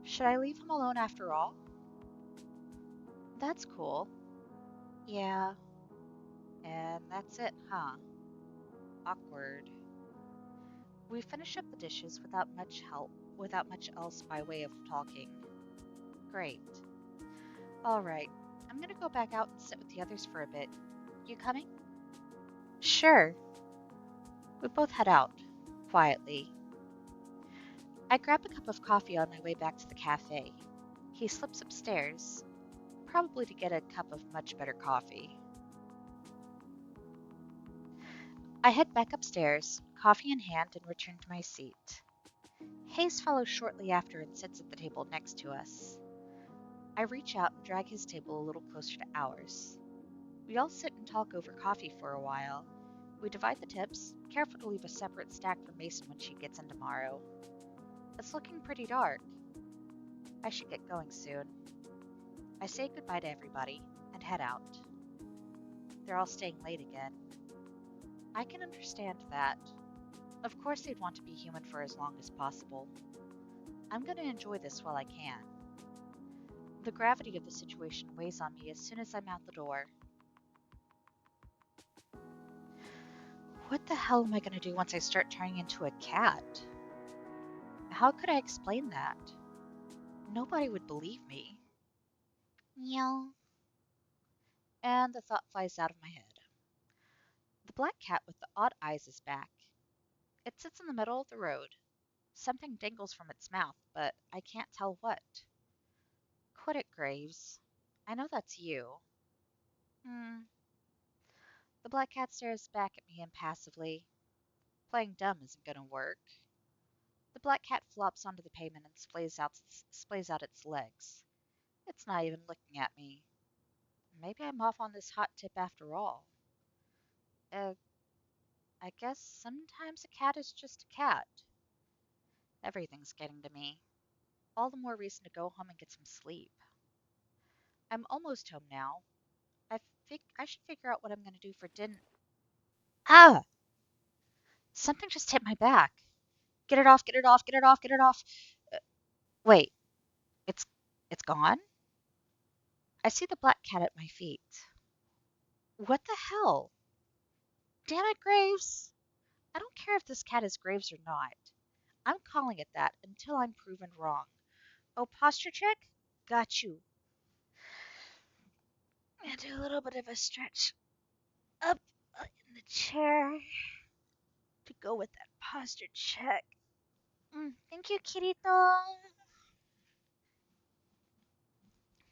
Should I leave him alone after all? That's cool. Yeah, and that's it, huh? Awkward. We finish up the dishes without much else by way of talking. Great. All right, I'm gonna go back out and sit with the others for a bit. You coming? Sure. We both head out, quietly. I grab a cup of coffee on my way back to the cafe. He slips upstairs, probably to get a cup of much better coffee. I head back upstairs, coffee in hand, and return to my seat. Hayes follows shortly after and sits at the table next to us. I reach out and drag his table a little closer to ours. We all sit and talk over coffee for a while. We divide the tips, careful to leave a separate stack for Mason when she gets in tomorrow. It's looking pretty dark. I should get going soon. I say goodbye to everybody and head out. They're all staying late again. I can understand that. Of course they'd want to be human for as long as possible. I'm going to enjoy this while I can. The gravity of the situation weighs on me as soon as I'm out the door. What the hell am I going to do once I start turning into a cat? How could I explain that? Nobody would believe me. Meow. And the thought flies out of my head. The black cat with the odd eyes is back. It sits in the middle of the road. Something dangles from its mouth, but I can't tell what. Quit it, Graves. I know that's you. The black cat stares back at me impassively. Playing dumb isn't gonna work. The black cat flops onto the pavement and splays out its legs. It's not even looking at me. Maybe I'm off on this hot tip after all. Uh, I guess sometimes a cat is just a cat. Everything's getting to me. All the more reason to go home and get some sleep. I'm almost home now. I should figure out what I'm gonna do for dinner. Ah! Something just hit my back. Get it off, get it off, get it off, get it off. Uh, Wait, it's it's gone? I see the black cat at my feet. What the hell? Damn it, Graves! I don't care if this cat is Graves or not. I'm calling it that until I'm proven wrong. Oh, posture check? Got you. And do a little bit of a stretch up in the chair to go with that posture check. Thank you, Kirito.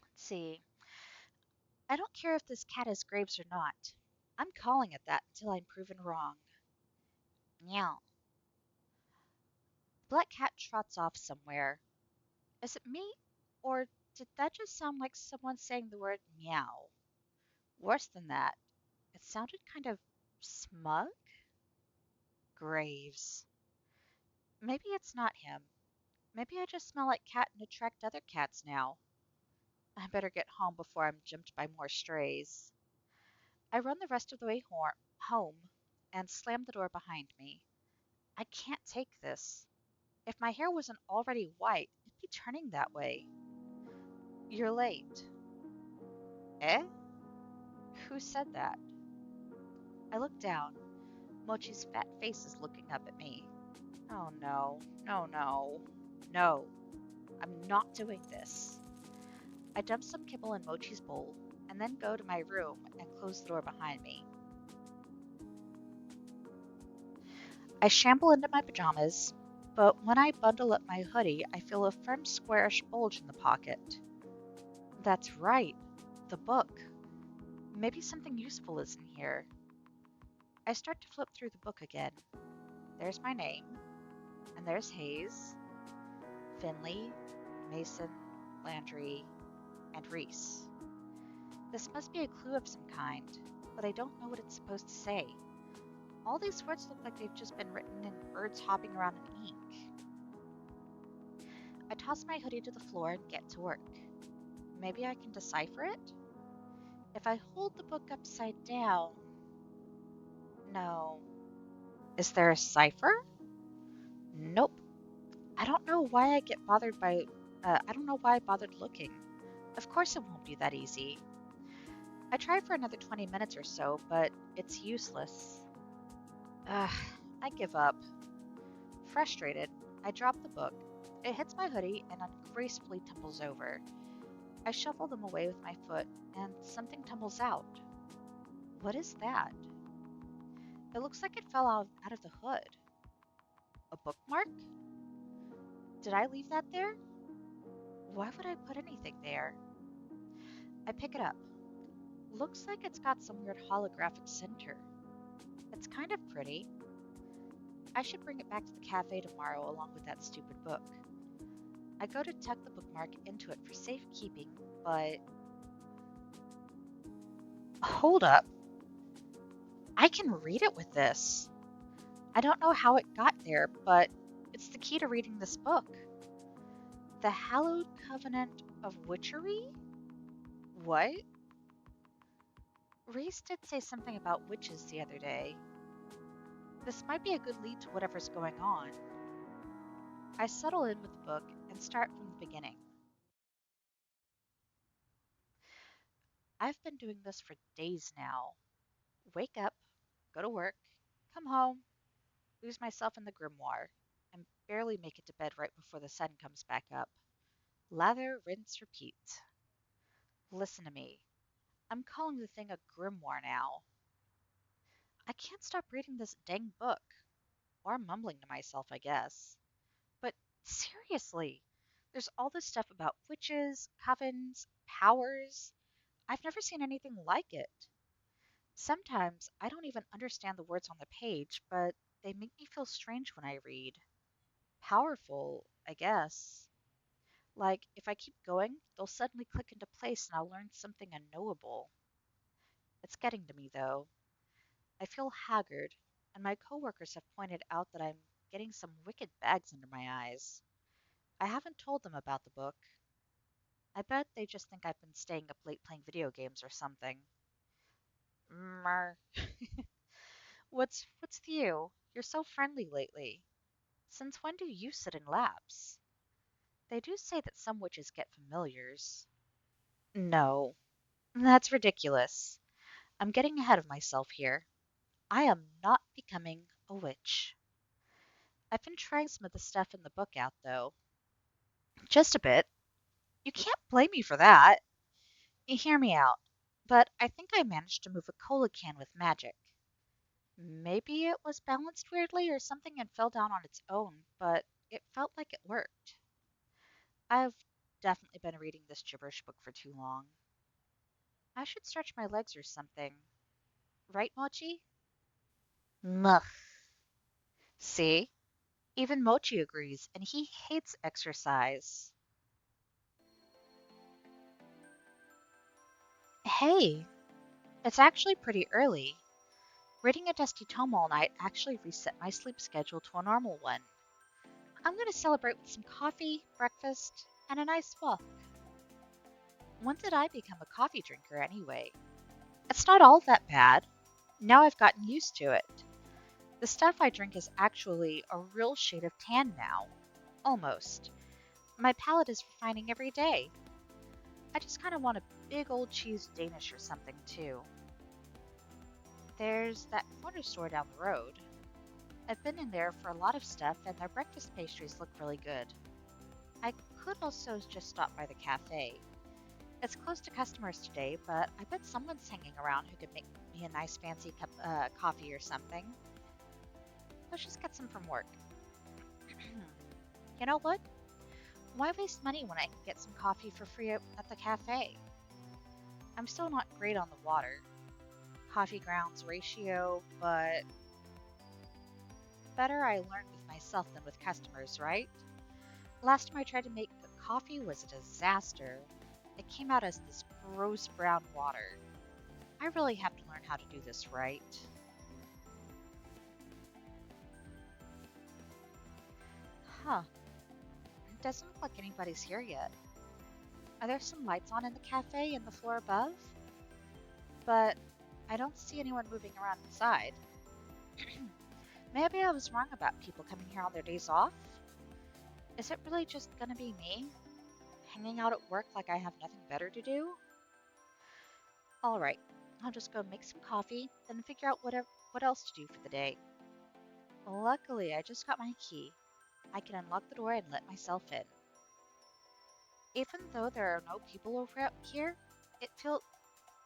Let's see. I don't care if this cat is Graves or not. I'm calling it that until I'm proven wrong. Meow. Black cat trots off somewhere. Is it me? Or did that just sound like someone saying the word meow? Worse than that, it sounded kind of smug? Graves. Maybe it's not him. Maybe I just smell like cat and attract other cats now. I better get home before I'm jumped by more strays. I run the rest of the way home and slam the door behind me. I can't take this. If my hair wasn't already white, it'd be turning that way. You're late. Eh? Who said that? I look down. Mochi's fat face is looking up at me. Oh no, no, no, no. I'm not doing this. I dump some kibble in Mochi's bowl and then go to my room and close the door behind me. I shamble into my pajamas, but when I bundle up my hoodie, I feel a firm squarish bulge in the pocket. That's right, the book. Maybe something useful is in here. I start to flip through the book again. There's my name, and there's Hayes, Finley, Mason, Landry, and Reese. This must be a clue of some kind, but I don't know what it's supposed to say. All these words look like they've just been written in birds hopping around in ink. I toss my hoodie to the floor and get to work. Maybe I can decipher it? If I hold the book upside down... No. Is there a cipher? Nope. I don't know why I don't know why I bothered looking. Of course it won't be that easy. I try for another 20 minutes or so, but it's useless. Ugh, I give up. Frustrated, I drop the book. It hits my hoodie and ungracefully tumbles over. I shuffle them away with my foot, and something tumbles out. What is that? It looks like it fell out of the hood. A bookmark? Did I leave that there? Why would I put anything there? I pick it up. Looks like it's got some weird holographic center. It's kind of pretty. I should bring it back to the cafe tomorrow along with that stupid book. I go to tuck the bookmark into it for safekeeping, but... Hold up. I can read it with this. I don't know how it got there, but it's the key to reading this book. The Hallowed Covenant of Witchery? What? Reese did say something about witches the other day. This might be a good lead to whatever's going on. I settle in with the book and start from the beginning. I've been doing this for days now. Wake up, go to work, come home, lose myself in the grimoire, and barely make it to bed right before the sun comes back up. Lather, rinse, repeat. Listen to me. I'm calling the thing a grimoire now. I can't stop reading this dang book. Or mumbling to myself, I guess. But seriously, there's all this stuff about witches, covens, powers. I've never seen anything like it. Sometimes I don't even understand the words on the page, but they make me feel strange when I read. Powerful, I guess. Like, if I keep going, they'll suddenly click into place and I'll learn something unknowable. It's getting to me, though. I feel haggard, and my coworkers have pointed out that I'm getting some wicked bags under my eyes. I haven't told them about the book. I bet they just think I've been staying up late playing video games or something. Mer. What's with you? You're so friendly lately. Since when do you sit in laps? They do say that some witches get familiars. No, that's ridiculous. I'm getting ahead of myself here. I am not becoming a witch. I've been trying some of the stuff in the book out, though. Just a bit. You can't blame me for that. You hear me out. But I think I managed to move a cola can with magic. Maybe it was balanced weirdly or something and fell down on its own, but it felt like it worked. I've definitely been reading this gibberish book for too long. I should stretch my legs or something. Right, Mochi? Muff. See? Even Mochi agrees, and he hates exercise. Hey, it's actually pretty early. Reading a dusty tome all night actually reset my sleep schedule to a normal one. I'm going to celebrate with some coffee, breakfast, and a nice walk. When did I become a coffee drinker anyway? It's not all that bad. Now I've gotten used to it. The stuff I drink is actually a real shade of tan now. Almost. My palate is refining every day. I just kind of want a big old cheese Danish or something too. There's that corner store down the road. I've been in there for a lot of stuff and their breakfast pastries look really good. I could also just stop by the cafe. It's closed to customers today, but I bet someone's hanging around who could make me a nice fancy cup coffee or something. Let's just get some from work. You know what? Why waste money when I can get some coffee for free at the cafe? I'm still not great on the water. Coffee grounds ratio, but better I learn with myself than with customers, right? Last time I tried to make coffee was a disaster. It came out as this gross brown water. I really have to learn how to do this right. Huh, it doesn't look like anybody's here yet. Are there some lights on in the cafe and the floor above? But I don't see anyone moving around inside. Maybe I was wrong about people coming here on their days off? Is it really just gonna be me, hanging out at work like I have nothing better to do? Alright, I'll just go make some coffee, then figure out what else to do for the day. Luckily, I just got my key. I can unlock the door and let myself in. Even though there are no people over out here, the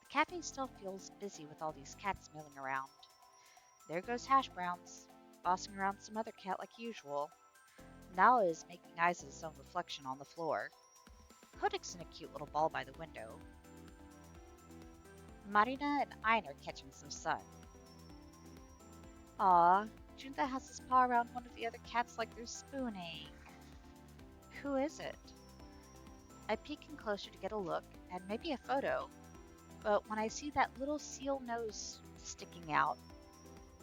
cafe still feels busy with all these cats milling around. There goes Hash Browns, bossing around some other cat like usual. Nala is making eyes at his own reflection on the floor. Hodik's in a cute little ball by the window. Marina and Ayn are catching some sun. Aw, Junta has his paw around one of the other cats like they're spooning. Who is it? I peek in closer to get a look, and maybe a photo, but when I see that little seal nose sticking out,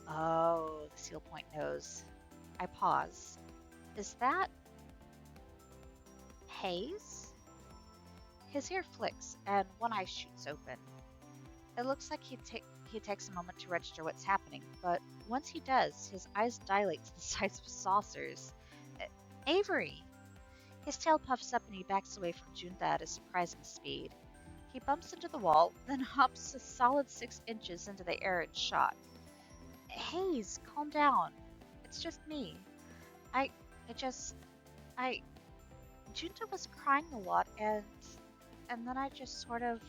oh, the seal point nose, I pause. Is that Hayes? His ear flicks, and one eye shoots open. It looks like he takes a moment to register what's happening, but once he does, his eyes dilate to the size of saucers. Avery! His tail puffs up and he backs away from Junta at a surprising speed. He bumps into the wall, then hops a solid 6 inches into the air and shot. Hayes, calm down. It's just me. Junta was crying a lot and then I just sort of...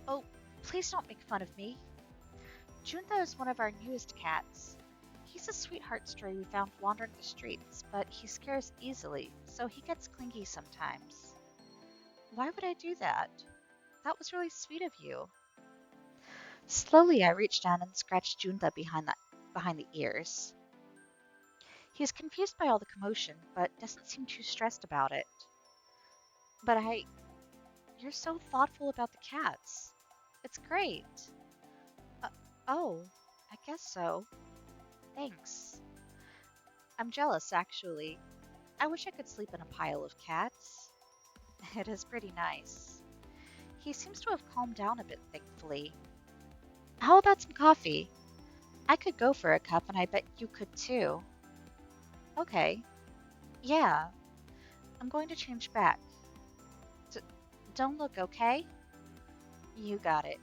Oh, please don't make fun of me. Junta is one of our newest cats. He's a sweetheart stray we found wandering the streets, but he scares easily, so he gets clingy sometimes. Why would I do that? That was really sweet of you. Slowly, I reach down and scratch Junta behind the ears. He's confused by all the commotion, but doesn't seem too stressed about it. But you're so thoughtful about the cats. It's great. Oh, I guess so. Thanks. I'm jealous, actually. I wish I could sleep in a pile of cats. It is pretty nice. He seems to have calmed down a bit, thankfully. How about some coffee? I could go for a cup, and I bet you could too. Okay. Yeah. I'm going to change back. Don't look, okay? You got it.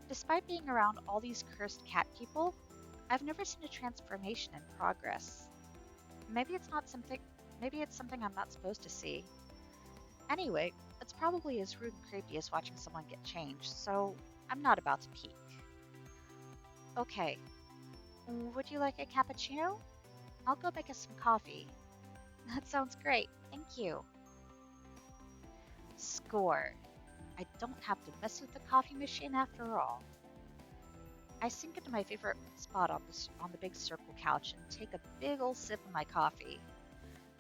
Despite being around all these cursed cat people, I've never seen a transformation in progress. Maybe it's something I'm not supposed to see. Anyway, it's probably as rude and creepy as watching someone get changed, so I'm not about to peek. Okay. Would you like a cappuccino? I'll go make us some coffee. That sounds great. Thank you. Score. I don't have to mess with the coffee machine after all. I sink into my favorite spot on the big circle couch and take a big ol' sip of my coffee.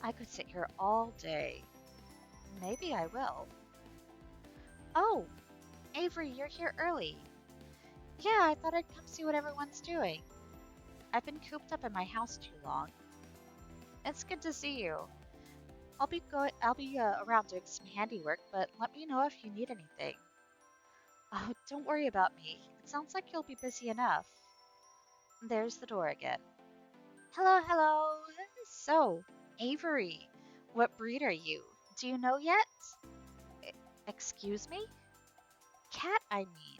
I could sit here all day. Maybe I will. Oh, Avery, you're here early. Yeah, I thought I'd come see what everyone's doing. I've been cooped up in my house too long. It's good to see you. I'll be around doing some handiwork, but let me know if you need anything. Oh, don't worry about me. It sounds like you'll be busy enough. There's the door again. Hello, hello. So, Avery, what breed are you? Do you know yet? Excuse me? Cat, I mean.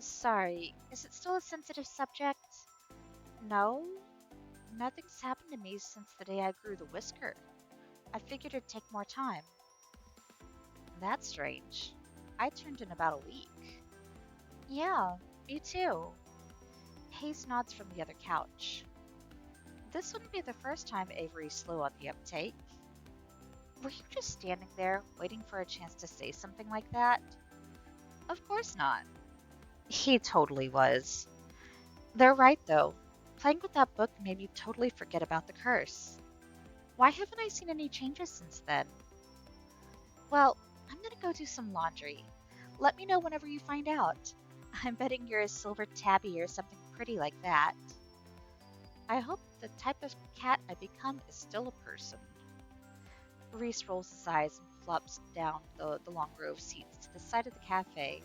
Sorry, is it still a sensitive subject? No? Nothing's happened to me since the day I grew the whisker. I figured it'd take more time. That's strange. I turned in about a week. Yeah, me too. Hayes nods from the other couch. This wouldn't be the first time Avery's slow on the uptake. Were you just standing there, waiting for a chance to say something like that? Of course not. He totally was. They're right, though. Playing with that book made me totally forget about the curse. Why haven't I seen any changes since then? Well, I'm gonna go do some laundry. Let me know whenever you find out. I'm betting you're a silver tabby or something pretty like that. I hope the type of cat I become is still a person. Reese rolls his eyes and flops down the long row of seats to the side of the cafe.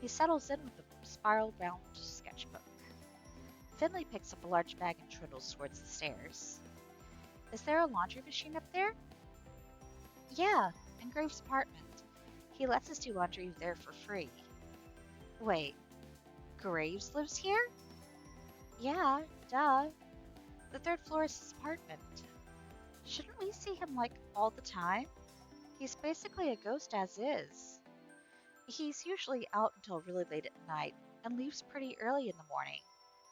He settles in with a spiral-bound sketchbook. Finley picks up a large bag and trundles towards the stairs. Is there a laundry machine up there? Yeah, in Graves' apartment. He lets us do laundry there for free. Wait, Graves lives here? Yeah, duh. The third floor is his apartment. Shouldn't we see him like all the time? He's basically a ghost as is. He's usually out until really late at night and leaves pretty early in the morning.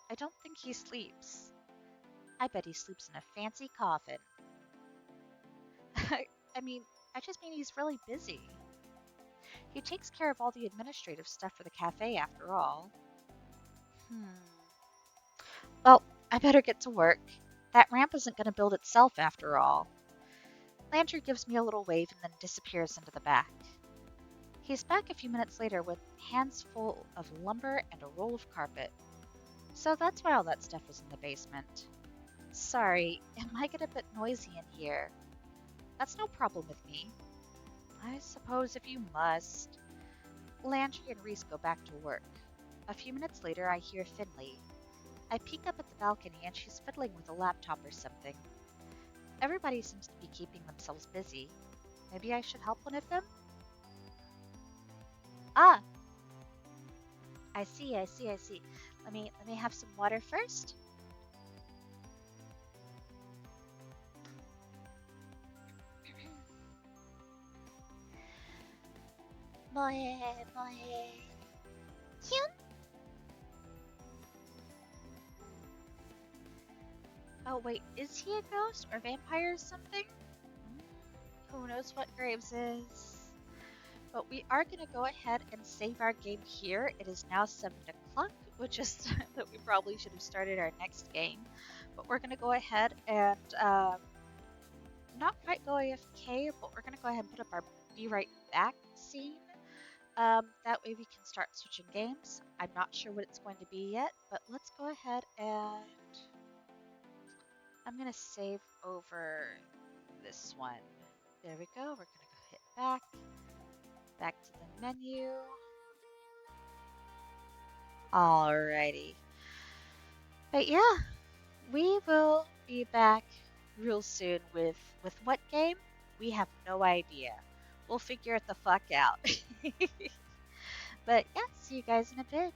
I don't think he sleeps. I bet he sleeps in a fancy coffin. I mean, I just mean he's really busy. He takes care of all the administrative stuff for the cafe after all. Well, I better get to work. That ramp isn't going to build itself after all. Landry gives me a little wave and then disappears into the back. He's back a few minutes later with hands full of lumber and a roll of carpet. So that's why all that stuff was in the basement. Sorry, it might get a bit noisy in here. That's no problem with me. I suppose if you must. Landry and Reese go back to work. A few minutes later, I hear Finley. I peek up at the balcony and she's fiddling with a laptop or something. Everybody seems to be keeping themselves busy. Maybe I should help one of them? Ah, I see. Let me have some water first. Moe. Hyun? Oh wait, is he a ghost or vampire or something? Who knows what Graves is? But we are going to go ahead and save our game here. It is now 7 o'clock, which is that we probably should have started our next game. But we're going to go ahead and not quite go AFK, but we're going to go ahead and put up our Be Right Back scene. That way we can start switching games. I'm not sure what it's going to be yet, but let's go ahead and I'm going to save over this one. There we go. We're going to go hit back to the menu. Alrighty. But yeah, we will be back real soon with what game? We have no idea. We'll figure it the fuck out. But yeah, see you guys in a bit.